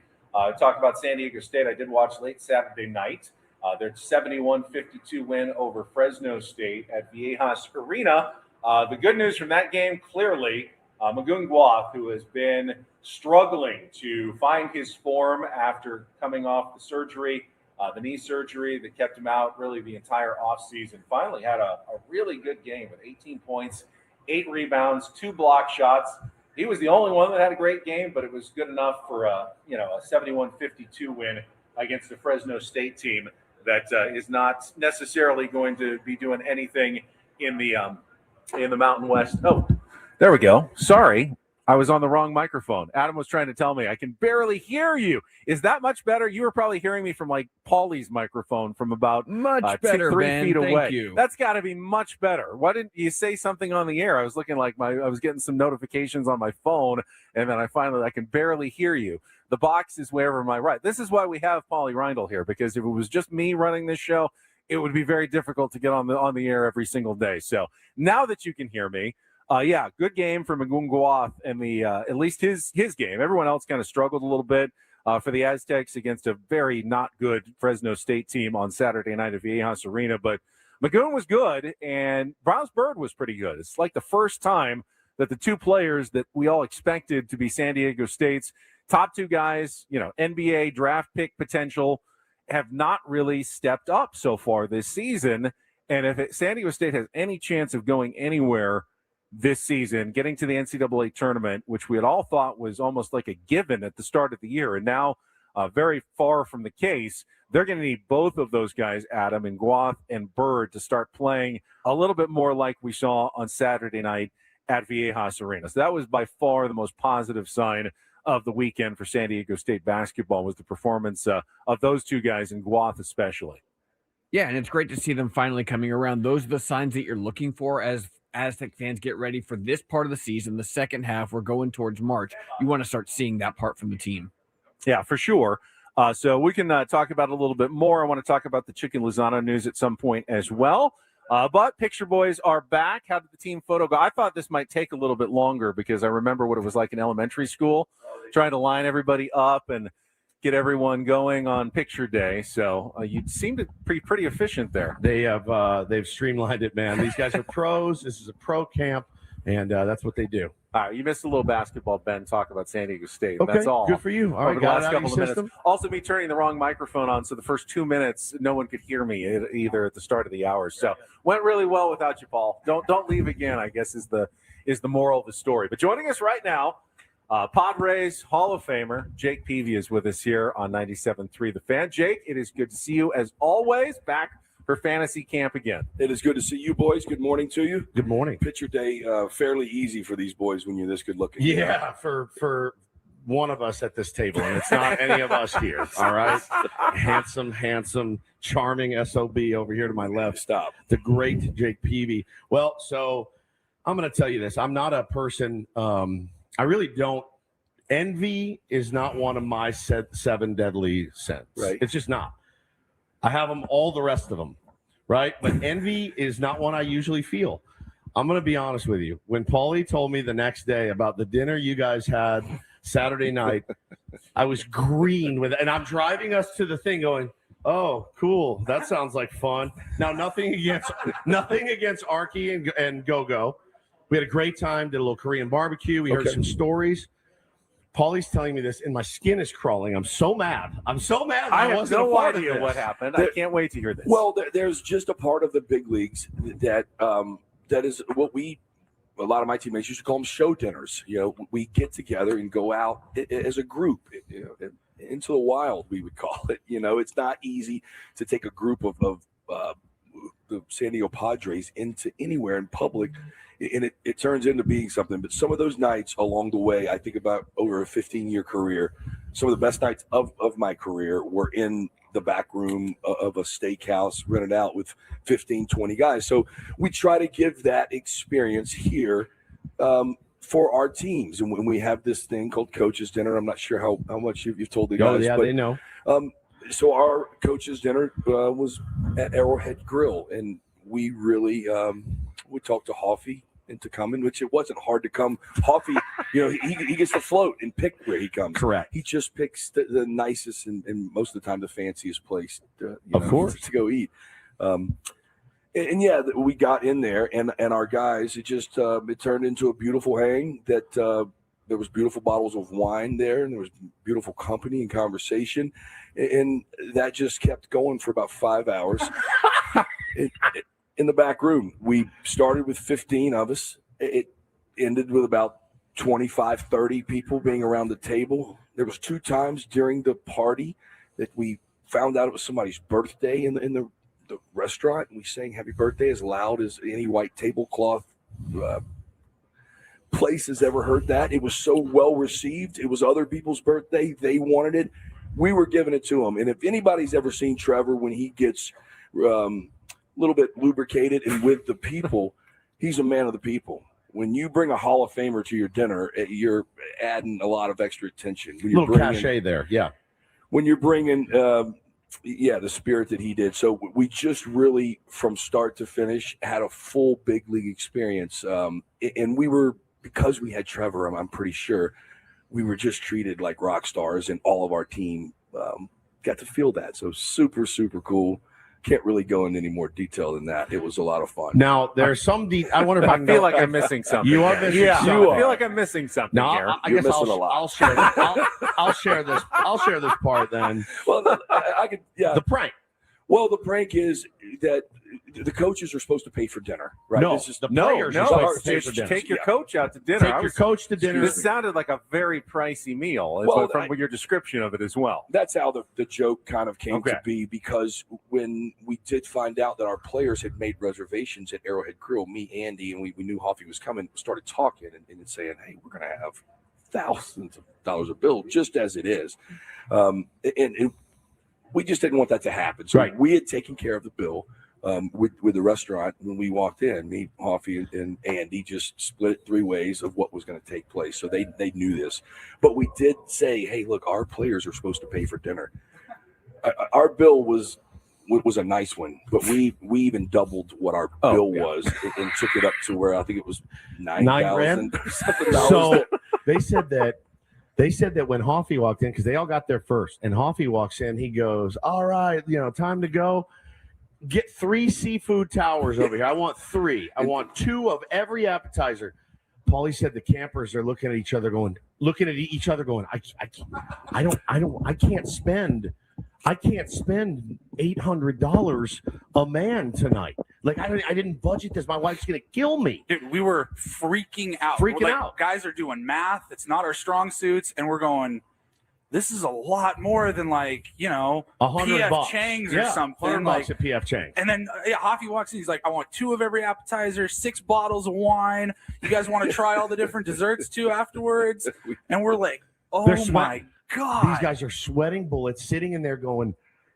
Talk about San Diego State. I did watch late Saturday night. Their 71-52 win over Fresno State at Viejas Arena. The good news from that game, clearly, Magoon Guath, who has been struggling to find his form after coming off the surgery, the knee surgery that kept him out really the entire offseason, finally had a really good game with 18 points, 8 rebounds, 2 block shots. He was the only one that had a great game, but it was good enough for a 71-52 win against the Fresno State team that is not necessarily going to be doing anything in the Mountain West. Oh, there we go. Sorry. I was on the wrong microphone. Adam was trying to tell me I can barely hear you. Is that much better? You were probably hearing me from like Paulie's microphone from about much better, 3 Ben. feet away. Thank you. That's got to be much better. Why didn't you say something on the air? I was looking like I was getting some notifications on my phone, and then I can barely hear you. The box is wherever my right. This is why we have Paulie Reindl here, because if it was just me running this show, it would be very difficult to get on the air every single day. So now that you can hear me. Good game for Magoon Guath and the at least his game. Everyone else kind of struggled a little bit for the Aztecs against a very not good Fresno State team on Saturday night at Viejas Arena. But Magoon was good, and Browns Bird was pretty good. It's like the first time that the two players that we all expected to be San Diego State's top 2 guys, NBA draft pick potential, have not really stepped up so far this season. And if San Diego State has any chance of going anywhere this season, getting to the NCAA tournament, which we had all thought was almost like a given at the start of the year, and now very far from the case, they're going to need both of those guys, Adam, and Guath and Bird, to start playing a little bit more like we saw on Saturday night at Viejas Arena. So that was by far the most positive sign of the weekend for San Diego State basketball, was the performance of those two guys, and Guath especially. Yeah, and it's great to see them finally coming around. Those are the signs that you're looking for as Aztec fans get ready for this part of the season, the second half. We're going towards March. You want to start seeing that part from the team. Yeah, for sure. So we can talk about it a little bit more. I want to talk about the Chicken Lozano news at some point as well. But Picture Boys are back. How did the team photo go? I thought this might take a little bit longer because I remember what it was like in elementary school, trying to line everybody up and get everyone going on picture day. So you seem to be pretty efficient there. They've streamlined it, man. These guys are pros. This is a pro camp, and that's what they do. All right, you missed a little basketball, Ben. Talk about San Diego State. Okay, that's all. Good for you. All right, over the last couple of minutes. Also, me turning the wrong microphone on, so the first 2 minutes, no one could hear me either at the start of the hour. So went really well without you, Paul. Don't leave again, I guess, is the moral of the story. But joining us right now, Padres Hall of Famer Jake Peavy is with us here on 97.3 The Fan. Jake, it is good to see you as always, back for fantasy camp again. It is good to see you boys. Good morning to you. Good morning. Picture day, fairly easy for these boys when you're this good looking. Yeah, for one of us at this table, and it's not any of us here. All right, handsome, charming SOB over here to my left. Stop. The great Jake Peavy. Well, so I'm going to tell you this. I'm not a person. I really don't Envy is not one of my 7 deadly sins. Right. It's just not. I have them, all the rest of them, right? But envy is not one I usually feel. I'm going to be honest with you. When Paulie told me the next day about the dinner you guys had Saturday night, I was green with it. And I'm driving us to the thing going, oh, cool. That sounds like fun. Now, nothing against Arky and Go-Go. We had a great time, did a little Korean barbecue. We heard some stories. Paulie's telling me this, and my skin is crawling. I'm so mad. I have no idea what happened. I can't wait to hear this. Well, there's just a part of the big leagues that that is what a lot of my teammates used to call them show dinners. You know, we get together and go out as a group, into the wild, we would call it. You know, it's not easy to take a group of the San Diego Padres into anywhere in public, and it turns into being something. But some of those nights along the way, I think about over a 15-year career, some of the best nights of my career were in the back room of a steakhouse rented out with 15, 20 guys. So we try to give that experience here for our teams. And when we have this thing called Coach's Dinner, I'm not sure how much you've told the guys. Yeah, but, they know. So our Coach's Dinner was at Arrowhead Grill, and we really we talked to Hoffy into coming, which it wasn't hard to come. Hoffy, he gets to float and pick where he comes. Correct. He just picks the nicest and most of the time the fanciest place to go eat. And yeah, we got in there, and our guys, it turned into a beautiful hang. That there was beautiful bottles of wine there, and there was beautiful company and conversation, and that just kept going for about 5 hours. In the back room, we started with 15 of us. It ended with about 25, 30 people being around the table. There was 2 times during the party that we found out it was somebody's birthday in the restaurant, and we sang happy birthday as loud as any white tablecloth place has ever heard that. It was so well received. It was other people's birthday. They wanted it. We were giving it to them. And if anybody's ever seen Trevor when he gets a little bit lubricated and with the people, he's a man of the people. When you bring a Hall of Famer to your dinner, you're adding a lot of extra attention. A little cachet there, yeah. When you're bringing the spirit that he did. So we just really, from start to finish, had a full big league experience. And we were, because we had Trevor, I'm pretty sure, we were just treated like rock stars, and all of our team got to feel that. So super, super cool. Can't really go into any more detail than that. It was a lot of fun. Now, there's some I wonder if I feel like I'm missing something. You are missing something. I feel like I'm missing something. No, here. I guess I'll share this. I'll share this. I'll share this part then. Well, I could. Yeah. The prank. Well, the prank is that the coaches are supposed to pay for dinner, right? No, this is the players are supposed to pay for just dinner. take your coach out to dinner. Take your coach to dinner. This sounded like a very pricey meal, from your description of it as well. That's how the joke kind of came to be, because when we did find out that our players had made reservations at Arrowhead Grill, me, Andy, and we knew Hoffy was coming, started talking and saying, hey, we're going to have thousands of dollars of bill, just as it is. And we just didn't want that to happen. So we had taken care of the bill with the restaurant when we walked in. Me, Hoffy, and Andy just split it 3 ways of what was going to take place. So they knew this. But we did say, hey, look, our players are supposed to pay for dinner. Our bill was a nice one, but we even doubled what our bill was and took it up to where I think it was $9,000. So they said that when Hoffy walked in, because they all got there first, and Hoffy walks in, he goes, all right, time to go. Get 3 seafood towers over here. I want 3. I want 2 of every appetizer. Paulie said the campers are looking at each other going, I can't spend $800 a man tonight. Like I didn't budget this. My wife's gonna kill me. Dude, we were freaking out. Guys are doing math. It's not our strong suits, and we're going, this is a lot more than $100 PF Chang's or something. $100 at PF Chang's. And then Hoffy walks in. He's like, I want 2 of every appetizer, 6 bottles of wine. You guys want to try all the different desserts too afterwards? And we're like, oh my God. These guys are sweating bullets, sitting in there going,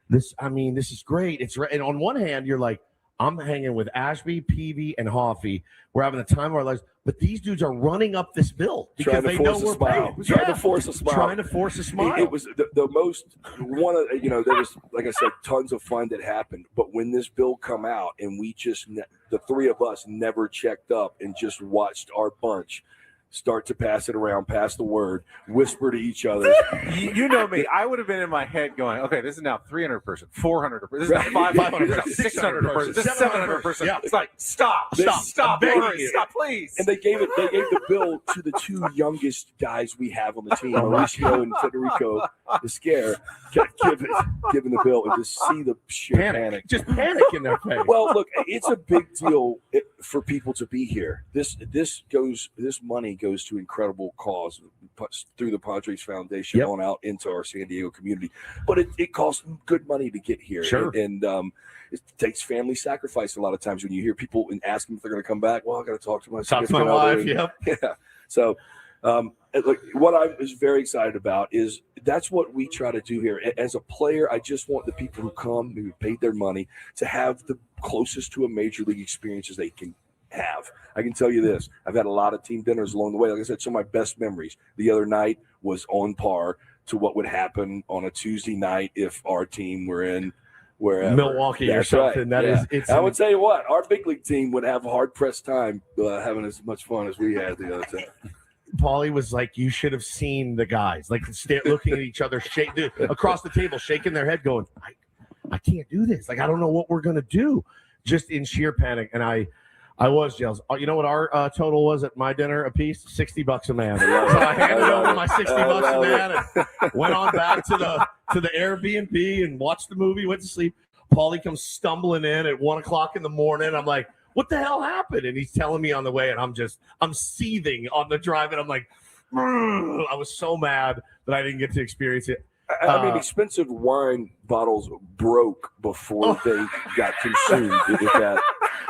this is great. And on one hand, you're like, I'm hanging with Ashby, Peavy, and Hoffy. We're having the time of our lives. But these dudes are running up this bill because they know we're paying. Trying to force a smile. Trying to force a smile. It was the most one of there was, like I said, tons of fun that happened. But when this bill come out and we just the three of us never checked up and just watched our bunch start to pass it around, pass the word, whisper to each other. You know me. I would have been in my head going, okay, this is now 300 person, 400 person, this is now 500 person, 600 person, this is 700 person. Yeah. It's like, stop, please. And they gave the bill to the two youngest guys we have on the team, Mauricio and Federico, to scare, giving the bill and just see the sheer panic. Just panic in their face. Well, look, it's a big deal for people to be here. This money goes to incredible cause through the Padres Foundation on out into our San Diego community. But it costs good money to get here. Sure. And it takes family sacrifice a lot of times when you hear people and ask them if they're going to come back. Well, I got to talk to my significant other. Yeah. So look, what I was very excited about is that's what we try to do here. As a player, I just want the people who come, who paid their money, to have the closest to a major league experience as they can have. I can tell you this. I've had a lot of team dinners along the way. Like I said, some of my best memories the other night was on par to what would happen on a Tuesday night if our team were in wherever. Milwaukee or something. Right. I would tell you what, our big league team would have a hard-pressed time having as much fun as we had the other time. Paulie was like, you should have seen the guys, like looking at each other, across the table, shaking their head, going, I can't do this. Like, I don't know what we're going to do, just in sheer panic. And I was jealous. You know what our total was at my dinner a piece? $60 a man. So I handed over my $60 a man and went on back to the Airbnb and watched the movie, went to sleep. Paulie comes stumbling in at 1:00 in the morning. I'm like, what the hell happened? And he's telling me on the way, and I'm seething on the drive, and I'm like, I was so mad that I didn't get to experience it. I mean, expensive wine bottles broke before they got consumed with that.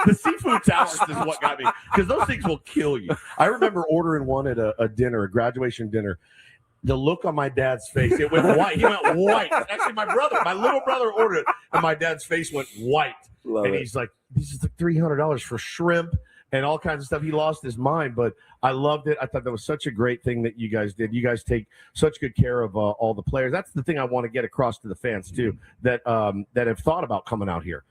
The seafood towers is what got me, because those things will kill you. I remember ordering one at a graduation dinner. The look on my dad's face, it went white. He went white. Actually, my little brother ordered it, and my dad's face went white. He's like, this is like $300 for shrimp and all kinds of stuff. He lost his mind, but I loved it. I thought that was such a great thing that you guys did. You guys take such good care of all the players. That's the thing I want to get across to the fans too, that have thought about coming out here.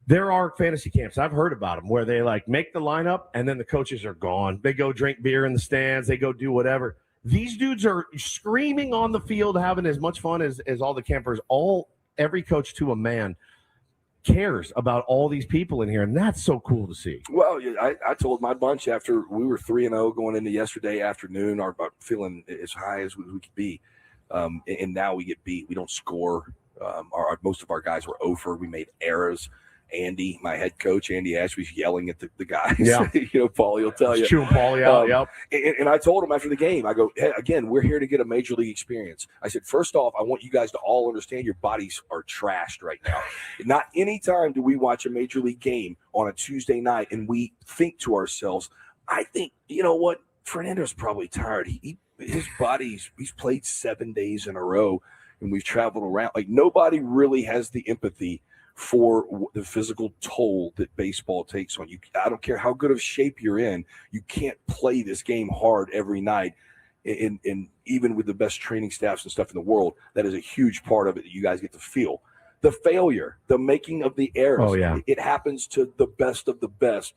There are fantasy camps, I've heard about them, where they like make the lineup and then the coaches are gone. They go drink beer in the stands. They go do whatever. These dudes are screaming on the field, having as much fun as all the campers. Every coach to a man cares about all these people in here, and that's so cool to see. Well, I told my bunch after we were 3-0 going into yesterday afternoon, our feeling as high as we could be, and now we get beat. We don't score. Most of our guys were over. We made errors. Andy, my head coach, Andy Ashby's yelling at the guys. Yeah. Paulie will tell you. Chewing Paulie out, yep. And I told him after the game, I go, hey, again, we're here to get a major league experience. I said, first off, I want you guys to all understand your bodies are trashed right now. Not any time do we watch a major league game on a Tuesday night and we think to ourselves, I think, you know what, Fernando's probably tired. His body's, he's played 7 days in a row and we've traveled around. Like, nobody really has the empathy for the physical toll that baseball takes on you. I don't care how good of shape you're in, you can't play this game hard every night. And even with the best training staffs and stuff in the world, that is a huge part of it that you guys get to feel. The failure, the making of the errors, it happens to the best of the best.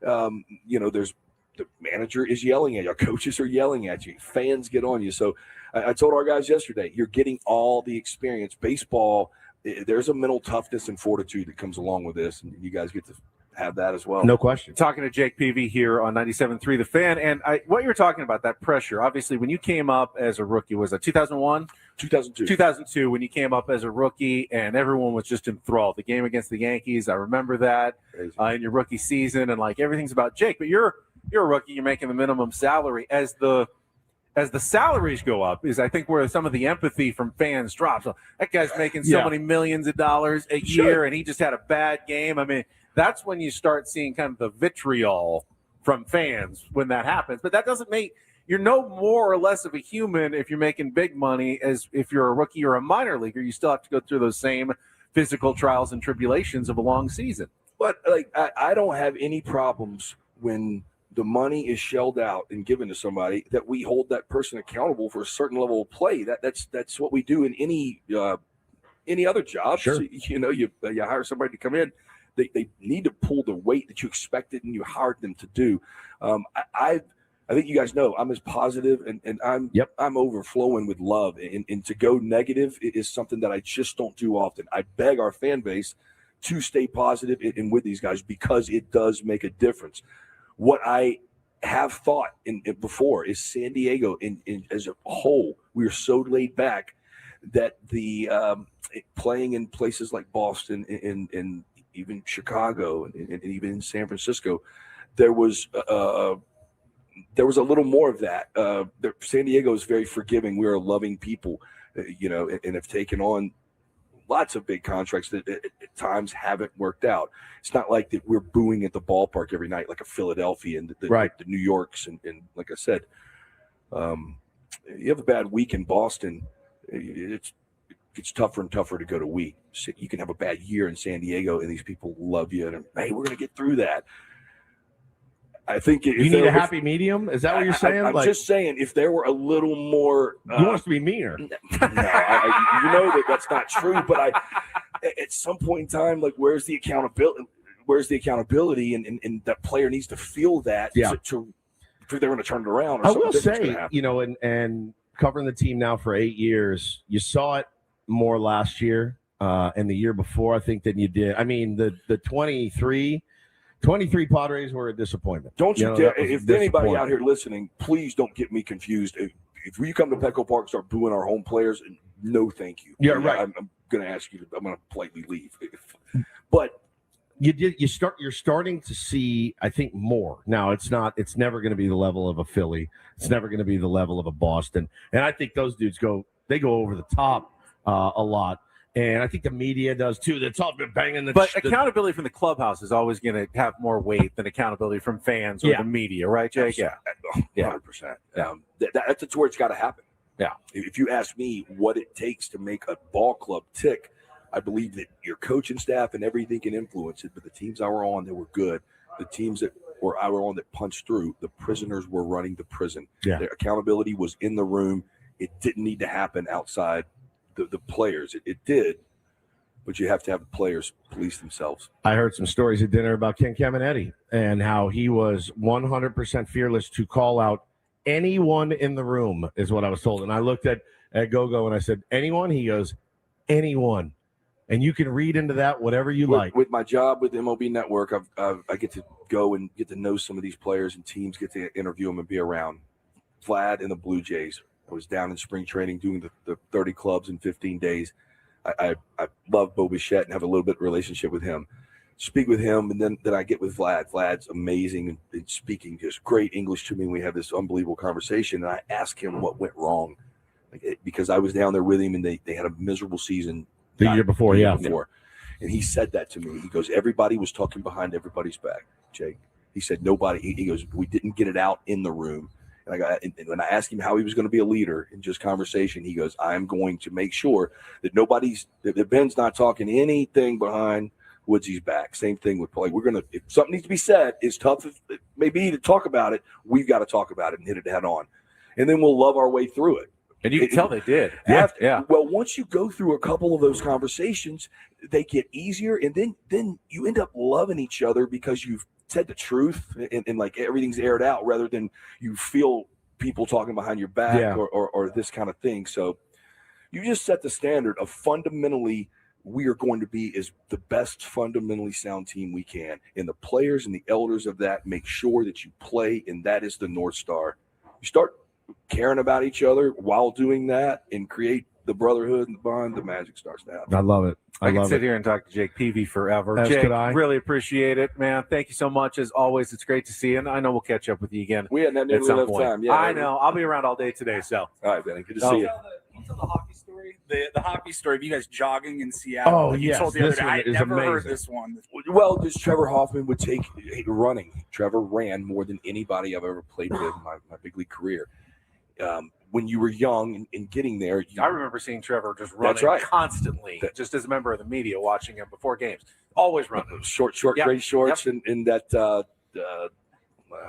There's the manager is yelling at you, our coaches are yelling at you, fans get on you. So I told our guys yesterday, you're getting all the experience. Baseball, there's a mental toughness and fortitude that comes along with this, and you guys get to have that as well. No question. Talking to Jake Peavy here on 97.3 The Fan, and what you were talking about, that pressure, obviously, when you came up as a rookie, was it 2001? 2002. 2002, when you came up as a rookie, and everyone was just enthralled. The game against the Yankees, I remember that in your rookie season, and like everything's about Jake. But you're a rookie, you're making the minimum salary. As the salaries go up, is I think where some of the empathy from fans drops. So that guy's making so many millions of dollars a year, and he just had a bad game. I mean, that's when you start seeing kind of the vitriol from fans when that happens. But that doesn't make you're no more or less of a human if you're making big money as if you're a rookie or a minor leaguer. You still have to go through those same physical trials and tribulations of a long season. But like I don't have any problems when the money is shelled out and given to somebody that we hold that person accountable for a certain level of play. That's what we do in any other job. Sure. So, you hire somebody to come in, they need to pull the weight that you expected and you hired them to do. I think you guys know I'm as positive and I'm overflowing with love, and to go negative is something that I just don't do often. I beg our fan base to stay positive and with these guys because it does make a difference. What I have thought before is San Diego as a whole, we are so laid back that the playing in places like Boston and even Chicago and even in San Francisco, there was a little more of that. San Diego is very forgiving. We are loving people, and have taken on lots of big contracts that at times haven't worked out. It's not like that we're booing at the ballpark every night like a Philadelphia and the New Yorks. And like I said, you have a bad week in Boston, it's tougher and tougher to go to week. So you can have a bad year in San Diego and these people love you. And, hey, we're going to get through that. I think you need a happy medium. Is that what you're saying? I'm just saying, if there were a little more, you want us to be meaner. No, that's not true. But at some point in time, like, where's the accountability? And that player needs to feel that. If they're going to turn it around. Or I will say, and covering the team now for 8 years, you saw it more last year and the year before, I think, than you did. I mean, the 23 Padres were a disappointment. Don't you dare. If anybody out here listening, please don't get me confused. If you come to Petco Park and start booing our home players, no thank you. Yeah, right. I'm going to ask you I'm going to politely leave. But you're starting to see, I think, more. Now, it's never going to be the level of a Philly. It's never going to be the level of a Boston. And I think those dudes go over the top a lot. And I think the media does too. That's all been banging the. But accountability from the clubhouse is always going to have more weight than accountability from fans or the media, right, Jake? Yeah, 100%. That's where it's got to happen. Yeah. If you ask me what it takes to make a ball club tick, I believe that your coaching staff and everything can influence it. But the teams I were on, they were good. The teams I were on that punched through, the prisoners were running the prison. Yeah. Their accountability was in the room. It didn't need to happen outside the players. It did, but you have to have the players police themselves. I heard some stories at dinner about Ken Caminetti and how he was 100% fearless to call out anyone in the room, is what I was told. And I looked at Gogo and I said, anyone? He goes, anyone. And you can read into that whatever you like. With my job with MLB Network, I get to go and get to know some of these players and teams, get to interview them and be around. Vlad and the Blue Jays. I was down in spring training doing the 30 clubs in 15 days. I love Bo Bichette and have a little bit of relationship with him. Speak with him, and then I get with Vlad. Vlad's amazing and speaking just great English to me. We have this unbelievable conversation, and I ask him what went wrong, because I was down there with him, and they had a miserable season the year before. And he said that to me. He goes, everybody was talking behind everybody's back, Jake. He said nobody. He goes, we didn't get it out in the room. And when I asked him how he was going to be a leader in just conversation, he goes, I'm going to make sure that that Ben's not talking anything behind Woodsy's back. Same thing with play. If something needs to be said, as tough as it may be to talk about it, we've got to talk about it and hit it head on. And then we'll love our way through it. And you can tell they did. Yeah. Well, once you go through a couple of those conversations, they get easier. And then you end up loving each other because you've said the truth and like everything's aired out, rather than you feel people talking behind your back or this kind of thing. So you just set the standard of fundamentally we are going to be as the best fundamentally sound team we can. And the players and the elders of that make sure that you play, and that is the North Star. You start caring about each other while doing that and create the brotherhood and the bond, the magic starts to happen. I love it. I can sit here and talk to Jake Peavy forever. As Jake, could I. really appreciate it, man. Thank you so much. As always, it's great to see you. And I know we'll catch up with you again. We had that nearly enough time. Yeah, I know. I'll be around all day today. So, all right, Benny. Good to see you. Can you tell the hockey story? The hockey story of you guys jogging in Seattle. Oh, you yes. told the other day. I never amazing. heard this one. Well, just Trevor Hoffman would take running. Trevor ran more than anybody I've ever played with in my big league career. when you were young and getting there. I remember seeing Trevor just running That's right. constantly, just as a member of the media, watching him before games. Always running. Short Yep. gray shorts and that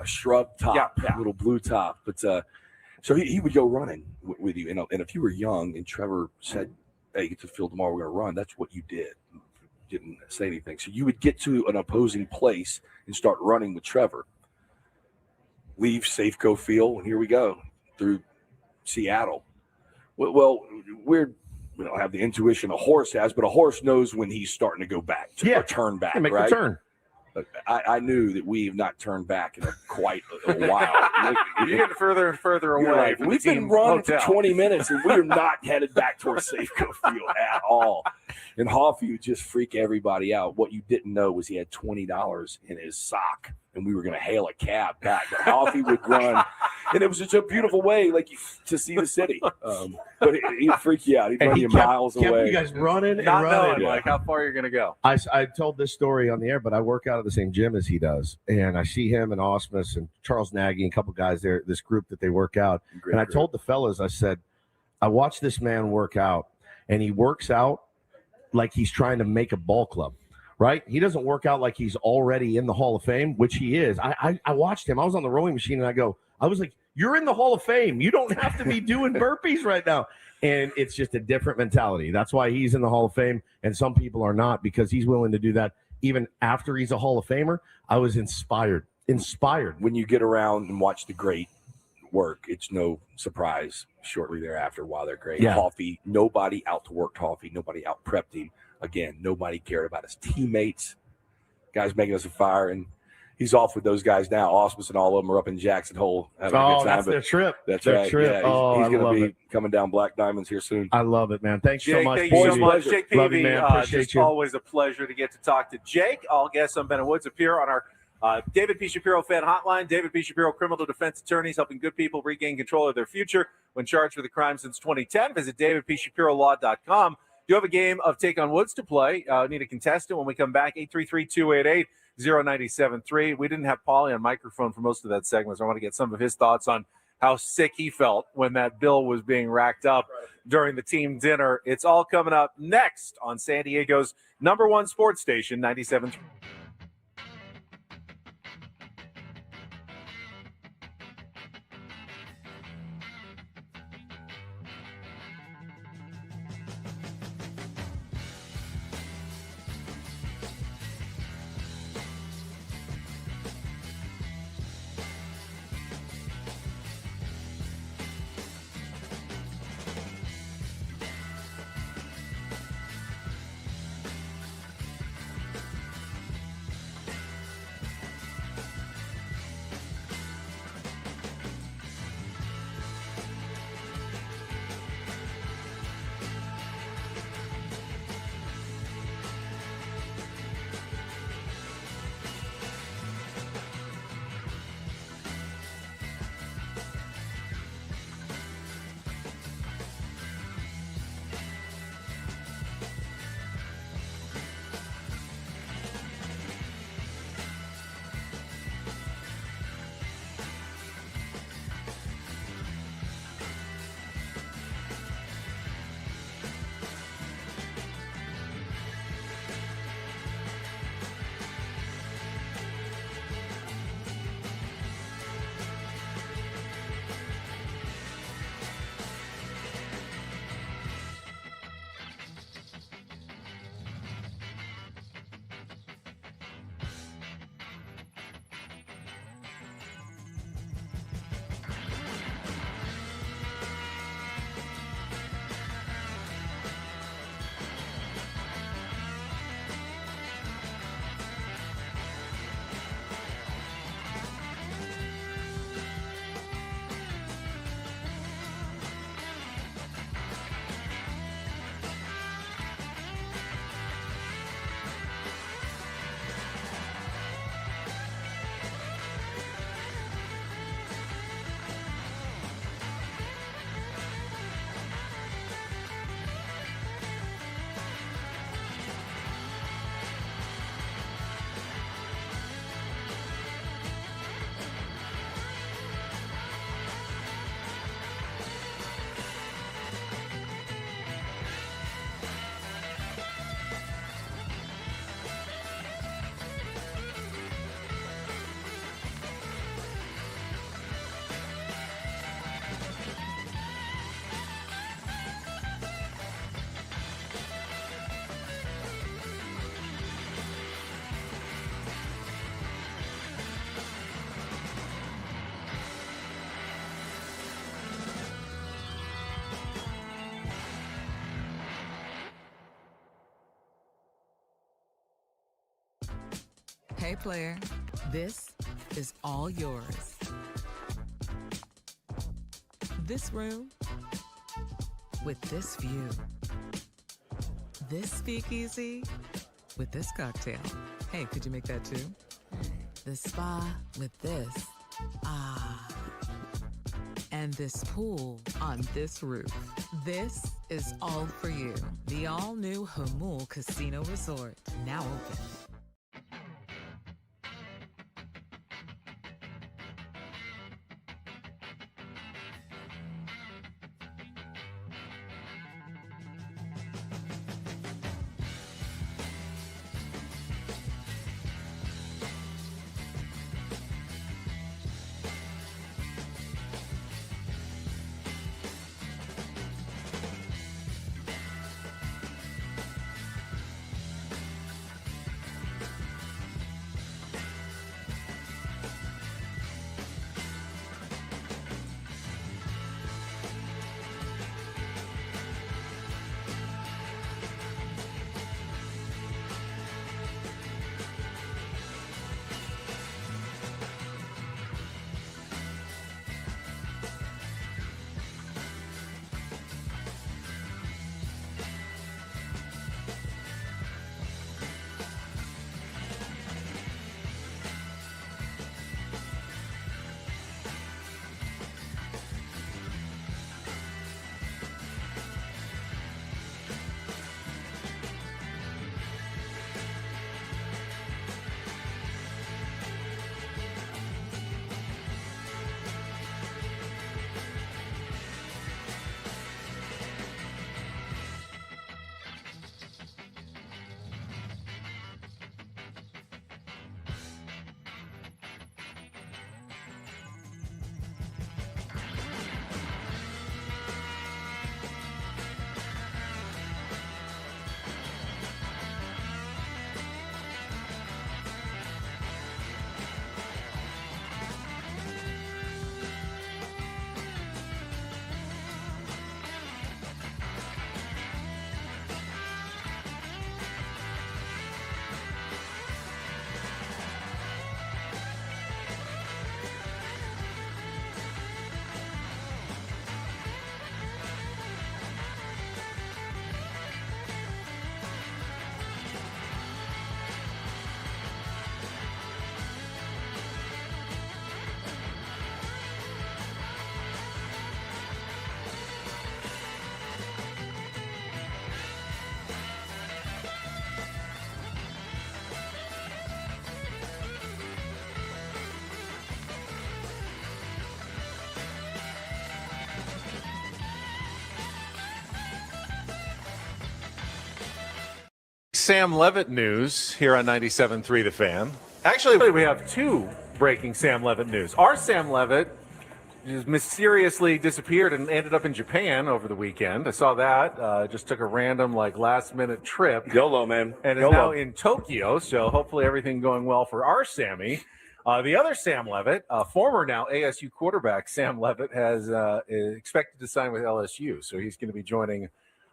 shrub top, little blue top. But so he would go running with you. And if you were young and Trevor said, hey, get to the field tomorrow, we're going to run, that's what you did. You didn't say anything. So you would get to an opposing place and start running with Trevor. Leave Safeco Field, and here we go through Seattle. Well, we don't have the intuition a horse has, but a horse knows when he's starting to go back, or turn back, make right? the turn. But I knew that we have not turned back in quite a while. You're getting further and further away. Like, from we've the been team running for hotel. 20 minutes, and we are not headed back towards Safeco Field at all. And Hoffy would just freak everybody out. What you didn't know was he had $20 in his sock, and we were going to hail a cab back. But Hoffy would run, and it was just a beautiful way, like to see the city. But he'd freak you out. He'd run you miles away. You guys running and Not running. knowing like how far you're going to go. I told this story on the air, but I work out at the same gym as he does, and I see him and Osmus and Charles Nagy and a couple guys there, this group that they work out. Great and I group. told the fellas, I said, I watched this man work out, and he works out like he's trying to make a ball club, right? He doesn't work out like he's already in the Hall of Fame, which he is. I watched him. I was on the rowing machine, and I was like, you're in the Hall of Fame. You don't have to be doing burpees right now. And it's just a different mentality. That's why he's in the Hall of Fame, and some people are not, because he's willing to do that even after he's a Hall of Famer. I was inspired. When you get around and watch the great work, it's no surprise shortly thereafter while they're great. Yeah. Hoffy, nobody out to work Hoffy. Nobody out prepped him. Again, nobody cared about his teammates. Guys making us a fire, and he's off with those guys now. Osmus and all of them are up in Jackson Hole having a good time. That's their trip. That's their right. trip. Yeah, he's I going love to be it. coming down Black Diamonds here soon. I love it, man. Thanks so Jake, much. thank you so boys. much. Jake Peavy, Love you, man. Appreciate just you. always a pleasure to get to talk to Jake. All guests on Ben and Woods appear on our David P. Shapiro fan hotline. David P. Shapiro, criminal defense attorneys helping good people regain control of their future when charged with a crime since 2010. Visit davidpshapirolaw.com. Do you have a game of Take on Woods to play? Need a contestant when we come back? 833-288-0973. We didn't have Paulie on microphone for most of that segment, so I want to get some of his thoughts on how sick he felt when that bill was being racked up during the team dinner. It's all coming up next on San Diego's #1 sports station, 97.3. Hey, player, this is all yours. This room with this view. This speakeasy with this cocktail. Hey, could you make that too? The spa with this. Ah. And this pool on this roof. This is all for you. The all-new Hamul Casino Resort, now open. Sam Levitt news here on 97.3 The Fan. Actually, we have two breaking Sam Levitt news. Our Sam Levitt just mysteriously disappeared and ended up in Japan over the weekend. I saw that. Just took a random, last-minute trip. YOLO, man. And is now in Tokyo, so hopefully everything going well for our Sammy. The other Sam Levitt, former now ASU quarterback Sam Levitt, is expected to sign with LSU, so he's going to be joining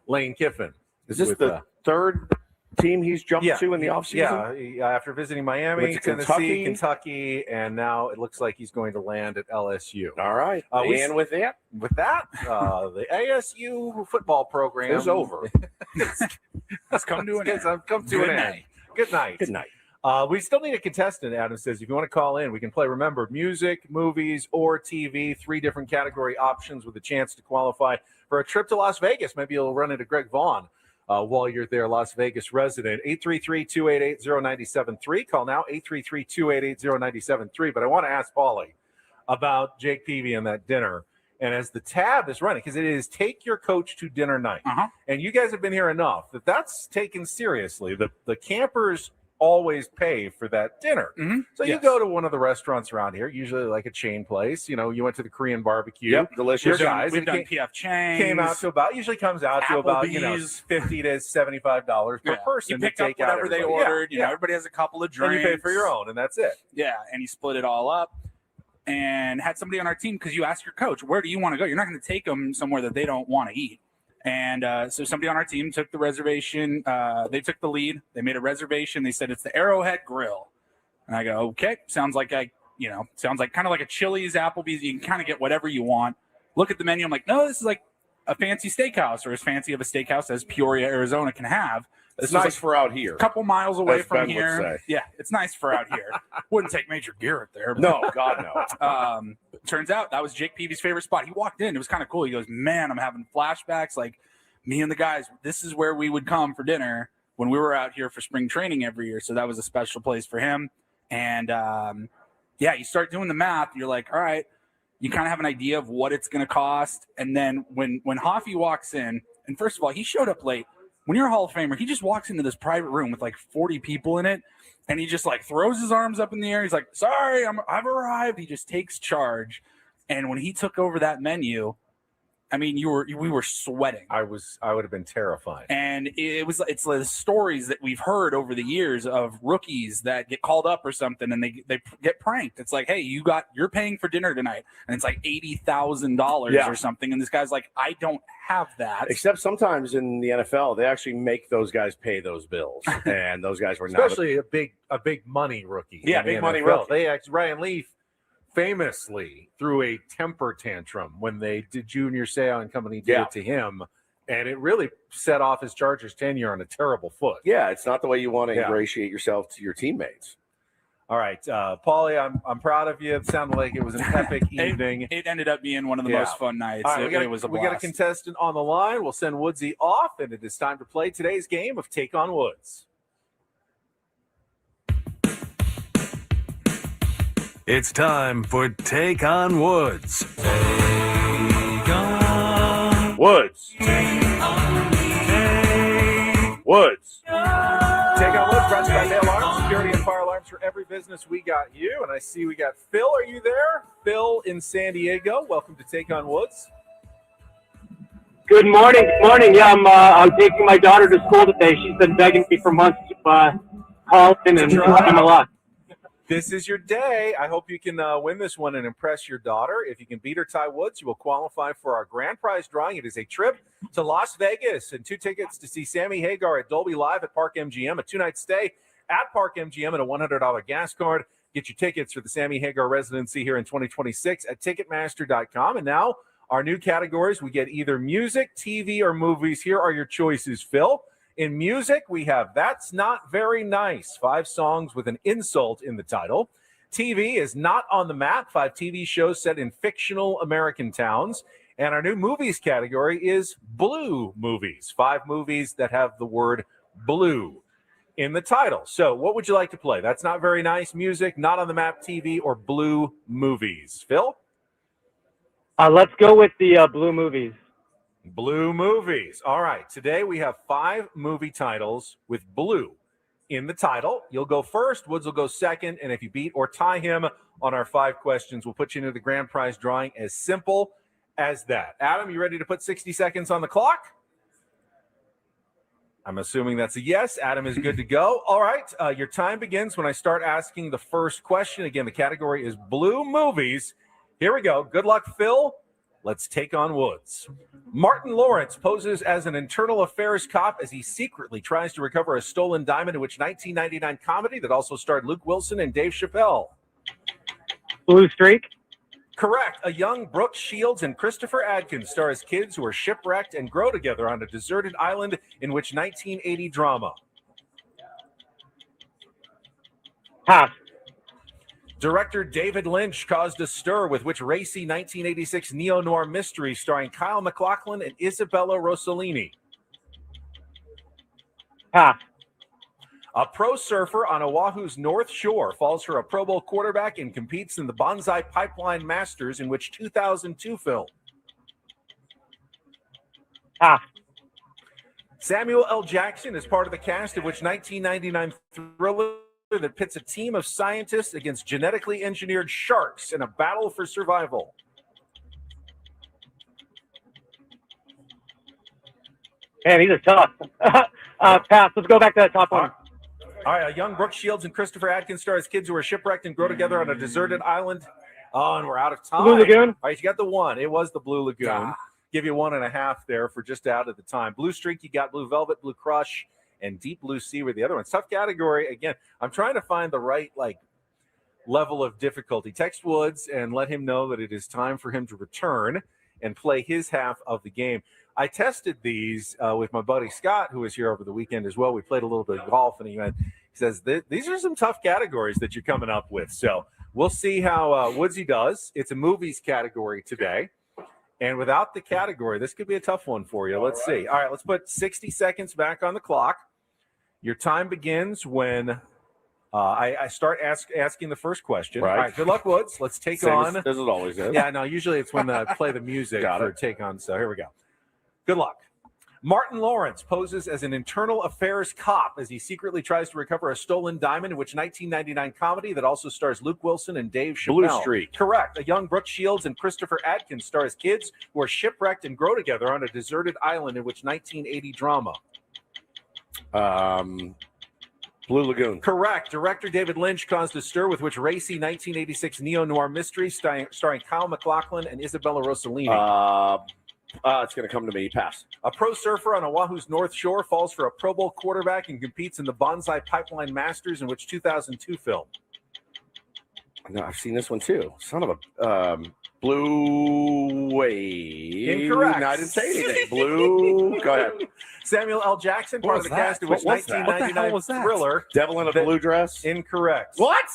Lane Kiffin. Is this the third team he's jumped to in the offseason? Yeah, after visiting Miami, Tennessee, Kentucky, and now it looks like he's going to land at LSU. All right. And with that? With that, the ASU football program is over. It's come to an end. Come to an end. Good night. Good night. We still need a contestant, Adam says. If you want to call in, we can play, remember, music, movies, or TV, 3 different category options with a chance to qualify for a trip to Las Vegas. Maybe you'll run into Greg Vaughn while you're there, Las Vegas resident. 833-288-0973. Call now, 833-288-0973. But I want to ask Paulie about Jake Peavy and that dinner. And as the tab is running, because it is take your coach to dinner night. And you guys have been here enough that's taken seriously. The campers always pay for that dinner. So you go to one of the restaurants around here, usually like a chain place. You went to the Korean barbecue. Yep, delicious. We've done PF Chang's. Came out to about, usually comes out to about, $50 to $75 per person. You pick up whatever they ordered. Everybody has a couple of drinks. And you pay for your own, and that's it. Yeah, and he split it all up and had somebody on our team, because you ask your coach, where do you want to go? You're not going to take them somewhere that they don't want to eat. And so somebody on our team took the reservation. They took the lead. They made a reservation. They said it's the Arrowhead Grill. And I go, okay, sounds like kind of like a Chili's, Applebee's. You can kind of get whatever you want. Look at the menu. I'm like, no, this is like a fancy steakhouse, or as fancy of a steakhouse as Peoria, Arizona can have. It's nice for out here. A couple miles away as from Ben would here. say. Yeah, it's nice for out here. Wouldn't take Major Garrett there. But, No, God, no. Turns out that was Jake Peavy's favorite spot. He walked in. It was kind of cool. He goes, man, I'm having flashbacks. Like, me and the guys, this is where we would come for dinner when we were out here for spring training every year. So that was a special place for him. And, you start doing the math. You're like, all right, you kind of have an idea of what it's going to cost. And then when Hoffy walks in, and first of all, he showed up late. When you're a Hall of Famer, he just walks into this private room with like 40 people in it, and he just like throws his arms up in the air. He's like, sorry, I've arrived. He just takes charge. And when he took over that menu, I mean, we were sweating. I would have been terrified. And it's the stories that we've heard over the years of rookies that get called up or something, and they get pranked. It's like, hey, you're paying for dinner tonight, and it's like $80,000 or something, and this guy's like, I don't have that. Except sometimes in the NFL, they actually make those guys pay those bills, and those guys were especially a big money rookie. Yeah, big money rookie. Ryan Leaf famously threw a temper tantrum when they did Junior Seau and company did it to him, and it really set off his Chargers tenure on a terrible foot. Yeah, it's not the way you want to ingratiate yourself to your teammates. All right, Paulie, I'm proud of you. It sounded like it was an epic evening. It ended up being one of the most fun nights. Right, it was a blast. We got a contestant on the line. We'll send Woodsy off, and it is time to play today's game of Take on Woods. It's time for Take on Woods. Take on Woods. Woods. Take on Woods, brought to you by Mail Alarms, security and fire alarms for every business. We got you, and I see we got Phil. Are you there? Phil in San Diego. Welcome to Take on Woods. Good morning. Good morning. Yeah, I'm taking my daughter to school today. She's been begging me for months to call in and help a lot. This is your day. I hope you can win this one and impress your daughter. If you can beat or tie Woods, you will qualify for our grand prize drawing. It is a trip to Las Vegas and 2 tickets to see Sammy Hagar at Dolby Live at Park MGM, a 2-night stay at Park MGM, and a $100 gas card. Get your tickets for the Sammy Hagar residency here in 2026 at Ticketmaster.com. And now our new categories, we get either music, TV, or movies. Here are your choices, Phil. In music, we have That's Not Very Nice, 5 songs with an insult in the title. TV is Not on the Map, 5 TV shows set in fictional American towns. And our new movies category is blue movies, 5 movies that have the word blue in the title. So what would you like to play? That's Not Very Nice, music, Not on the Map, TV, or blue movies? Phil? Let's go with the blue movies. Blue movies. All right. Today we have 5 movie titles with blue in the title. You'll go first. Woods will go second. And if you beat or tie him on our 5 questions, we'll put you into the grand prize drawing. As simple as that. Adam, you ready to put 60 seconds on the clock? I'm assuming that's a yes. Adam is good to go. All right. Your time begins when I start asking the first question. Again, the category is blue movies. Here we go. Good luck, Phil. Let's take on Woods. Martin Lawrence poses as an internal affairs cop as he secretly tries to recover a stolen diamond, in which 1999 comedy that also starred Luke Wilson and Dave Chappelle. Blue Streak. Correct. A young Brooke Shields and Christopher Adkins star as kids who are shipwrecked and grow together on a deserted island, in which 1980 drama. Pass. Director David Lynch caused a stir with which racy 1986 neo-noir mystery starring Kyle MacLachlan and Isabella Rossellini. Pass. A pro surfer on Oahu's North Shore falls for a Pro Bowl quarterback and competes in the Bonsai Pipeline Masters, in which 2002 film. Pass. Samuel L. Jackson is part of the cast of which 1999 thriller that pits a team of scientists against genetically engineered sharks in a battle for survival. Man, these are tough. Pass. Let's go back to that top one. All right. A young Brooke Shields and Christopher Adkins star as kids who are shipwrecked and grow together on a deserted island. Oh, and we're out of time. Blue Lagoon. All right, you got the 1. It was the Blue Lagoon. Give you 1.5 there for just out of the time. Blue Streak, you got Blue Velvet, Blue Crush, and Deep Blue Sea were the other ones. Tough category. Again, I'm trying to find the right level of difficulty. Text Woods and let him know that it is time for him to return and play his half of the game. I tested these with my buddy Scott, who was here over the weekend as well. We played a little bit of golf, and he says, these are some tough categories that you're coming up with. So we'll see how Woodsy does. It's a movies category today. And without the category, this could be a tough one for you. Let's see. All right, let's put 60 seconds back on the clock. Your time begins when I start asking the first question. Right. All right, good luck, Woods. Let's take Same on. as it always is. Yeah, no, usually it's when I play the music for take on. So here we go. Good luck. Martin Lawrence poses as an internal affairs cop as he secretly tries to recover a stolen diamond, in which 1999 comedy that also stars Luke Wilson and Dave Chappelle. Blue Street. Correct. A young Brooke Shields and Christopher Adkins star as kids who are shipwrecked and grow together on a deserted island, in which 1980 drama. Blue Lagoon. Correct. Director David Lynch caused a stir with which racy 1986 neo-noir mystery starring Kyle MacLachlan and Isabella Rossellini. It's going to come to me. Pass. A pro surfer on Oahu's North Shore falls for a Pro Bowl quarterback and competes in the Bonsai Pipeline Masters, in which 2002 film. No, I've seen this one too. Son of a Blue Wave. Incorrect. No, I didn't say anything. Blue. Go ahead. Samuel L. Jackson, part of the cast of which 1999 thriller. Devil in a Blue Dress. Incorrect. What?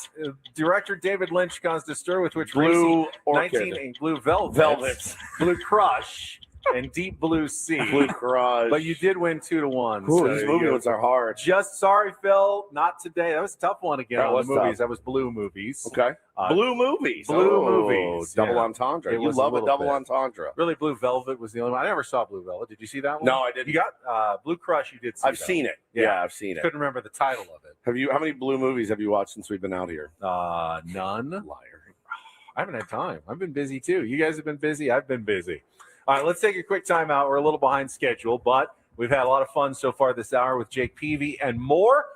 Director David Lynch caused a stir with which Blue racy Orchid. Blue Velvet. Velvet. Blue Crush. And Deep Blue Sea. Blue Crush. But you did win 2-1. Ooh, so these movie ones are hard. Just sorry, Phil. Not today. That was a tough one again That on was the movies. tough. That was Blue Movies. Okay. Blue movies. Blue Oh, movies. Double Yeah. entendre. It You was love a little double bit. entendre. Really, Blue Velvet was the only one. I never saw Blue Velvet. Did you see that one? No, I didn't. You got Blue Crush. You did see I've that. seen it. Yeah, I've seen it. Couldn't remember the title of it. Have you? How many Blue movies have you watched since we've been out here? None. Liar. I haven't had time. I've been busy too. You guys have been busy. I've been busy. All right, let's take a quick timeout. We're a little behind schedule, but we've had a lot of fun so far this hour with Jake Peavy and more.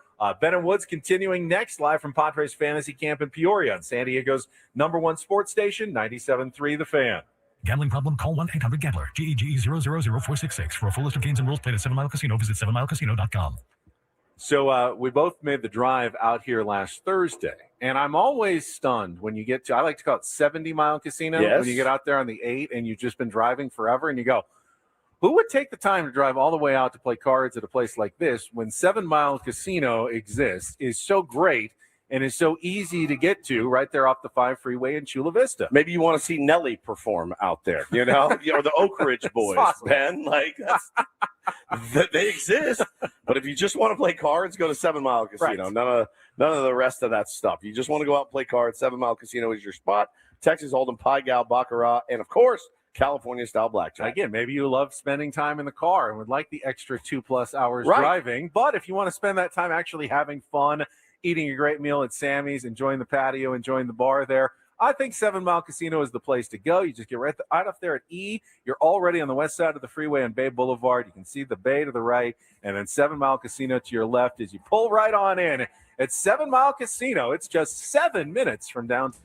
Ben and Woods continuing next, live from Padres Fantasy Camp in Peoria on San Diego's #1 sports station, 97.3 The Fan. Gambling problem? Call 1-800-GAMBLER. GEGE 000466. For a full list of games and rules, play at 7 Mile Casino. Visit 7milecasino.com. So we both made the drive out here last Thursday, and I'm always stunned when you get to, I like to call it 70 Mile Casino, Yes. when you get out there on the 8 and you've just been driving forever and you go, who would take the time to drive all the way out to play cards at a place like this when 7 Mile Casino exists, is so great, and is so easy to get to right there off the 5 freeway in Chula Vista? Maybe you want to see Nelly perform out there, you know, or the Oak Ridge Boys, possible. Ben. Like they exist, but if you just want to play cards, go to 7 Mile Casino. Right. None of the rest of that stuff. You just want to go out and play cards. 7 Mile Casino is your spot. Texas Hold'em, Pai Gow, Baccarat, and of course California style blackjack. Again, maybe you love spending time in the car and would like the extra 2+ hours Right. driving, but if you want to spend that time actually having fun, eating a great meal at Sammy's, enjoying the patio, enjoying the bar there, I think 7 Mile Casino is the place to go. You just get right up there at E. You're already on the west side of the freeway on Bay Boulevard. You can see the bay to the right, and then 7 Mile Casino to your left as you pull right on in. At 7 Mile Casino, it's just 7 minutes from downtown.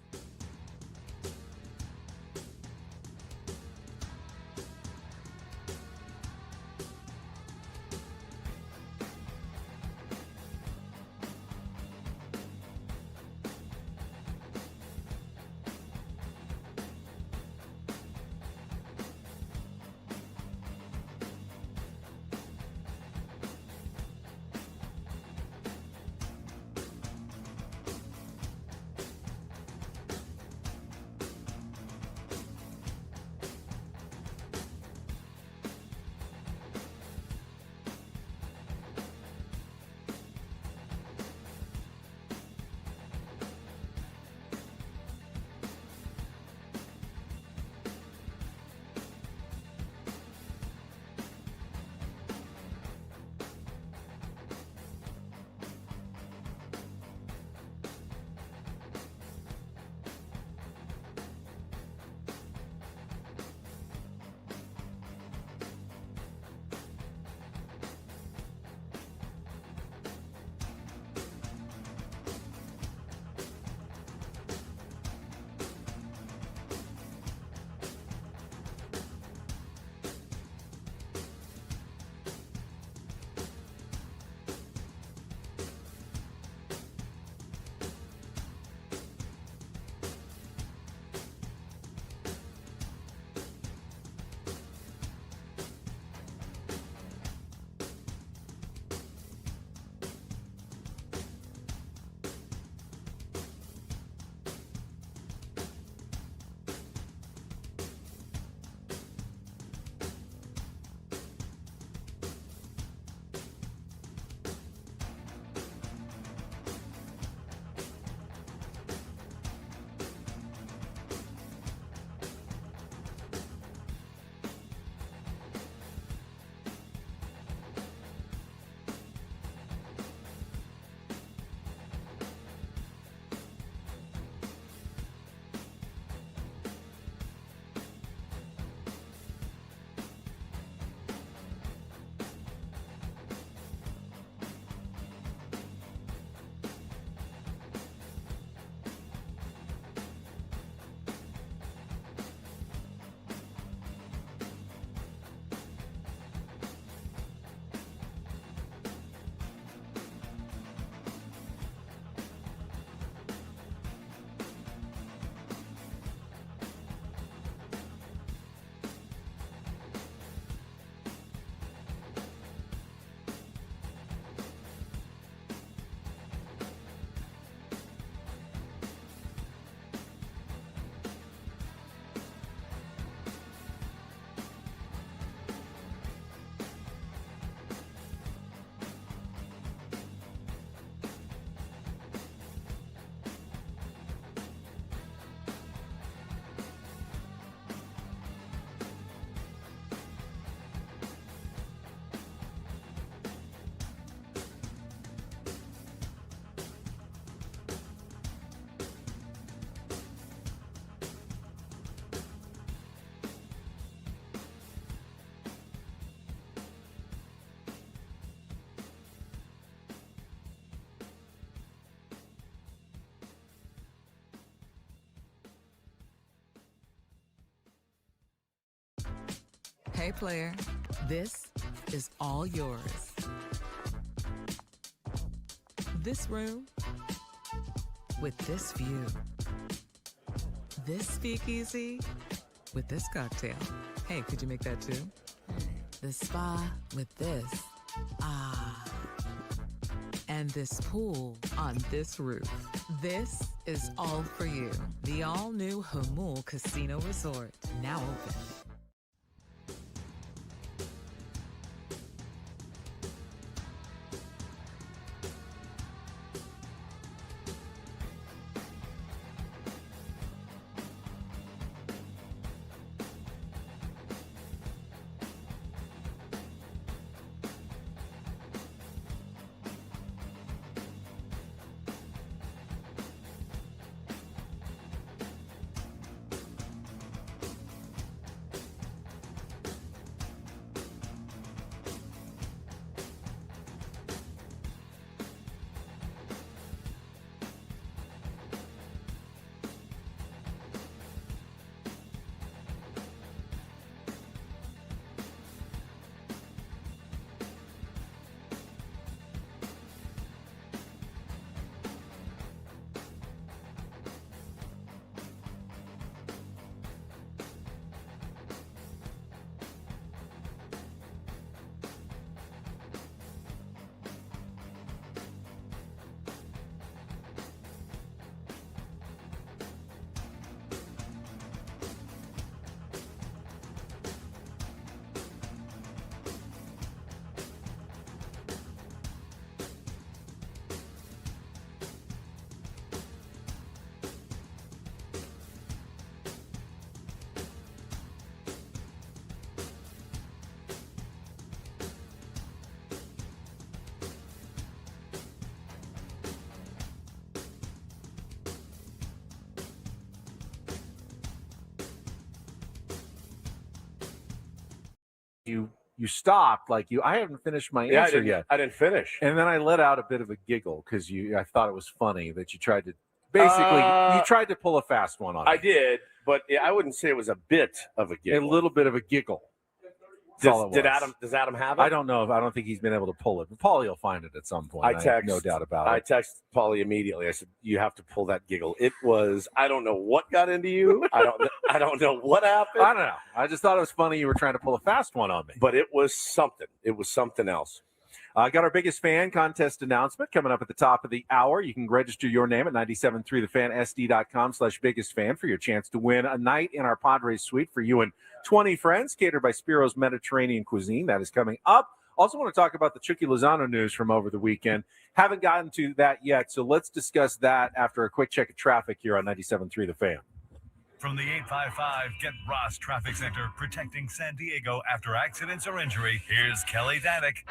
Hey, player, this is all yours. This room with this view. This speakeasy with this cocktail. Hey, could you make that too? The spa with this. Ah. And this pool on this roof. This is all for you. The all-new Hamul Casino Resort, now open. You stopped I haven't finished my Yeah, answer yet. I didn't finish. And then I let out a bit of a giggle because I thought it was funny that you tried to you tried to pull a fast one on me. I did, but I wouldn't say it was a bit of a giggle. A little bit of a giggle. That's all it was. Does Adam have it? I don't know. I don't think he's been able to pull it. But Paulie will find it at some point. I have no doubt about it. I texted Paulie immediately. I said, "You have to pull that giggle." It was. I don't know what got into you. I don't know what happened. I don't know. I just thought it was funny you were trying to pull a fast one on me. But it was something. It was something else. Got our biggest fan contest announcement coming up at the top of the hour. You can register your name at 973thefansd.com/biggest fan for your chance to win a night in our Padres suite for you and 20 friends, catered by Spiro's Mediterranean Cuisine. That is coming up. Also want to talk about the Chucky Lozano news from over the weekend. Haven't gotten to that yet, so let's discuss that after a quick check of traffic here on 97.3 The Fan. From the 855 Get Ross Traffic Center, protecting San Diego after accidents or injury, here's Kelly Danick.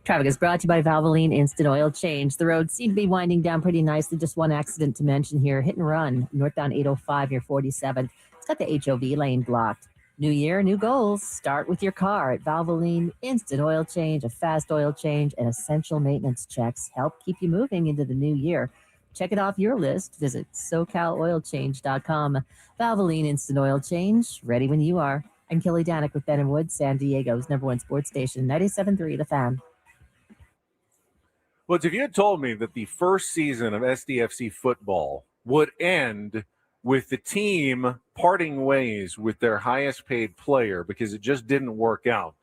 Traffic is brought to you by Valvoline Instant Oil Change. The roads seem to be winding down pretty nicely. Just one accident to mention here. Hit and run, northbound 805 near 47th. It's got the HOV lane blocked. New year, new goals. Start with your car at Valvoline Instant Oil Change. A fast oil change and essential maintenance checks help keep you moving into the new year. Check it off your list. Visit SoCalOilChange.com. Valvoline Instant Oil Change, ready when you are. I'm Kelly Danick with Ben and Wood, San Diego's #1 sports station, 97.3 The Fan. Well, if you had told me that the first season of SDFC football would end with the team parting ways with their highest paid player because it just didn't work out,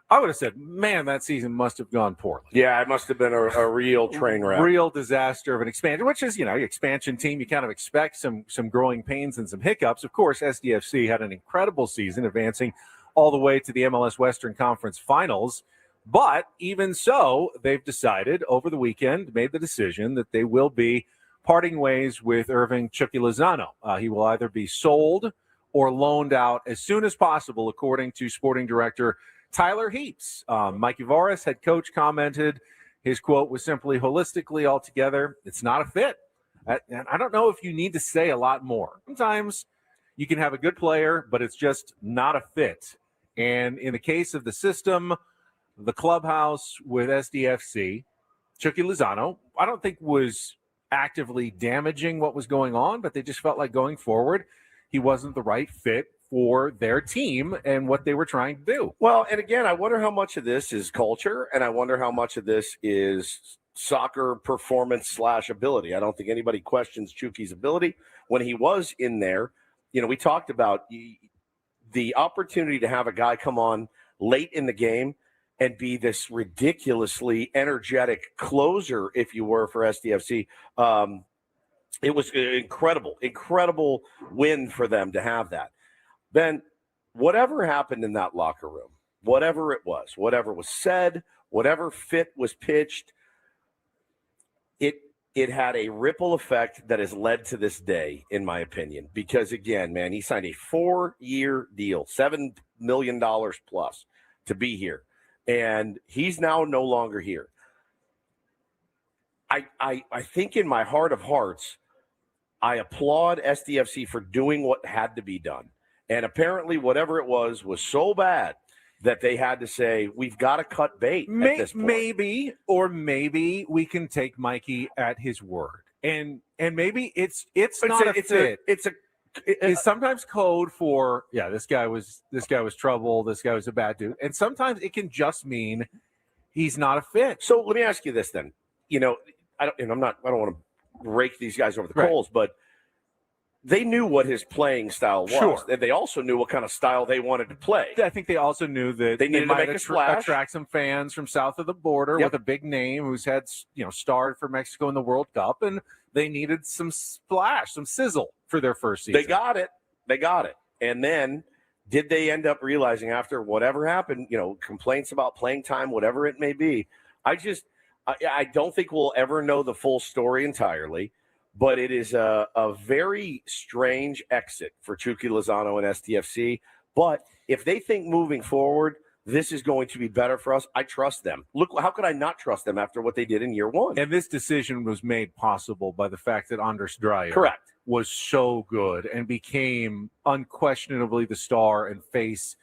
I would have said, man, that season must have gone poorly. Yeah, it must have been a real train wreck. Real disaster of an expansion, which is, your expansion team, you kind of expect some growing pains and some hiccups. Of course, SDFC had an incredible season, advancing all the way to the MLS Western Conference Finals. But even so, they've decided over the weekend, made the decision that they will be parting ways with Irving Chucky Lozano. He will either be sold or loaned out as soon as possible, according to sporting director Tyler Heaps. Mike Yvaris, head coach, commented. His quote was simply, holistically altogether, it's not a fit. And I don't know if you need to say a lot more. Sometimes you can have a good player, but it's just not a fit. And in the case of the system, the clubhouse with SDFC, Chucky Lozano, I don't think was actively damaging what was going on, but they just felt like going forward, he wasn't the right fit for their team and what they were trying to do. Well, and again, I wonder how much of this is culture, and I wonder how much of this is soccer performance / ability. I don't think anybody questions Chucky's ability. When he was in there, we talked about the opportunity to have a guy come on late in the game and be this ridiculously energetic closer, if you were, for SDFC. It was an incredible win for them to have that. Ben, whatever happened in that locker room, whatever it was, whatever was said, whatever fit was pitched, it had a ripple effect that has led to this day, in my opinion. Because, again, man, he signed a 4-year deal, $7 million plus to be here. And he's now no longer here. I think in my heart of hearts, I applaud SDFC for doing what had to be done. And apparently whatever it was so bad that they had to say, we've got to cut bait at this point. Maybe we can take Mikey at his word. And maybe it's not a fit. It's sometimes code for, this guy was trouble, this guy was a bad dude. And sometimes it can just mean he's not a fit. So let me ask you this then. I don't want to rake these guys over the coals, but they knew what his playing style was. Sure. And they also knew what kind of style they wanted to play. I think they also knew that they needed to might make a splash. attract some fans from south of the border with a big name who's had, starred for Mexico in the World Cup, and they needed some splash, some sizzle for their first season. They got it. And then did they end up realizing after whatever happened, complaints about playing time, whatever it may be, I don't think we'll ever know the full story entirely. But it is a very strange exit for Chucky Lozano and SDFC. But if they think moving forward, this is going to be better for us, I trust them. Look, how could I not trust them after what they did in year one? And this decision was made possible by the fact that Anders Dreyer Correct. was so good and became unquestionably the star and face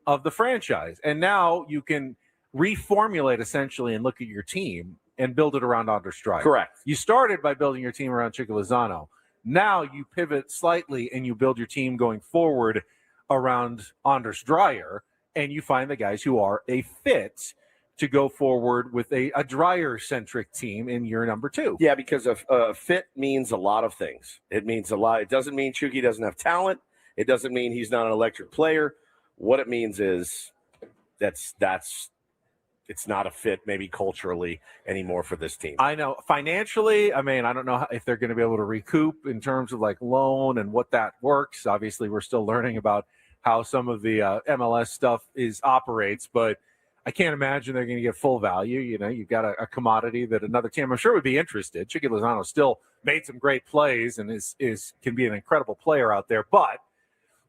of the franchise. And now you can reformulate essentially and look at your team and build it around Anders Dreyer. Correct. You started by building your team around Chucky Lozano. Now you pivot slightly and you build your team going forward around Anders Dreyer, and you find the guys who are a fit to go forward with a Dreyer-centric team in year number 2. Yeah, because a fit means a lot of things. It means a lot. It doesn't mean Chucky doesn't have talent. It doesn't mean he's not an electric player. What it means is that's it's not a fit maybe culturally anymore for this team. I know financially, I don't know if they're going to be able to recoup in terms of like loan and what that works. Obviously, we're still learning about how some of the MLS stuff operates, but I can't imagine they're going to get full value. You've got a commodity that another team I'm sure would be interested. Chucky Lozano still made some great plays and can be an incredible player out there, but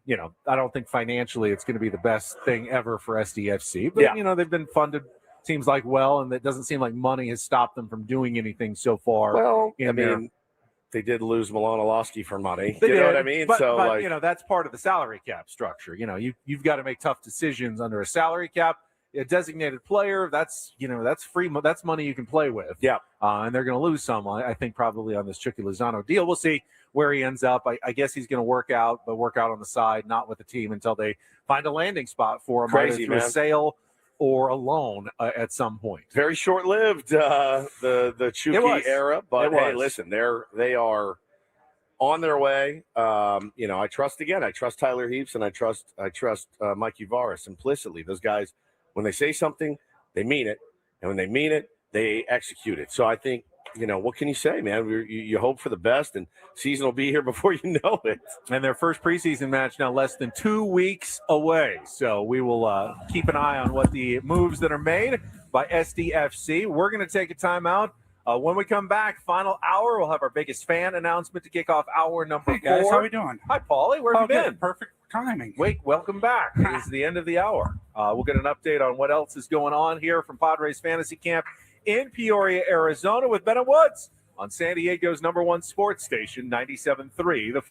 I don't think financially it's going to be the best thing ever for SDFC. But they've been funded. Seems like and it doesn't seem like money has stopped them from doing anything so far. Well, they did lose Milan Olowski for money. They know what I mean? But that's part of the salary cap structure. You've got to make tough decisions under a salary cap. A designated player, that's free. That's money you can play with. Yeah. And they're going to lose some, I think, probably on this Chucky Lozano deal. We'll see where he ends up. I guess he's going to work out on the side, not with the team until they find a landing spot for him, Crazy, either through a sale or a loan at some point. Very short-lived, the Chucky era. But hey, listen, they are on their way. I trust Tyler Heaps and I trust Mike Uvaris implicitly. Those guys, when they say something, they mean it, and when they mean it, they execute it. So I think, what can you say, man? You hope for the best, and season will be here before you know it. And their first preseason match now less than 2 weeks away. So we will keep an eye on what the moves that are made by SDFC. We're going to take a timeout. When we come back, final hour, we'll have our biggest fan announcement to kick off hour number 4. Hey guys, how we doing? Hi, Paulie. Where have you been? Perfect timing. Welcome back. It is the end of the hour. We'll get an update on what else is going on here from Padres Fantasy Camp in Peoria, Arizona, with Ben and Woods on San Diego's #1 sports station, 97.3. The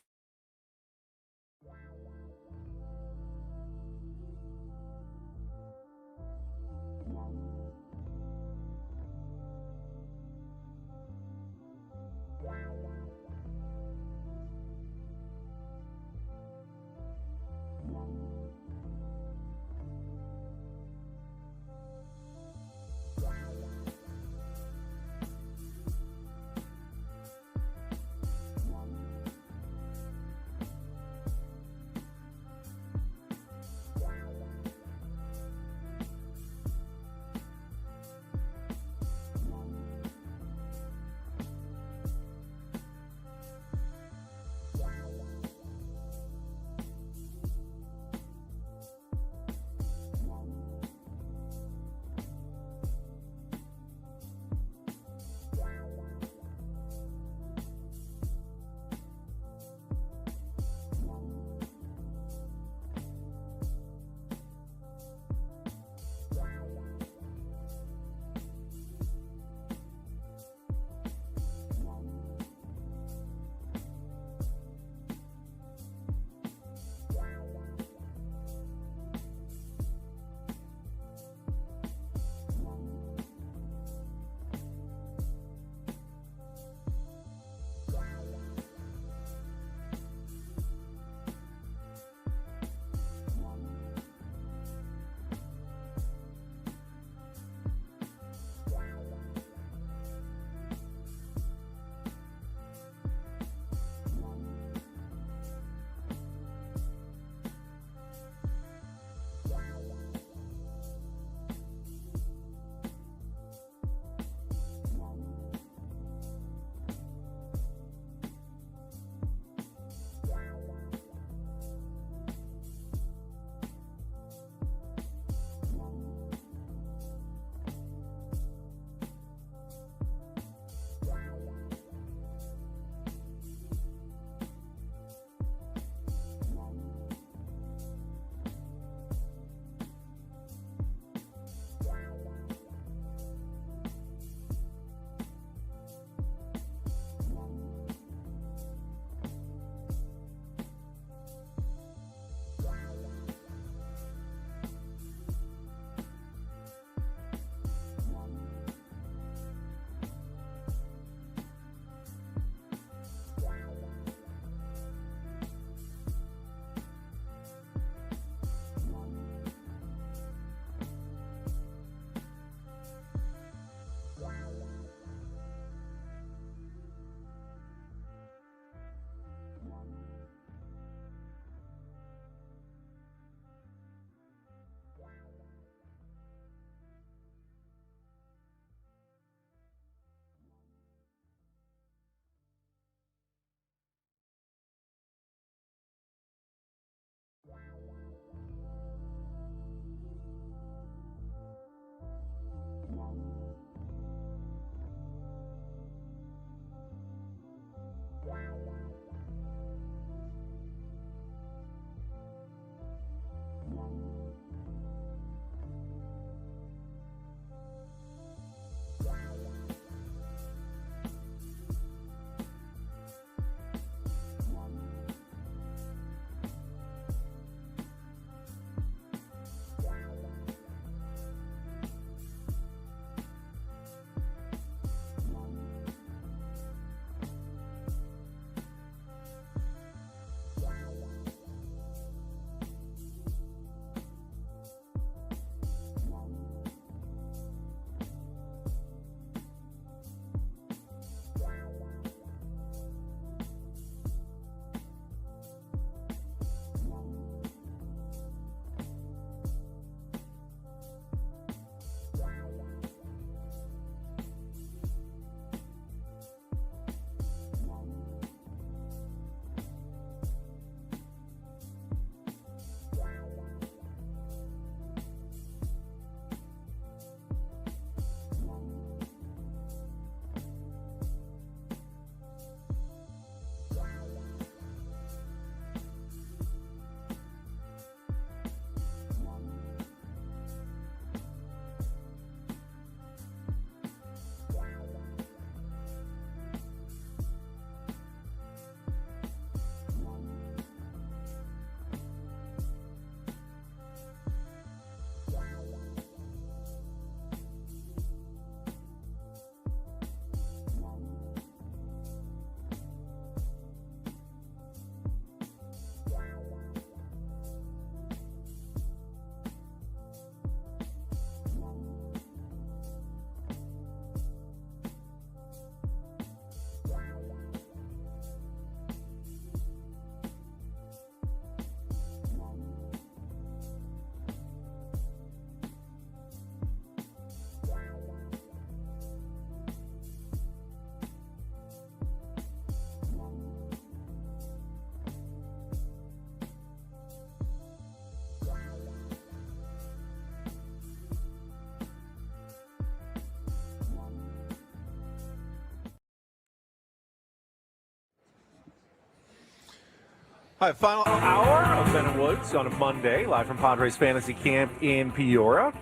Hi, final hour of Ben and Woods on a Monday, live from Padres Fantasy Camp in Peoria.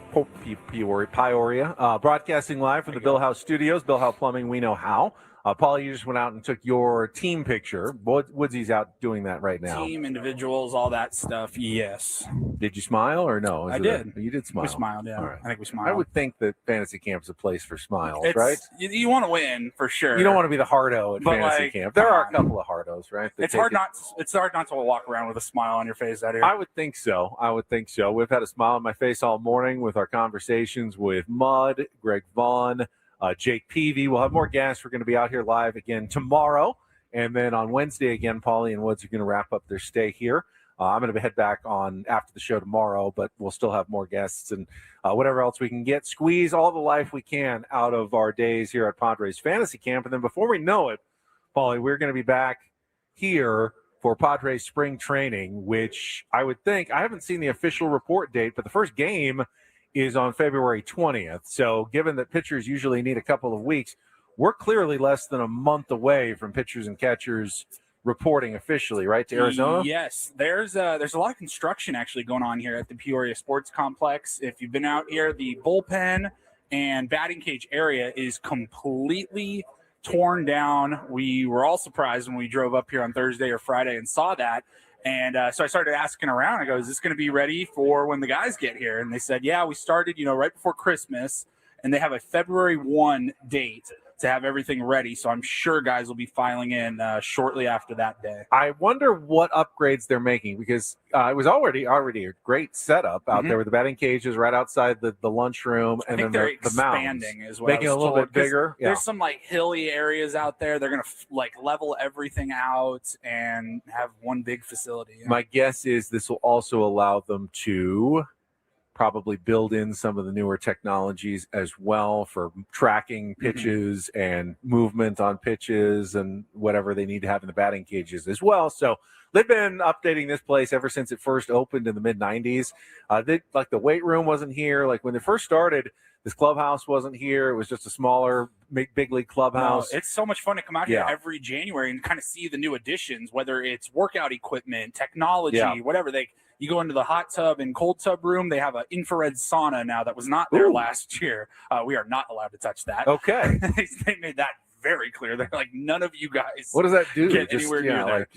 Broadcasting live from the Bill House Studios. Bill House Plumbing, we know how. Paulie, you just went out and took your team picture. Woodsy's out doing that right now. Team, individuals, all that stuff. Yes. Did you smile or no? I did. You did smile. We smiled, yeah. All right. I think we smiled. I would think that fantasy camp is a place for smiles, It's, right? You want to win for sure. You don't want to be the hardo at But, fantasy like, camp. There come are a on. couple of hardos, right? that It's take hard it- not. It's hard not to walk around with a smile on your face out here. I would think so. We've had a smile on my face all morning with our conversations with Mudd, Greg Vaughn, Jake Peavy. We'll have more guests. We're going to be out here live again tomorrow. And then on Wednesday, again, Paulie and Woods are going to wrap up their stay here. I'm going to head back on after the show tomorrow, but we'll still have more guests and whatever else we can get. Squeeze all the life we can out of our days here at Padres Fantasy Camp. And then before we know it, Paulie, we're going to be back here for Padres spring training, which I would think, I haven't seen the official report date, but the first game is on February 20th. So given that pitchers usually need a couple of weeks, we're clearly less than a month away from pitchers and catchers reporting officially, right, to Arizona? Yes, there's a lot of construction actually going on here at the Peoria Sports Complex. If you've been out here, the bullpen and batting cage area is completely torn down. We were all surprised when we drove up here on Thursday or Friday and saw that. And so I started asking around. I go, is this going to be ready for when the guys get here? And they said, yeah, we started, right before Christmas, and they have a February 1 date to have everything ready. So I'm sure guys will be filing in shortly after that day. I wonder what upgrades they're making, because it was already a great setup out there with the batting cages right outside the lunchroom, and I think then they're the mounds. expanding as well. Making it a little bit bigger. Yeah. There's some hilly areas out there. They're going to level everything out and have one big facility. My guess is this will also allow them to probably build in some of the newer technologies as well for tracking pitches and movement on pitches and whatever they need to have in the batting cages as well. So they've been updating this place ever since it first opened in the mid-90s. The weight room wasn't here. Like when they first started, this clubhouse wasn't here. It was just a smaller big league clubhouse. No, it's so much fun to come out here every January and kind of see the new additions, whether it's workout equipment, technology, whatever. You go into the hot tub and cold tub room. They have an infrared sauna now that was not there last year. We are not allowed to touch that. Okay. They made that very clear. They're like, none of you guys. What does that do? Get anywhere near there.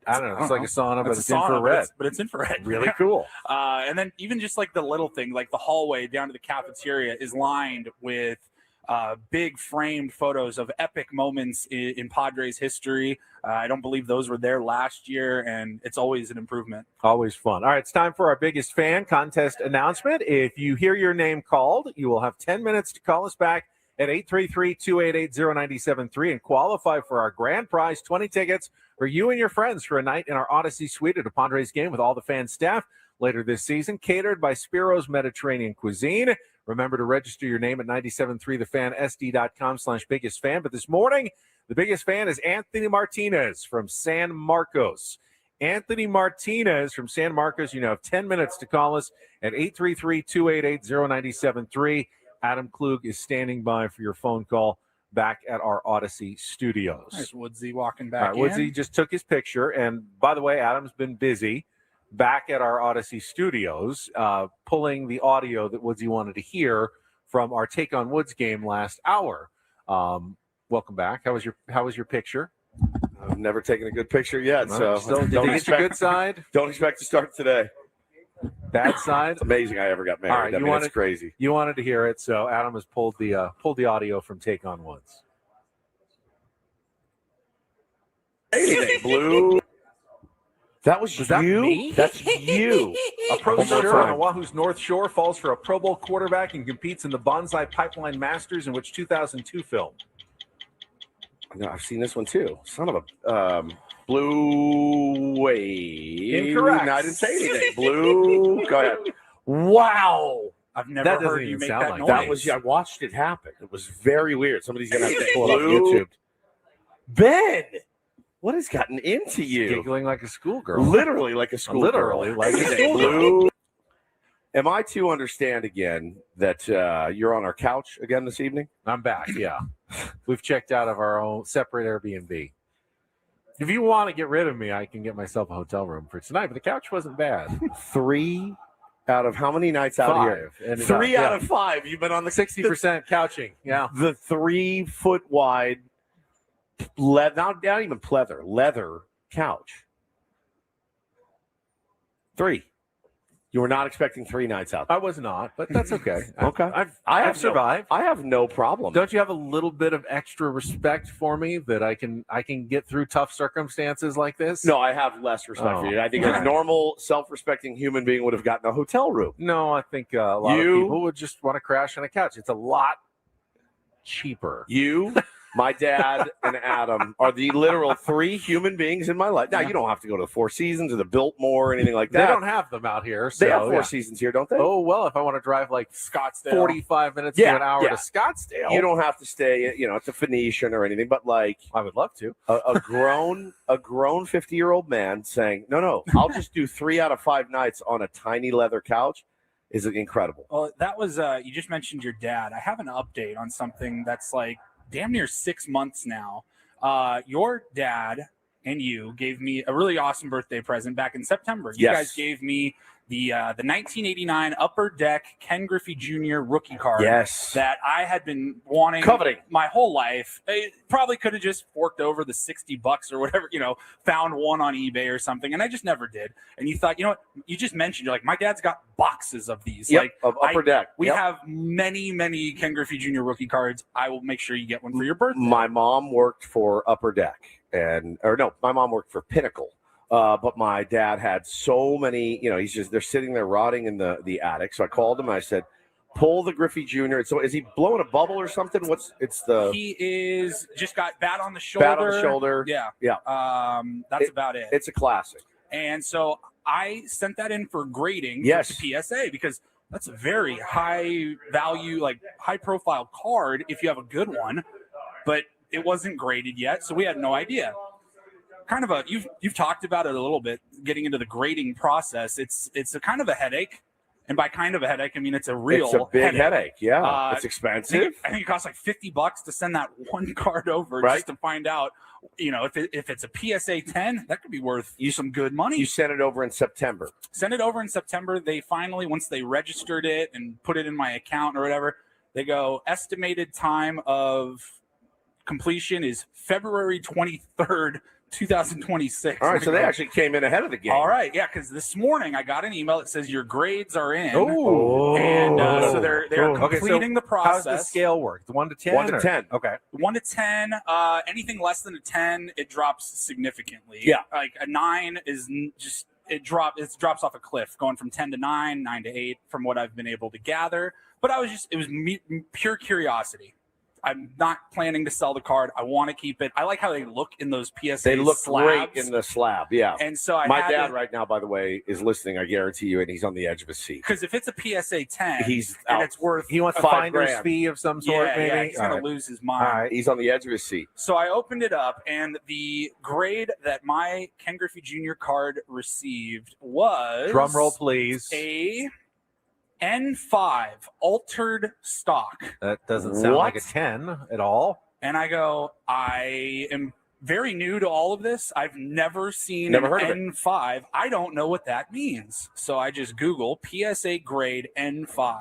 I don't know. It's like a sauna, but it's infrared. But it's infrared. Really cool. And then even just the little thing, the hallway down to the cafeteria is lined with big framed photos of epic moments in Padres history. I don't believe those were there last year, and it's always an improvement. Always fun. All right, it's time for our biggest fan contest announcement. If you hear your name called, you will have 10 minutes to call us back at 833-288-0973 and qualify for our grand prize, 20 tickets for you and your friends for a night in our Odyssey Suite at a Padres game with all the fan staff later this season, catered by Spiro's Mediterranean Cuisine. Remember to register your name at 973thefansd.com/biggest-fan. But this morning, the biggest fan is Anthony Martinez from San Marcos. Anthony Martinez from San Marcos, you have 10 minutes to call us at 833-288-0973. Adam Klug is standing by for your phone call back at our Odyssey studios. There's Woodsy walking back in. Woodsy just took his picture. And by the way, Adam's been busy back at our Odyssey studios, pulling the audio that Woodsy wanted to hear from our Take on Woods game last hour. Welcome back. How was your picture? I've never taken a good picture yet, so did you get your good side? Don't expect to start today. Bad side? It's amazing I ever got married. All right, it's crazy. You wanted to hear it, so Adam has pulled the audio from Take on Woods. Anything, Blue. Was that me? That's you. A pro surfer on Oahu's North Shore falls for a Pro Bowl quarterback and competes in the Bonsai Pipeline Masters, in which 2002 filmed. No, I've seen this one too. Son of a Blue Wave. Incorrect. No, I didn't say anything. Blue. Go ahead. Wow. I've never heard you make that noise. That was I watched it happen. It was very weird. Somebody's gonna have to pull it up YouTube. Ben, what has gotten into you? Giggling like a schoolgirl. Literally like a schoolgirl. Literally like a schoolgirl. Blue. Am I to understand again that you're on our couch again this evening? I'm back, yeah. We've checked out of our own separate Airbnb. If you want to get rid of me, I can get myself a hotel room for tonight. But the couch wasn't bad. 3 out of how many nights out 5. here? And 3 out of 5. You've been on the 60% couching. Yeah. The 3 foot wide, not even pleather, leather couch. 3. You were not expecting 3 nights out. I was not, but that's okay. Okay. I've survived. I have no problem. Don't you have a little bit of extra respect for me that I can get through tough circumstances like this? No, I have less respect for you. I think a normal, self-respecting human being would have gotten a hotel room. No, I think a lot of people would just want to crash on a couch. It's a lot cheaper. You, my dad, and Adam are the literal 3 human beings in my life. Now, you don't have to go to the Four Seasons or the Biltmore or anything like that. They don't have them out here. So, they have Four Seasons here, don't they? Oh, well, if I want to drive like Scottsdale, 45 minutes to an hour to Scottsdale. You don't have to stay at, at the Phoenician or anything, but like I would love to. A grown 50-year-old man saying, no, I'll just do 3 out of 5 nights on a tiny leather couch is incredible. Well, that was you just mentioned your dad. I have an update on something that's like damn near 6 months now. Your dad and you gave me a really awesome birthday present back in September. You guys gave me the 1989 Upper Deck Ken Griffey Jr. rookie card. Yes. That I had been coveting my whole life. It probably could have just forked over the $60 or whatever, found one on eBay or something, and I just never did. And you thought, you just mentioned, you're like, my dad's got boxes of these. Yep, of Upper Deck. We have many, many Ken Griffey Jr. rookie cards. I will make sure you get one for your birthday. My mom worked for Upper Deck, my mom worked for Pinnacle. But my dad had so many, they're sitting there rotting in the attic. So I called him and I said, pull the Griffey Jr. So is he blowing a bubble or something? He is just got bat on the shoulder. Bat on the shoulder. Yeah. Yeah. That's about it. It's a classic. And so I sent that in for grading to PSA because that's a very high value, like high profile card if you have a good one, but it wasn't graded yet. So we had no idea. Kind of you've talked about it a little bit, getting into the grading process. It's a kind of a headache, and by kind of a headache, I mean it's a big headache. Yeah, it's expensive. I think it costs like $50 to send that one card over just to find out, if it's a PSA 10, that could be worth you some good money. You sent it over in September. Send it over in September. They finally, once they registered it and put it in my account or whatever, they go estimated time of completion is February 23rd. 2026. All right, so they actually came in ahead of the game. All right, yeah, because this morning I got an email that says your grades are in. Oh, and so they're completing the process. How does the scale work? The 1 to 10? 1 to 10. Okay. 1 to 10. Anything less than a 10, it drops significantly. Yeah, like a 9 is just it drops off a cliff, going from 10 to 9, 9 to 8, from what I've been able to gather. But it was pure curiosity. I'm not planning to sell the card. I want to keep it. I like how they look in those PSA. They look slabs. great in the slab, yeah. And so my dad right now, by the way, is listening. I guarantee you, and he's on the edge of his seat. Because if it's a PSA 10, he's and out. it's worth he wants a finder's fee of some sort. Maybe yeah, he's gonna lose his mind. All right, he's on the edge of his seat. So I opened it up, and the grade that my Ken Griffey Jr. card received was drum roll, please. A N5 altered stock. That doesn't sound like a 10 at all. And I go, I am very new to all of this. I've never seen heard an of it. N5. I don't know what that means. So I just Google PSA grade N5.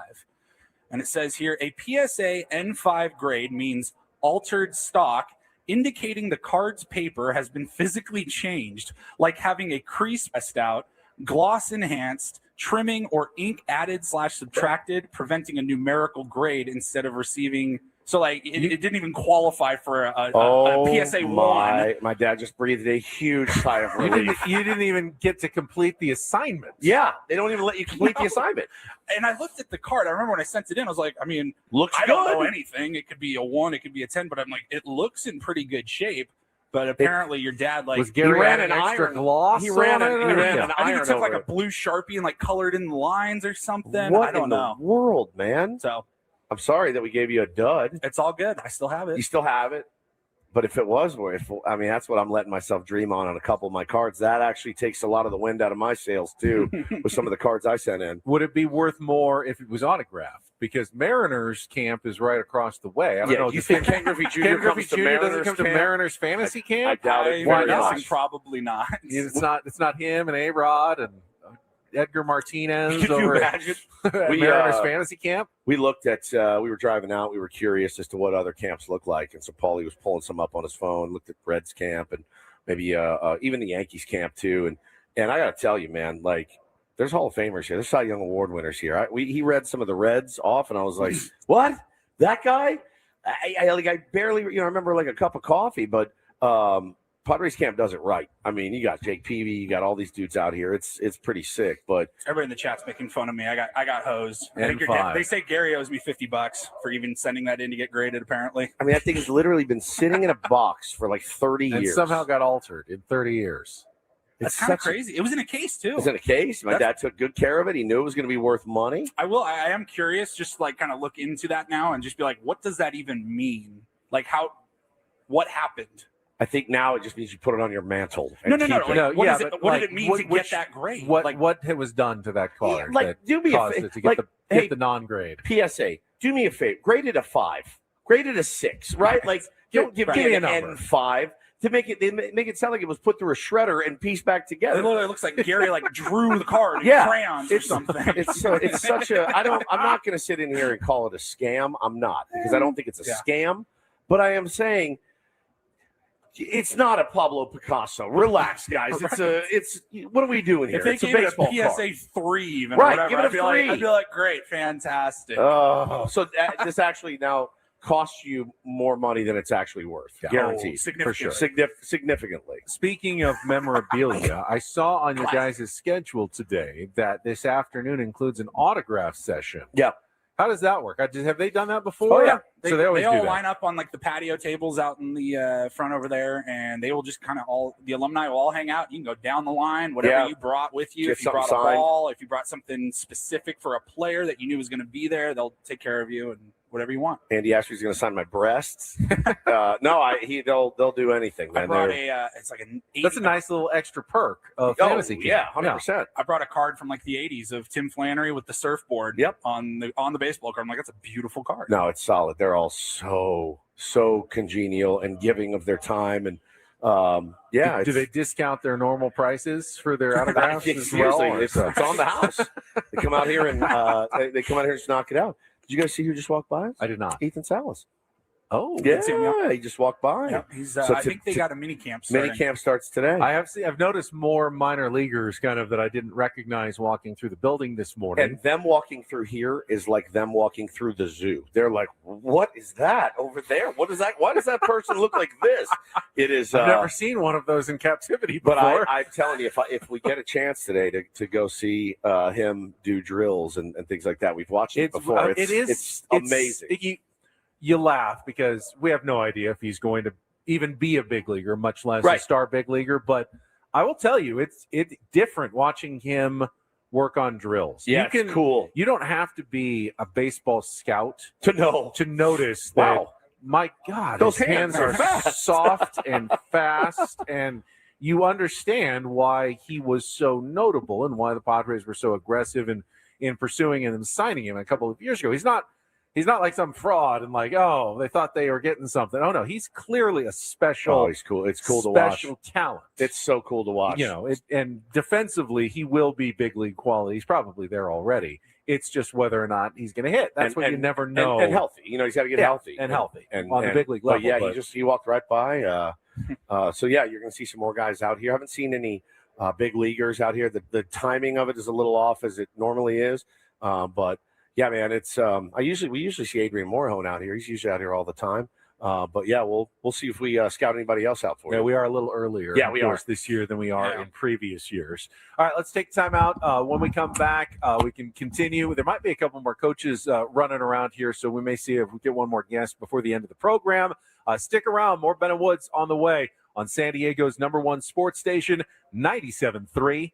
And it says here, a PSA N5 grade means altered stock, indicating the card's paper has been physically changed, like having a crease pressed out, gloss enhanced, trimming or ink added / subtracted, preventing a numerical grade instead of receiving. So like it didn't even qualify for a PSA 1. My dad just breathed a huge sigh of relief. You didn't even get to complete the assignment. Yeah, they don't even let you complete the assignment. And I looked at the card. I remember when I sent it in, I was like, I mean, I don't know anything. It could be a 1, it could be a 10, but I'm like, it looks in pretty good shape. But apparently, your dad was Gary ran an extra gloss. He ran an I iron. think he took like a blue Sharpie and like colored in the lines or something. What I don't in know. the world, man? So I'm sorry that we gave you a dud. It's all good. I still have it. You still have it? But if it was, I mean, that's what I'm letting myself dream on a couple of my cards. That actually takes a lot of the wind out of my sails too, with some of the cards I sent in. Would it be worth more if it was autographed? Because Mariners camp is right across the way. I don't know. Do you think Ken Griffey Jr. Ken comes Griffey to Jr. Mariners doesn't come to camp? Mariners fantasy camp? I doubt it. Why I'm not? guessing probably not. It's not him and A-Rod and Edgar Martinez Could you over imagine? at We, Mariners fantasy camp. We looked at, we were driving out. We were curious as to what other camps look like. And so Paulie was pulling some up on his phone, looked at Reds camp and maybe even the Yankees camp too. And I got to tell you, man, like there's Hall of Famers here. There's Cy Young Award winners here. He read some of the Reds off and I was like, what? That guy? I barely, I remember like a cup of coffee, but Padres camp does it right. I mean, you got Jake Peavy, you got all these dudes out here. It's pretty sick. But everybody in the chat's making fun of me. I got hosed. I think N5. they say Gary owes me $50 for even sending that in to get graded. Apparently, I mean, that thing has literally been sitting in a box for like 30 And years. somehow got altered in 30 years. that's kind of crazy. It was in a case too. It was in a case. My dad took good care of it. He knew it was going to be worth money. I am curious, just like kind of look into that now and just be like, what does that even mean? Like what happened? I think now it just means you put it on your mantle. No. keep it. Like, what did it mean to get that grade? What was done to that card? Like, that do me a caused favor. it to get Like, get the non-grade. PSA, do me a favor. Grade it a 5. Grade it a 6, right? Like, don't give me an N5 to make it sound like it was put through a shredder and pieced back together. It literally looks like Gary like drew the card in crayons or something. It's such a. I'm not going to sit in here and call it a scam. I'm not, because I don't think it's a scam. But I am saying it's not a Pablo Picasso. Relax, guys. It's what are we doing here? If they it's a gave it baseball a PSA card. 3 even, Right, whatever, give it a 3. I'd be like, great, fantastic. Oh, so this actually now costs you more money than it's actually worth, guaranteed, for sure, significantly. Speaking of memorabilia, I saw on your guys' schedule today that this afternoon includes an autograph session. Yeah. How does that work? Have they done that before? Oh yeah, so they always all do that. line up on like the patio tables out in the front over there, and they will just kind of the alumni will all hang out. You can go down the line, whatever you brought with you. Get If you brought something a signed. ball, if you brought something specific for a player that you knew was going to be there, they'll take care of you and whatever you want. Andy Ashby's going to sign my breasts. They'll do anything, man. I brought it's like an 80. That's a nice little extra perk of fantasy. Yeah, 100%. I brought a card from like the 80s of Tim Flannery with the surfboard. On the baseball card. I'm like, that's a beautiful card. No, it's solid. They're all so congenial and giving of their time, and do they discount their normal prices for their autographs as well? It's on the house. They come out here and they come out here and just knock it out. Did you guys see who just walked by us? I did not. Ethan Salas. Oh, yeah, he just walked by. Yeah, he's. I think they got a mini camp. Mini camp starts today. I've noticed more minor leaguers kind of that I didn't recognize walking through the building this morning. And them walking through here is like them walking through the zoo. They're like, "What is that over there? What is that? Why does that person look like this?" It is. I've never seen one of those in captivity before. But I'm telling you, if we get a chance today to go see him do drills and things like that, we've watched it before. It's amazing. You laugh because we have no idea if he's going to even be a big leaguer, much less a star big leaguer. But I will tell you, it's different watching him work on drills. Yeah, it's cool. You don't have to be a baseball scout to notice that. Wow. My God, those his hands are fast. soft and fast, and you understand why he was so notable and why the Padres were so aggressive in pursuing him and signing him a couple of years ago. He's not like some fraud and like, oh, they thought they were getting something. Oh no, he's clearly a special. Oh, he's cool. It's cool to watch. Special talent. It's so cool to watch. And defensively, he will be big league quality. He's probably there already. It's just whether or not he's going to hit. That's what you never know. And healthy. He's got to get healthy and healthy and on the big league level. But yeah, he walked right by. So yeah, you're going to see some more guys out here. I haven't seen any big leaguers out here. The timing of it is a little off as it normally is, but. Yeah, man, it's we usually see Adrian Morhone out here. He's usually out here all the time. But yeah, we'll see if we scout anybody else out for you. Yeah, we are a little earlier. Yeah, we are this year than we are in previous years. All right, let's take time out. When we come back, we can continue. There might be a couple more coaches running around here, so we may see if we get one more guest before the end of the program. Stick around. More Ben and Woods on the way on San Diego's #1 sports station, 97.3.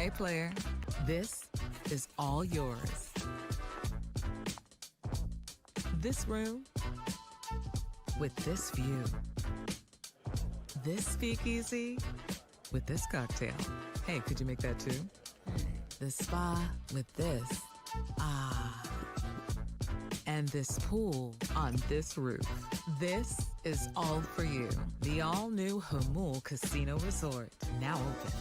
Hey player, this is all yours. This room with this view. This speakeasy with this cocktail. Hey, could you make that too? The spa with this. Ah. And this pool on this roof. This is all for you. The all-new Hamul Casino Resort, now open.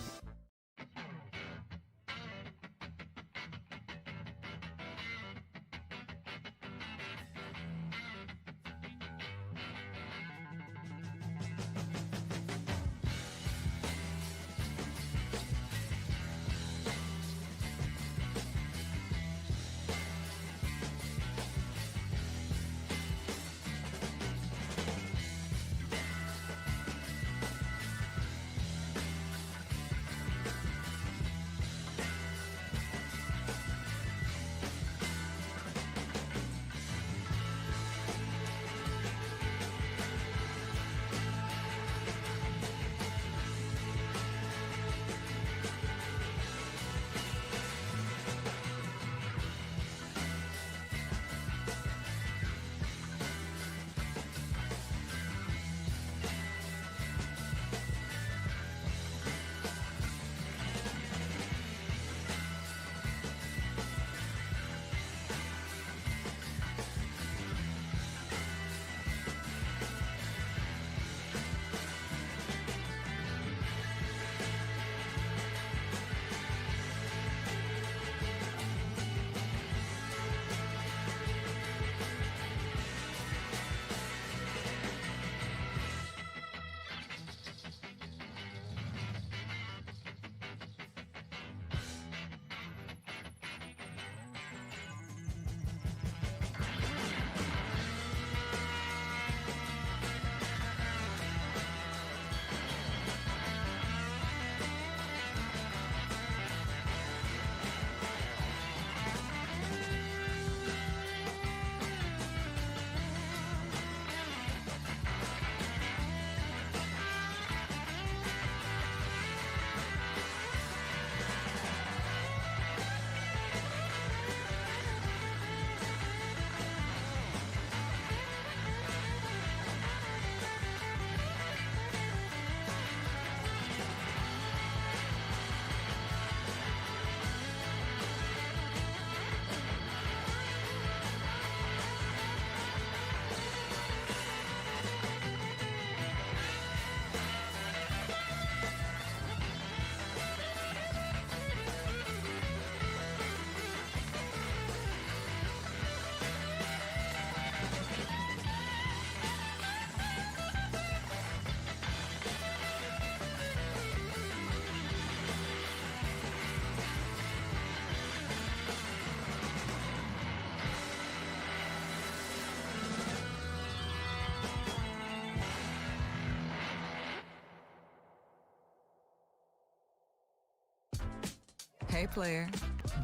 Hey player,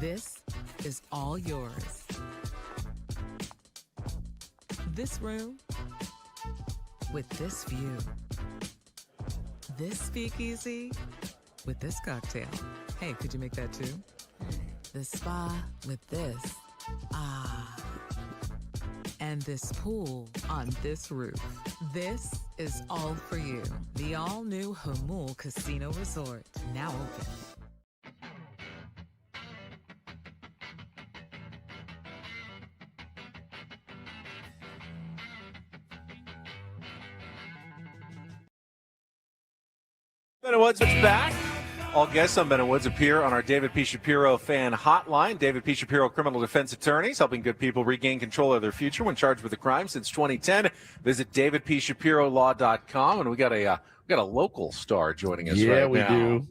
this is all yours. This room with this view. This speakeasy with this cocktail. Hey, could you make that too? The spa with this. Ah. And this pool on this roof. This is all for you. The all-new Hamul Casino Resort, now open. Ben Woods is back. All guests on Ben Woods appear on our David P. Shapiro fan hotline. David P. Shapiro, criminal defense attorneys, helping good people regain control of their future when charged with a crime since 2010. Visit davidpshapirolaw.com, and we got a local star joining us right now. Yeah, we do.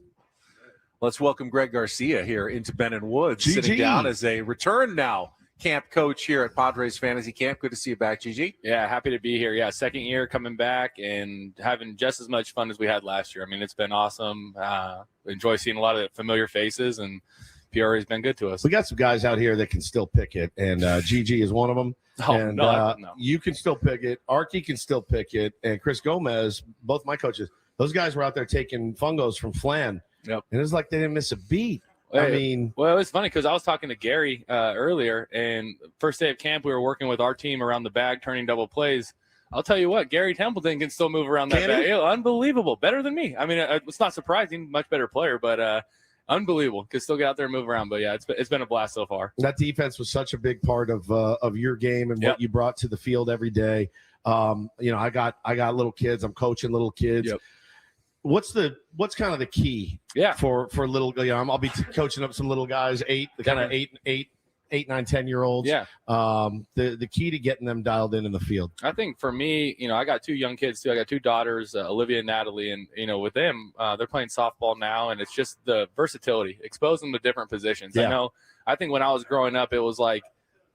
Let's welcome Greg Garcia here into Ben and Woods, GG. sitting down as a return now camp coach here at Padres Fantasy Camp. Good to see you back, GG. Yeah, happy to be here. Yeah, second year coming back and having just as much fun as we had last year. I mean, it's been awesome. Enjoy seeing a lot of familiar faces, and PR has been good to us. We got some guys out here that can still pick it, and GG is one of them. Oh, and no. You can still pick it. Archie can still pick it, and Chris Gomez, both my coaches, those guys were out there taking fungos from Flan. Yep. And it's like they didn't miss a beat. I mean, well, it's funny because I was talking to Gary earlier, and first day of camp, we were working with our team around the bag, turning double plays. I'll tell you what, Gary Templeton can still move around that Can bag. he? Yeah, unbelievable, better than me. I mean, it's not surprising, much better player, but unbelievable. Can still get out there and move around. But yeah, it's been a blast so far. That defense was such a big part of your game and what you brought to the field every day. I got little kids. I'm coaching little kids. Yep. What's kind of the key? For little, I'll be coaching up some little guys, eight, 9, 10-year-olds. Yeah. The key to getting them dialed in the field. I think for me, I got 2 young kids too. I got 2 daughters, Olivia and Natalie, and with them, they're playing softball now, and it's just the versatility, expose them to different positions. Yeah. I think when I was growing up, it was like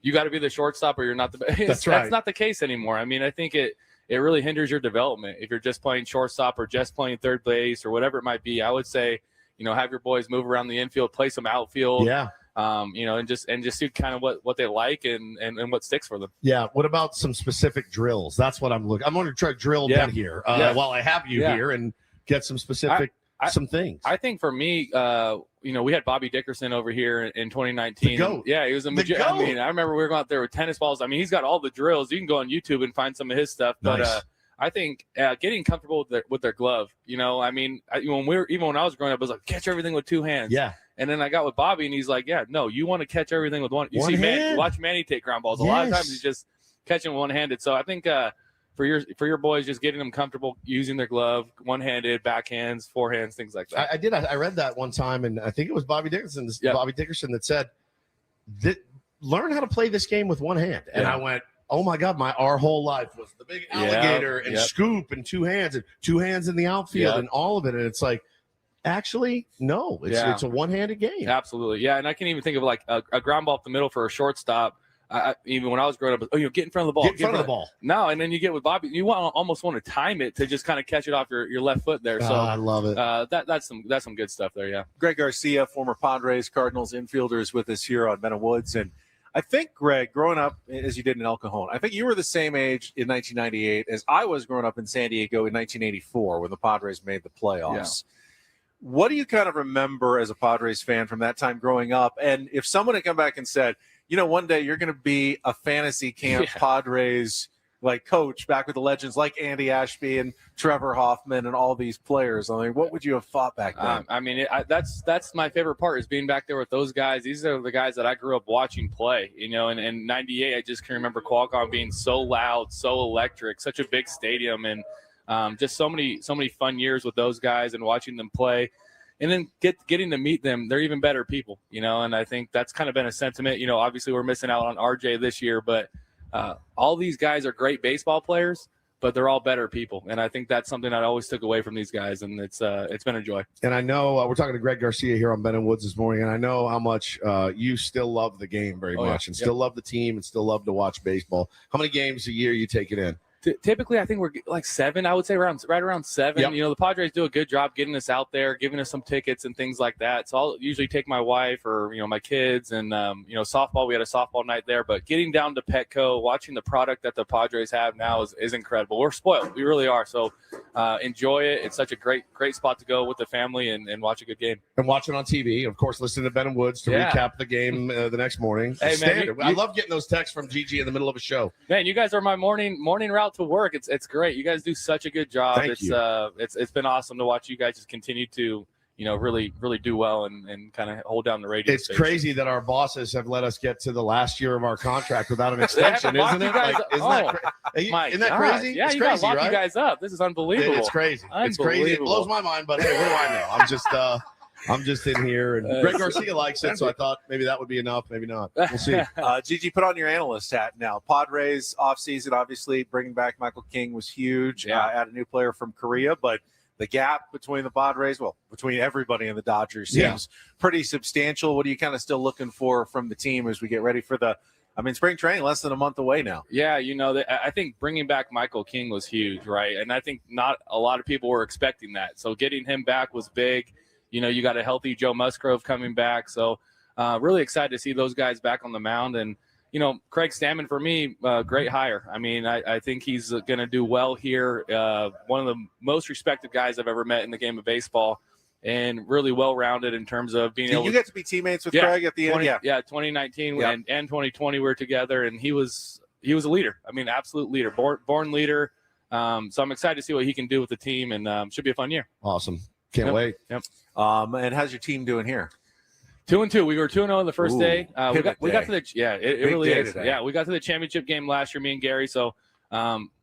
you got to be the shortstop or you're not the best. That's right. That's not the case anymore. I mean, I think it really hinders your development if you're just playing shortstop or just playing third base or whatever it might be. I would say, have your boys move around the infield, play some outfield. Yeah. And just see kind of what they like and what sticks for them. Yeah. What about some specific drills? That's what I'm looking. I'm going to try to drill in here while I have you here and get some specific some things. I think for me, we had Bobby Dickerson over here in 2019. The GOAT. Yeah, he was a magician. I mean, I remember we were going out there with tennis balls. I mean, he's got all the drills. You can go on YouTube and find some of his stuff. Nice. But I think getting comfortable with their glove. I mean, when I was growing up, I was like catch everything with 2 hands. Yeah. And then I got with Bobby, and he's like, "Yeah, no, you want to catch everything with one." You One see, hand? watch Manny take ground balls. A lot of times he's just catching one-handed. So I think for your boys, just getting them comfortable using their glove, one-handed, backhands, forehands, things like that. I read that one time, and I think it was Bobby Dickerson that said, learn how to play this game with one hand. And I went, oh my God, our whole life was the big alligator and scoop and 2 hands and 2 hands in the outfield and all of it. And it's like, actually, no, it's a one-handed game. Absolutely. Yeah. And I can even think of like a ground ball up the middle for a shortstop. Even when I was growing up, get in front of the ball. Get in front of the ball. No, and then you get with Bobby, you almost want to time it to just kind of catch it off your left foot there. So I love it. That's some good stuff there. Yeah. Greg Garcia, former Padres, Cardinals infielder, is with us here on Men of Woods. And I think, Greg, growing up as you did in El Cajon, I think you were the same age in 1998 as I was growing up in San Diego in 1984 when the Padres made the playoffs. Yeah. What do you kind of remember as a Padres fan from that time growing up? And if someone had come back and said, one day you're going to be a fantasy camp Padres like coach back with the legends like Andy Ashby and Trevor Hoffman and all these players, I mean, what would you have thought back then? I mean, that's my favorite part is being back there with those guys. These are the guys that I grew up watching play, and in 98, I just can remember Qualcomm being so loud, so electric, such a big stadium, and just so many fun years with those guys and watching them play. And then getting to meet them, they're even better people, and I think that's kind of been a sentiment. Obviously we're missing out on RJ this year, but all these guys are great baseball players, but they're all better people. And I think that's something I always took away from these guys, and it's been a joy. And I know we're talking to Greg Garcia here on Ben and Woods this morning, and I know how much you still love the game very much and still love the team and still love to watch baseball. How many games a year you take it in? Typically, I think we're like 7. I would say right around 7. Yep. The Padres do a good job getting us out there, giving us some tickets and things like that. So I'll usually take my wife or my kids, and softball. We had a softball night there, but getting down to Petco, watching the product that the Padres have now is incredible. We're spoiled, we really are. So enjoy it. It's such a great spot to go with the family and watch a good game. And watch it on TV, of course. Listen to Ben and Woods to recap the game the next morning. Hey, man, I love getting those texts from Gigi in the middle of a show. Man, you guys are my morning route to work. It's great. You guys do such a good job. Thank you. It's been awesome to watch you guys just continue to really do well and kind of hold down the radio. It's crazy that our bosses have let us get to the last year of our contract without an extension, isn't it? Isn't that crazy? Yeah, it's you crazy, gotta lock right? you guys up. This is unbelievable. It's crazy. It's crazy. It blows my mind, but hey, what do I know? I'm just in here, and Greg Garcia likes it, so I thought maybe that would be enough. Maybe not. We'll see. Gigi, put on your analyst hat now. Padres offseason, obviously, bringing back Michael King was huge. Add a new player from Korea, but the gap between the Padres, between everybody and the Dodgers seems pretty substantial. What are you kind of still looking for from the team as we get ready for spring training less than a month away now? Yeah, I think bringing back Michael King was huge, right? And I think not a lot of people were expecting that. So getting him back was big. You got a healthy Joe Musgrove coming back. So really excited to see those guys back on the mound. And, Craig Stammen, for me, great hire. I mean, I think he's going to do well here. One of the most respected guys I've ever met in the game of baseball. and really well-rounded in terms of being able you get to be teammates with Craig at the end? 2019 and 2020 we were together, and he was a leader. I mean, absolute leader, born leader. So I'm excited to see what he can do with the team, and should be a fun year. Awesome. Can't Yep. wait. Yep. And how's your team doing here? 2-2. We were 2-0 on the first Ooh, day. We got day. to the it Big really day is. today. Yeah, we got to the championship game last year, me and Gary. So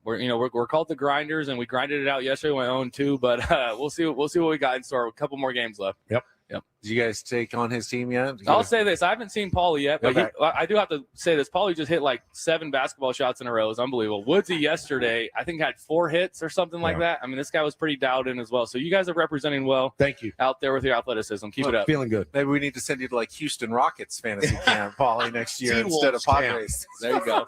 we're called the Grinders, and we grinded it out yesterday. We went 0-2, but we'll see what we got in store. A couple more games left. Yep. Yep. Did you guys take on his team yet? I'll say this: I haven't seen Paulie yet, but Okay. I do have to say this. Paulie just hit like 7 basketball shots in a row. It was unbelievable. Woodsy yesterday, I think, had 4 hits or something like that. I mean, this guy was pretty dialed in as well. So you guys are representing well. Thank you. Out there with your athleticism. Keep it up. Feeling good. Maybe we need to send you to like Houston Rockets fantasy camp, Paulie, next year Teen instead of Wolves Padres. There you go.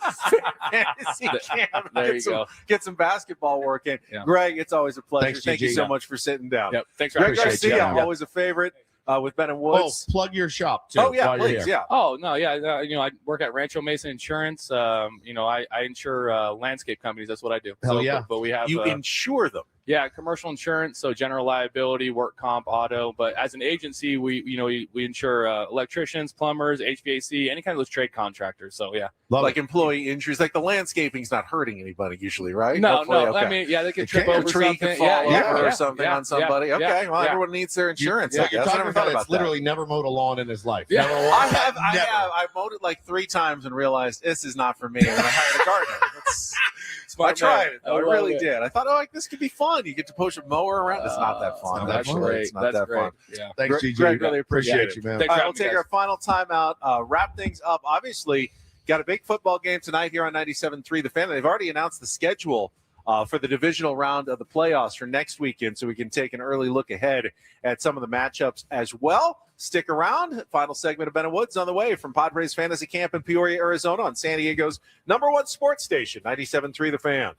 Fantasy camp. There you go. Get some basketball work in. Yeah. Greg, it's always a pleasure. Thanks, Thank you GG. so much for sitting down. Yep. Thanks for Greg having me. Garcia, always a favorite with Ben and Woods. Plug your shop too. Oh, yeah, while you're please. here. Yeah. Oh no, yeah. I work at Rancho Mesa Insurance. I insure landscape companies. That's what I do. Hell yeah. But we have You insure them. Yeah, commercial insurance, so general liability, work comp, auto. But as an agency, we insure electricians, plumbers, HVAC, any kind of those trade contractors. So yeah, Like employee injuries, like the landscaping's not hurting anybody usually, right? no, Hopefully, okay. I mean, yeah, they could A trip over tree something. could fall over or something on somebody. Yeah, okay, well, yeah. everyone needs their insurance. You're I guess. I talking never about thought about it's literally never mowed a lawn in his life. Yeah. Never that. once. Never. I mowed it like 3 times and realized this is not for me, and then I hired a gardener. I tried it. Though. I really did. I thought, this could be fun. You get to push a mower around. It's not that fun. That's Actually, great. it's not That's that great. fun. Yeah. Thanks, GG. Greg, really appreciate you, man. Thanks All for right, we'll having me, take guys. our final timeout. Wrap things up. Obviously, got a big football game tonight here on 97.3 The Fan. They've already announced the schedule for the divisional round of the playoffs for next weekend, so we can take an early look ahead at some of the matchups as well. Stick around. Final segment of Ben and Woods on the way from Padres Fantasy Camp in Peoria, Arizona on San Diego's #1 sports station, 97.3 The Fan.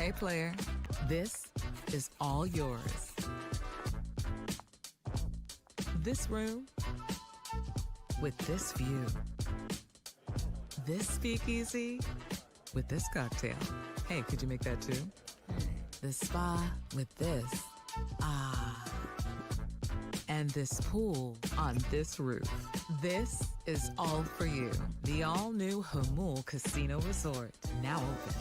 Okay, player, this is all yours. This room with this view. This speakeasy with this cocktail. Hey, could you make that too? The spa with this. Ah. And this pool on this roof. This is all for you. The all-new Hamul Casino Resort, now open.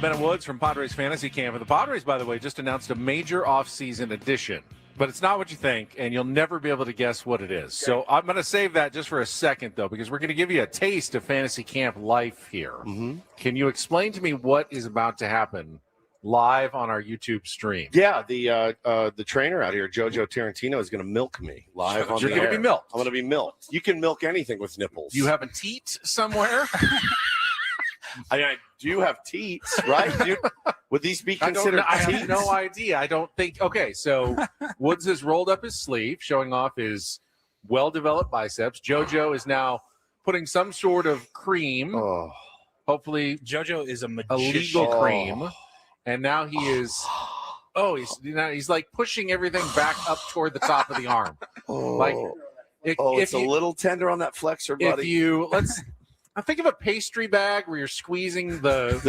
Ben Woods from Padres Fantasy Camp. And the Padres, by the way, just announced a major off-season addition. But it's not what you think, and you'll never be able to guess what it is. So I'm going to save that just for a second, though, because we're going to give you a taste of Fantasy Camp life here. Mm-hmm. Can you explain to me what is about to happen live on our YouTube stream? Yeah, the trainer out here, Jojo Tarantino, is going to milk me live on You're the going air. to be milked. I'm going to be milked. You can milk anything with nipples. You have a teat somewhere? I do have teats, right? Would these be considered I teats? have no idea. I don't think. Okay, so Woods has rolled up his sleeve, showing off his well-developed biceps. JoJo is now putting some sort of cream. Oh. Hopefully, JoJo is a legal magician. cream, and now he is. Oh, he's like pushing everything back up toward the top of the arm. Like, it's a little tender on that flexor, buddy. If you I think of a pastry bag where you're squeezing the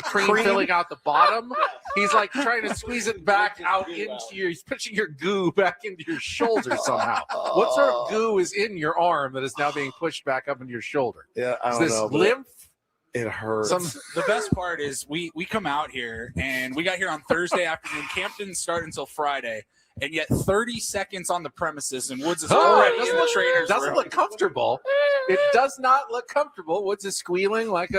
cream filling out the bottom. He's like trying to squeeze it back out into he's pushing your goo back into your shoulder somehow. What sort of goo is in your arm that is now being pushed back up into your shoulder? Yeah, I is don't this know. lymph? It hurts. The best part is we come out here and we got here on Thursday afternoon. Camp didn't start until Friday. And yet 30 seconds on the premises, and Woods is already in the trainer's doesn't room. look comfortable. It does not look comfortable. Woods is squealing like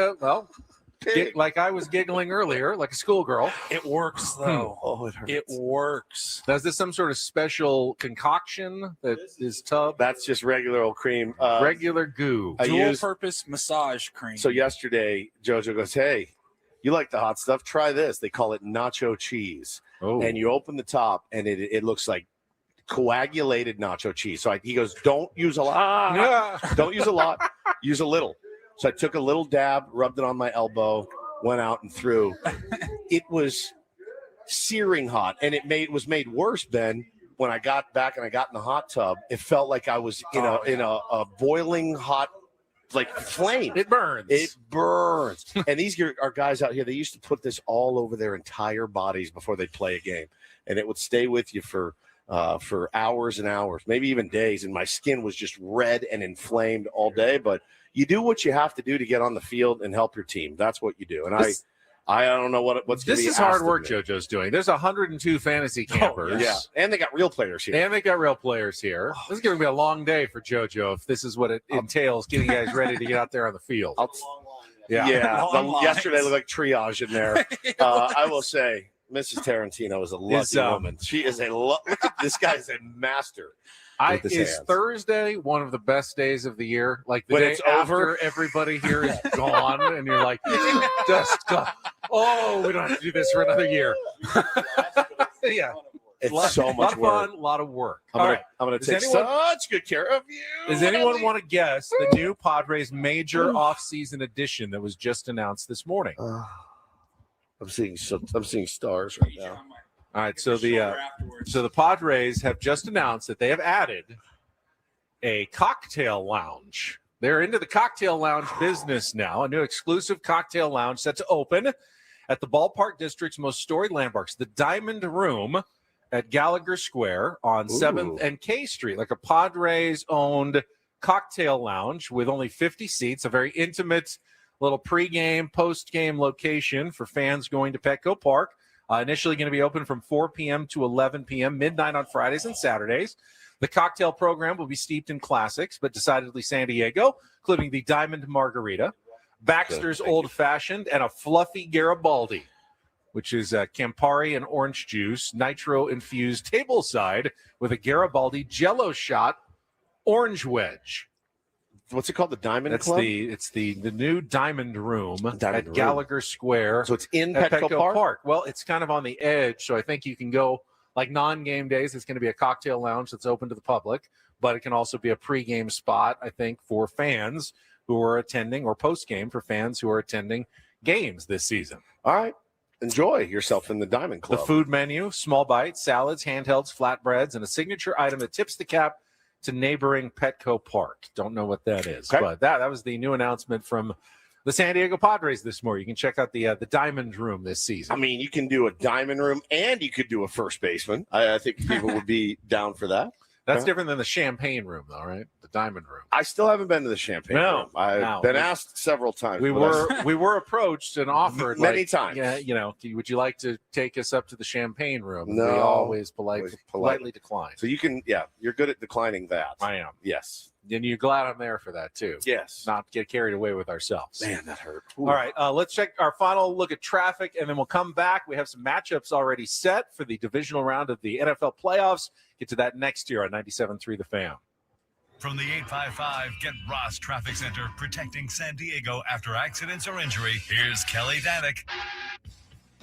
like I was giggling earlier, like a schoolgirl. It works, though. Oh, it hurts. It works. Now, is this some sort of special concoction that is tub? That's just regular old cream. Regular goo. Dual-purpose massage cream. So yesterday, JoJo goes, "Hey, you like the hot stuff? Try this." They call it nacho cheese. Oh. And you open the top, and it looks like coagulated nacho cheese. So he goes, "Don't use a lot. Don't use a lot. Use a little." So I took a little dab, rubbed it on my elbow, went out and threw. It was searing hot, and it was made worse, Ben, when I got back and I got in the hot tub. It felt like I was in a boiling hot flame. It burns. It burns. And these are guys out here. They used to put this all over their entire bodies before they'd play a game, and it would stay with you for for hours and hours, maybe even days, and my skin was just red and inflamed all day. But you do what you have to do to get on the field and help your team. That's what you do. And I don't know what's going to be. This is hard work JoJo's doing. There's 102 fantasy campers. Yeah, and they got real players here. This is going to be a long day for JoJo if this is what it entails, getting guys ready to get out there on the field. Yesterday looked like triage in there. I will say, Mrs. Tarantino is a lucky woman. She is look at this guy is a master. Is Thursday one of the best days of the year? Like the when day it's after over, everybody here is gone, and you're like, just go. Oh, we don't have to do this for another year. Yeah, it's so much work. fun, a lot of work. I'm going to take such good care of you. Does anyone want to guess the new Padres major off-season edition that was just announced this morning? I'm seeing stars right now. All right, so the Padres have just announced that they have added a cocktail lounge. They're into the cocktail lounge business now. A new exclusive cocktail lounge set to open at the Ballpark District's most storied landmarks, the Diamond Room at Gallagher Square on 7th and K Street, like a Padres-owned cocktail lounge with only 50 seats, a very intimate little pregame, postgame location for fans going to Petco Park. Initially going to be open from 4 p.m. to 11 p.m., midnight on Fridays and Saturdays. The cocktail program will be steeped in classics, but decidedly San Diego, including the Diamond Margarita, Baxter's Old Fashioned, and a fluffy Garibaldi, which is Campari and orange juice, nitro-infused tableside with a Garibaldi Jello shot orange wedge. What's it called? The Diamond Club? It's the new Diamond Room at Gallagher Square. So it's in Petco Park? Well, it's kind of on the edge, so I think you can go like non-game days. It's going to be a cocktail lounge that's open to the public, but it can also be a pregame spot, I think, for fans who are attending, or postgame for fans who are attending games this season. All right. Enjoy yourself in the Diamond Club. The food menu, small bites, salads, handhelds, flatbreads, and a signature item that tips the cap to neighboring Petco Park. Don't know what that is, but that was the new announcement from the San Diego Padres this morning. You can check out the Diamond Room this season. I mean, you can do a Diamond Room and you could do a first baseman. I think people would be down for that. That's different than the Champagne Room, though, right? The Diamond Room. I still haven't been to the Champagne Room. I've been asked several times. We were approached and offered many times. Yeah, would you like to take us up to the Champagne Room? No, we always politely decline. So you can, you're good at declining that. I am. Yes. And you're glad I'm there for that too. Yes. Not get carried away with ourselves. Man, that hurt. Ooh. All right, let's check our final look at traffic, and then we'll come back. We have some matchups already set for the divisional round of the NFL playoffs. Get to that next year on 97.3 The Fan. From the 855 Get Ross Traffic Center, protecting San Diego after accidents or injury, here's Kelly Danick.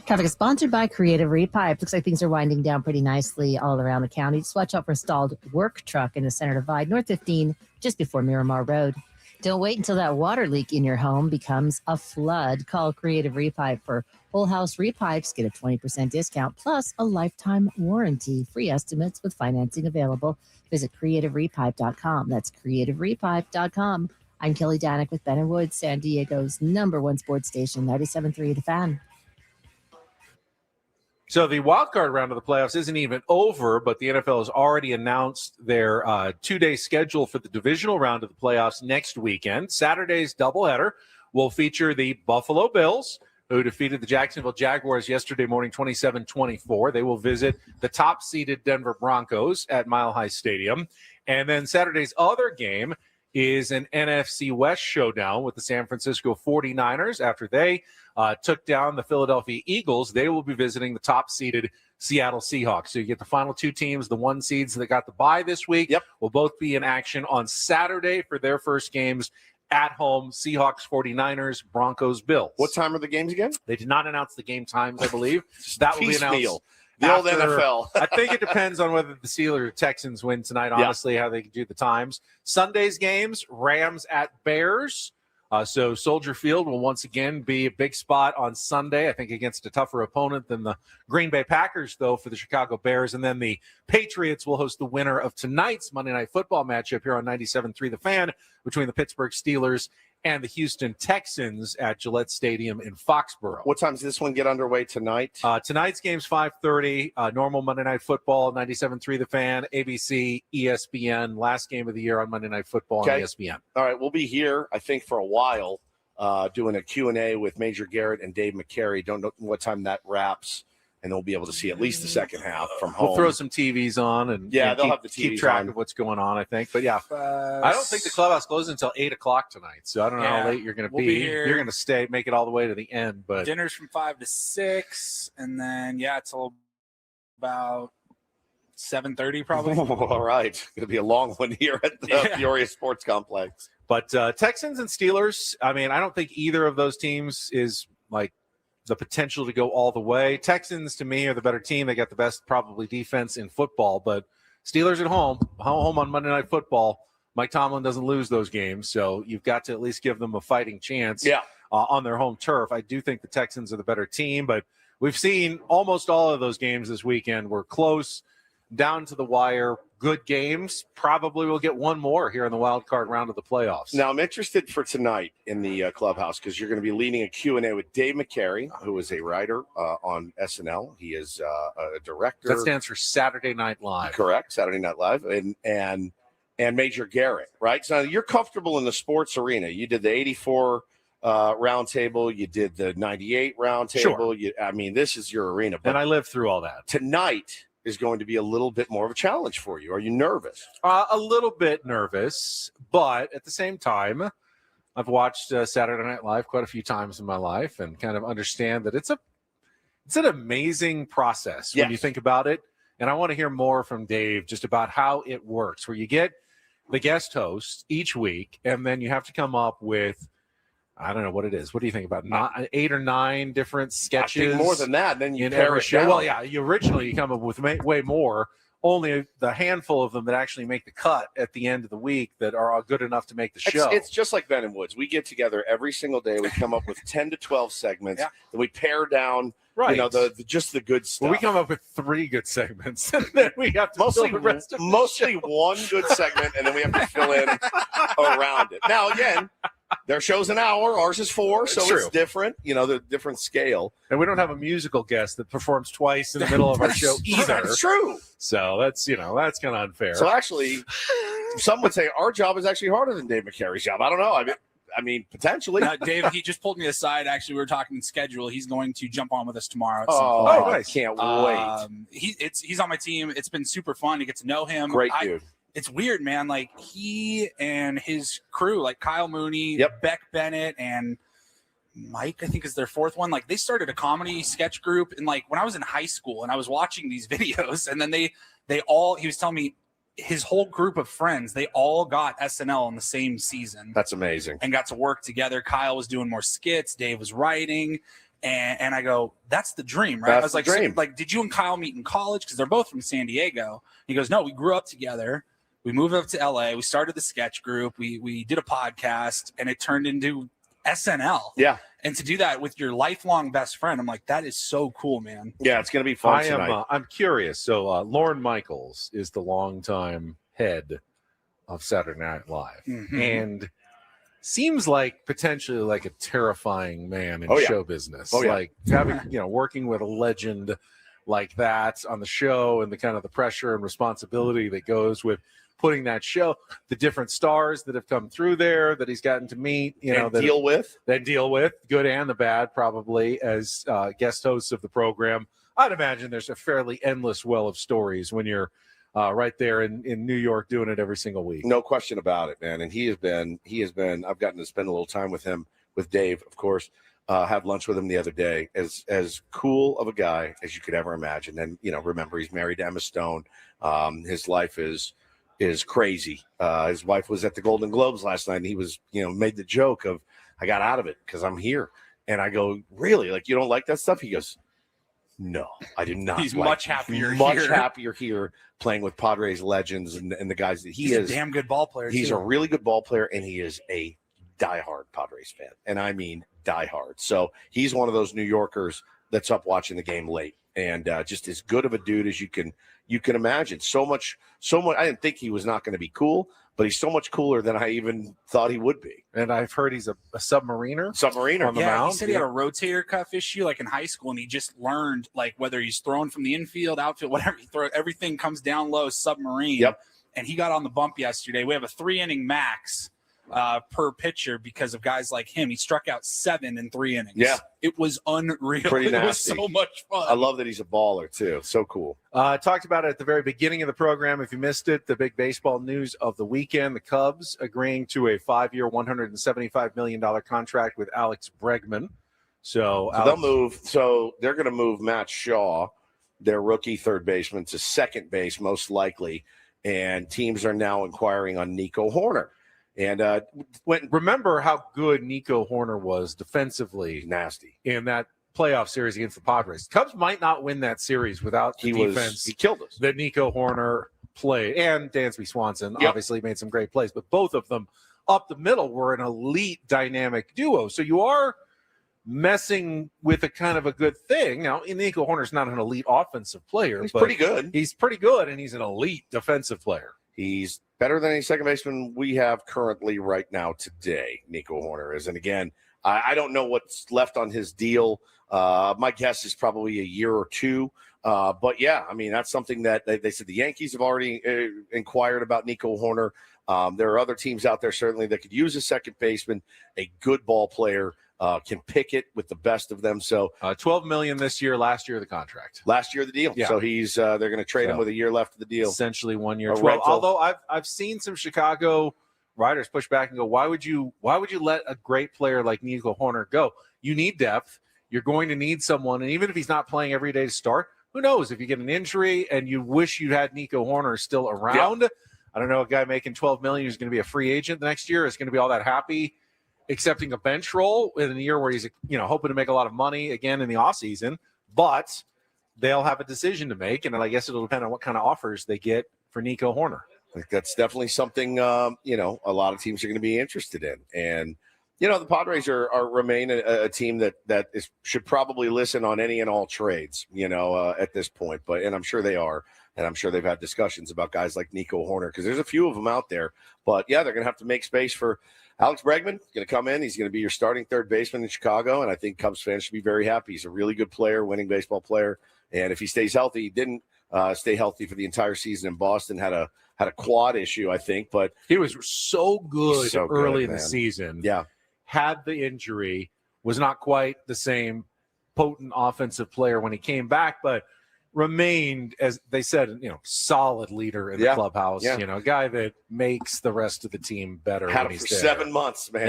Traffic is sponsored by Creative Repipe. Looks like things are winding down pretty nicely all around the county. Just watch out for a stalled work truck in the Center Divide, North 15, just before Miramar Road. Don't wait until that water leak in your home becomes a flood. Call Creative Repipe for whole house repipes. Get a 20% discount plus a lifetime warranty. Free estimates with financing available. Visit creativerepipe.com. That's creativerepipe.com. I'm Kelly Danick with Ben & Woods, San Diego's #1 sports station, 97.3 The Fan. So the wild card round of the playoffs isn't even over, but the NFL has already announced their 2-day schedule for the divisional round of the playoffs next weekend. Saturday's doubleheader will feature the Buffalo Bills, who defeated the Jacksonville Jaguars yesterday morning 27-24. They will visit the top-seeded Denver Broncos at Mile High Stadium. And then Saturday's other game is an NFC West showdown with the San Francisco 49ers. After they took down the Philadelphia Eagles, they will be visiting the top-seeded Seattle Seahawks. So you get the final two teams, the 1 seeds that got the bye this week, will both be in action on Saturday for their first games at home. Seahawks, 49ers, Broncos, Bills. What time are the games again? They did not announce the game times, I believe. That will be announced. The old NFL. I think it depends on whether the Steelers or Texans win tonight, honestly, how they can do the times. Sunday's games, Rams at Bears. So Soldier Field will once again be a big spot on Sunday, I think against a tougher opponent than the Green Bay Packers, though, for the Chicago Bears. And then the Patriots will host the winner of tonight's Monday Night Football matchup here on 97.3 The Fan between the Pittsburgh Steelers and the Houston Texans at Gillette Stadium in Foxborough. What time does this one get underway tonight? Tonight's game's 5:30. Normal Monday Night Football, 97.3 The Fan, ABC, ESPN. Last game of the year on Monday Night Football on ESPN. All right, we'll be here, I think, for a while, doing a Q&A with Major Garrett and Dave McCary. Don't know what time that wraps, and they'll be able to see at least the second half from home. We'll throw some TVs on and they'll have the keep TVs track on. of what's going on, I think. But yeah, I don't think the clubhouse closes until 8 o'clock tonight, so I don't know how late you're going to We'll be here. You're going to stay, make it all the way to the end. But Dinner's from 5 to 6, and then till about 7:30 probably. All right, going to be a long one here at the Peoria Sports Complex. But Texans and Steelers, I mean, I don't think either of those teams is like the potential to go all the way. Texans, to me, are the better team. They got the best probably defense in football. But Steelers at home on Monday Night Football. Mike Tomlin doesn't lose those games, so you've got to at least give them a fighting chance on their home turf. I do think the Texans are the better team, but we've seen almost all of those games this weekend were close, down to the wire, good games. Probably we'll get one more here in the wild card round of the playoffs. Now, I'm interested for tonight in the clubhouse because you're going to be leading a Q&A with Dave McCary, who is a writer on SNL. He is a director. That stands for Saturday Night Live. Correct, Saturday Night Live, and Major Garrett, right? So you're comfortable in the sports arena. You did the 84 round table. You did the 98 round table. Sure. I mean, this is your arena. But and I lived through all that. Tonight is going to be a little bit more of a challenge for you. Are you nervous? A little bit nervous, but at the same time, I've watched Saturday Night Live quite a few times in my life and kind of understand that it's an amazing process when you think about it. And I want to hear more from Dave just about how it works, where you get the guest host each week, and then you have to come up with, I don't know what it is. What do you think about 8 or 9 different sketches? I think more than that. Then you in pare every it show. down. Well, yeah, you originally come up with way more. Only the handful of them that actually make the cut at the end of the week that are good enough to make the show. It's just like Ben and Woods. We get together every single day. We come up with 10 to 12 segments. And we pare down, Right. just the good stuff. Well, we come up with 3 good segments, and then we have to mostly fill the rest of the mostly show. one good segment, and then we have to fill in around it. Now, again, their show's an hour, ours is 4, so True. it's different. The different scale. And we don't have a musical guest that performs twice in the middle of our show either. That's true. So that's kind of unfair. So actually, some would say our job is actually harder than Dave McCary's job. I don't know. I mean, potentially. Dave, he just pulled me aside. Actually, we were talking schedule. He's going to jump on with us tomorrow. At Oh, some point. I can't wait. He's on my team. It's been super fun to get to know him. Great dude. It's weird, man. Like he and his crew, like Kyle Mooney, Beck Bennett, and Mike, I think is their 4th one. Like they started a comedy sketch group. And like when I was in high school and I was watching these videos, and then he was telling me his whole group of friends, they all got SNL in the same season. That's amazing. And got to work together. Kyle was doing more skits. Dave was writing. And I go, that's the dream, right? I was like, dream. So, did you and Kyle meet in college? Because they're both from San Diego. He goes, no, we grew up together. We moved up to LA. We started the sketch group. We did a podcast, and it turned into SNL. Yeah. And to do that with your lifelong best friend, I'm like, that is so cool, man. Yeah, it's going to be fun tonight. I'm curious. So Lorne Michaels is the longtime head of Saturday Night Live, and seems like potentially like a terrifying man in show business. Like having working with a legend like that on the show, and the kind of the pressure and responsibility that goes with putting that show, the different stars that have come through there that he's gotten to meet, deal with, good and the bad, probably as guest hosts of the program. I'd imagine there's a fairly endless well of stories when you're right there in New York doing it every single week. No question about it, man. And he has been, I've gotten to spend a little time with him, with Dave, of course, had lunch with him the other day, as cool of a guy as you could ever imagine. And, remember, he's married to Emma Stone. His life is crazy. His wife was at the Golden Globes last night, and he was, made the joke of, I got out of it because I'm here. And I go, really? Like, you don't like that stuff? He goes, no, I do not. He's like much happier here playing with Padres legends and the guys that he's a damn good ball player. He's a really good ball player, and he is a diehard Padres fan. And I mean diehard. So he's one of those New Yorkers that's up watching the game late and just as good of a dude as you can imagine. So much. I didn't think he was not going to be cool, but he's so much cooler than I even thought he would be. And I've heard he's a submariner. On the mound. He said he had a rotator cuff issue like in high school, and he just learned like whether he's throwing from the infield, outfield, whatever he throws, everything comes down low, submarine. Yep. And he got on the bump yesterday. We have a 3-inning max per pitcher because of guys like him. He struck out 7 in 3 innings. Yeah. It was unreal. Pretty It was nasty. so much fun. I love that he's a baller too. So cool. Talked about it at the very beginning of the program. If you missed it, the big baseball news of the weekend, the Cubs agreeing to a 5-year, $175 million contract with Alex Bregman. So they'll move. So they're going to move Matt Shaw, their rookie third baseman, to second base, most likely. And teams are now inquiring on Nico Horner. And remember how good Nico Horner was defensively, nasty in that playoff series against the Padres. Cubs might not win that series without the defense. He killed us. That Nico Horner played, and Dansby Swanson obviously made some great plays, but both of them up the middle were an elite dynamic duo. So you are messing with a kind of a good thing. Now, Nico Horner's not an elite offensive player. He's but pretty good. He's pretty good, and he's an elite defensive player. He's better than any second baseman we have currently right now today, Nico Horner is. And again, I don't know what's left on his deal. My guess is probably a year or two. But, yeah, I mean, that's something that they said the Yankees have already inquired about Nico Horner. There are other teams out there certainly that could use a second baseman, a good ball player, can pick it with the best of them. So $12 million this year, last year of the contract. Last year of the deal. Yeah. So he's they're going to trade him with a year left of the deal. Essentially 1 year. A 12. rental. Although I've seen some Chicago writers push back and go, why would you let a great player like Nico Horner go? You need depth. You're going to need someone, and even if he's not playing every day to start, who knows if you get an injury and you wish you had Nico Horner still around. Yep. I don't know, a guy making $12 million who's going to be a free agent the next year is going to be all that happy accepting a bench role in a year where he's hoping to make a lot of money again in the offseason. But they'll have a decision to make, and I guess it'll depend on what kind of offers they get for Nico Horner. I think that's definitely something a lot of teams are going to be interested in. And the Padres remain a team that should probably listen on any and all trades, at this point. And I'm sure they are. And I'm sure they've had discussions about guys like Nico Horner because there's a few of them out there. But, yeah, they're going to have to make space for Alex Bregman. Going to come in. He's going to be your starting third baseman in Chicago. And I think Cubs fans should be very happy. He's a really good player, winning baseball player. And if he stays healthy, he didn't stay healthy for the entire season in Boston, had a quad issue, I think. But he was so good early in the man. season. Yeah. Had the injury, was not quite the same potent offensive player when he came back, but remained, as they said, solid leader in the clubhouse. Yeah. A guy that makes the rest of the team better. Had when him he's for there. 7 months, man.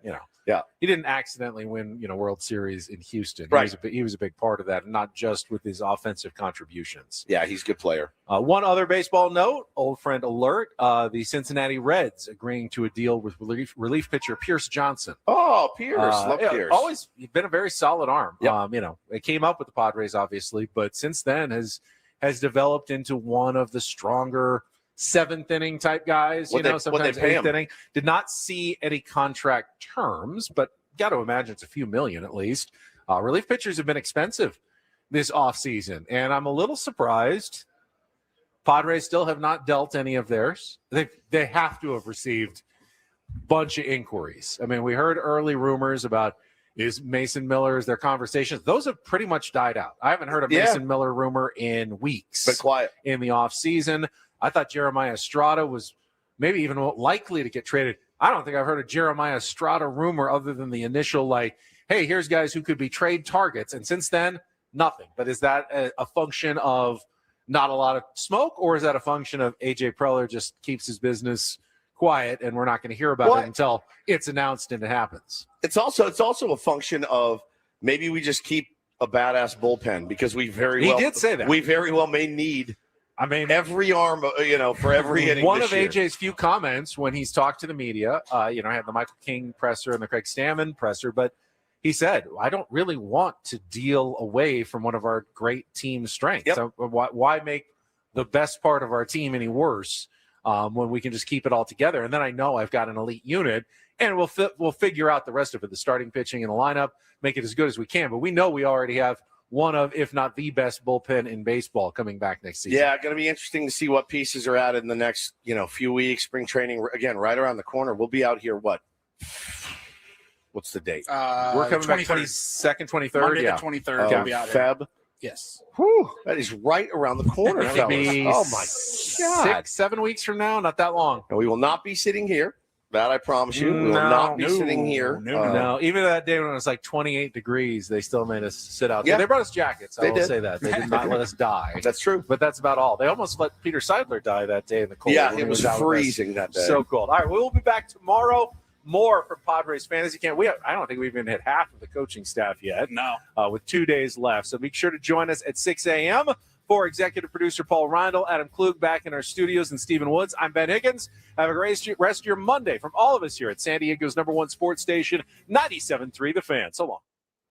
Yeah. Yeah. He didn't accidentally win, World Series in Houston. Right. He was a big part of that, not just with his offensive contributions. Yeah, he's a good player. One other baseball note, old friend alert, the Cincinnati Reds agreeing to a deal with relief pitcher Pierce Johnson. Oh, Pierce. Love Pierce. Always been a very solid arm. Yep. It came up with the Padres, obviously, but since then has developed into one of the stronger seventh inning type guys, sometimes eighth inning. Did not see any contract terms, but got to imagine it's a few million at least. Relief pitchers have been expensive this offseason, and I'm a little surprised Padres still have not dealt any of theirs. They have to have received a bunch of inquiries. I mean, we heard early rumors about is Mason Miller's their conversations. Those have pretty much died out. I haven't heard a Mason Miller rumor in weeks. But quiet. In the offseason. I thought Jeremiah Estrada was maybe even likely to get traded. I don't think I've heard a Jeremiah Estrada rumor other than the initial, hey, here's guys who could be trade targets. And since then, nothing. But is that a function of not a lot of smoke, or is that a function of A.J. Preller just keeps his business quiet and we're not going to hear about it until it's announced and it happens? It's also a function of maybe we just keep a badass bullpen because we He did say that. We very well may need every arm, for every inning. One this of year. AJ's few comments when he's talked to the media, I had the Michael King presser and the Craig Stammen presser, but he said, I don't really want to deal away from one of our great team strengths. Yep. So why make the best part of our team any worse when we can just keep it all together? And then I know I've got an elite unit, and we'll figure out the rest of it, the starting pitching and the lineup, make it as good as we can. But we know we already have one of, if not the best bullpen in baseball coming back next season. Yeah, going to be interesting to see what pieces are added in the next, few weeks. Spring training, again, right around the corner. We'll be out here, what's the date? We're coming back 22nd, 23rd. Monday yeah. the 23rd. We'll be out here. Feb. Yes. Whew, that is right around the corner, It'll fellas. be Oh, my God. 6-7 weeks from now, not that long. And we will not be sitting here. That I promise you. We will not be sitting here. No, even that day when it was like 28 degrees, they still made us sit out there. Yeah. They brought us jackets. I They will did. say that. They did not let us die. That's true. But that's about all. They almost let Peter Seidler die that day in the cold. Yeah, when it he was out with us. freezing that day. So cold. All right, we'll be back tomorrow. More from Padres Fantasy Camp. I don't think we've even hit half of the coaching staff yet. No. With 2 days left. So make sure to join us at 6 a.m. For executive producer Paul Reindl, Adam Klug back in our studios, and Stephen Woods, I'm Ben Higgins. Have a great rest of your Monday from all of us here at San Diego's #1 sports station, 97.3 The Fan. So long.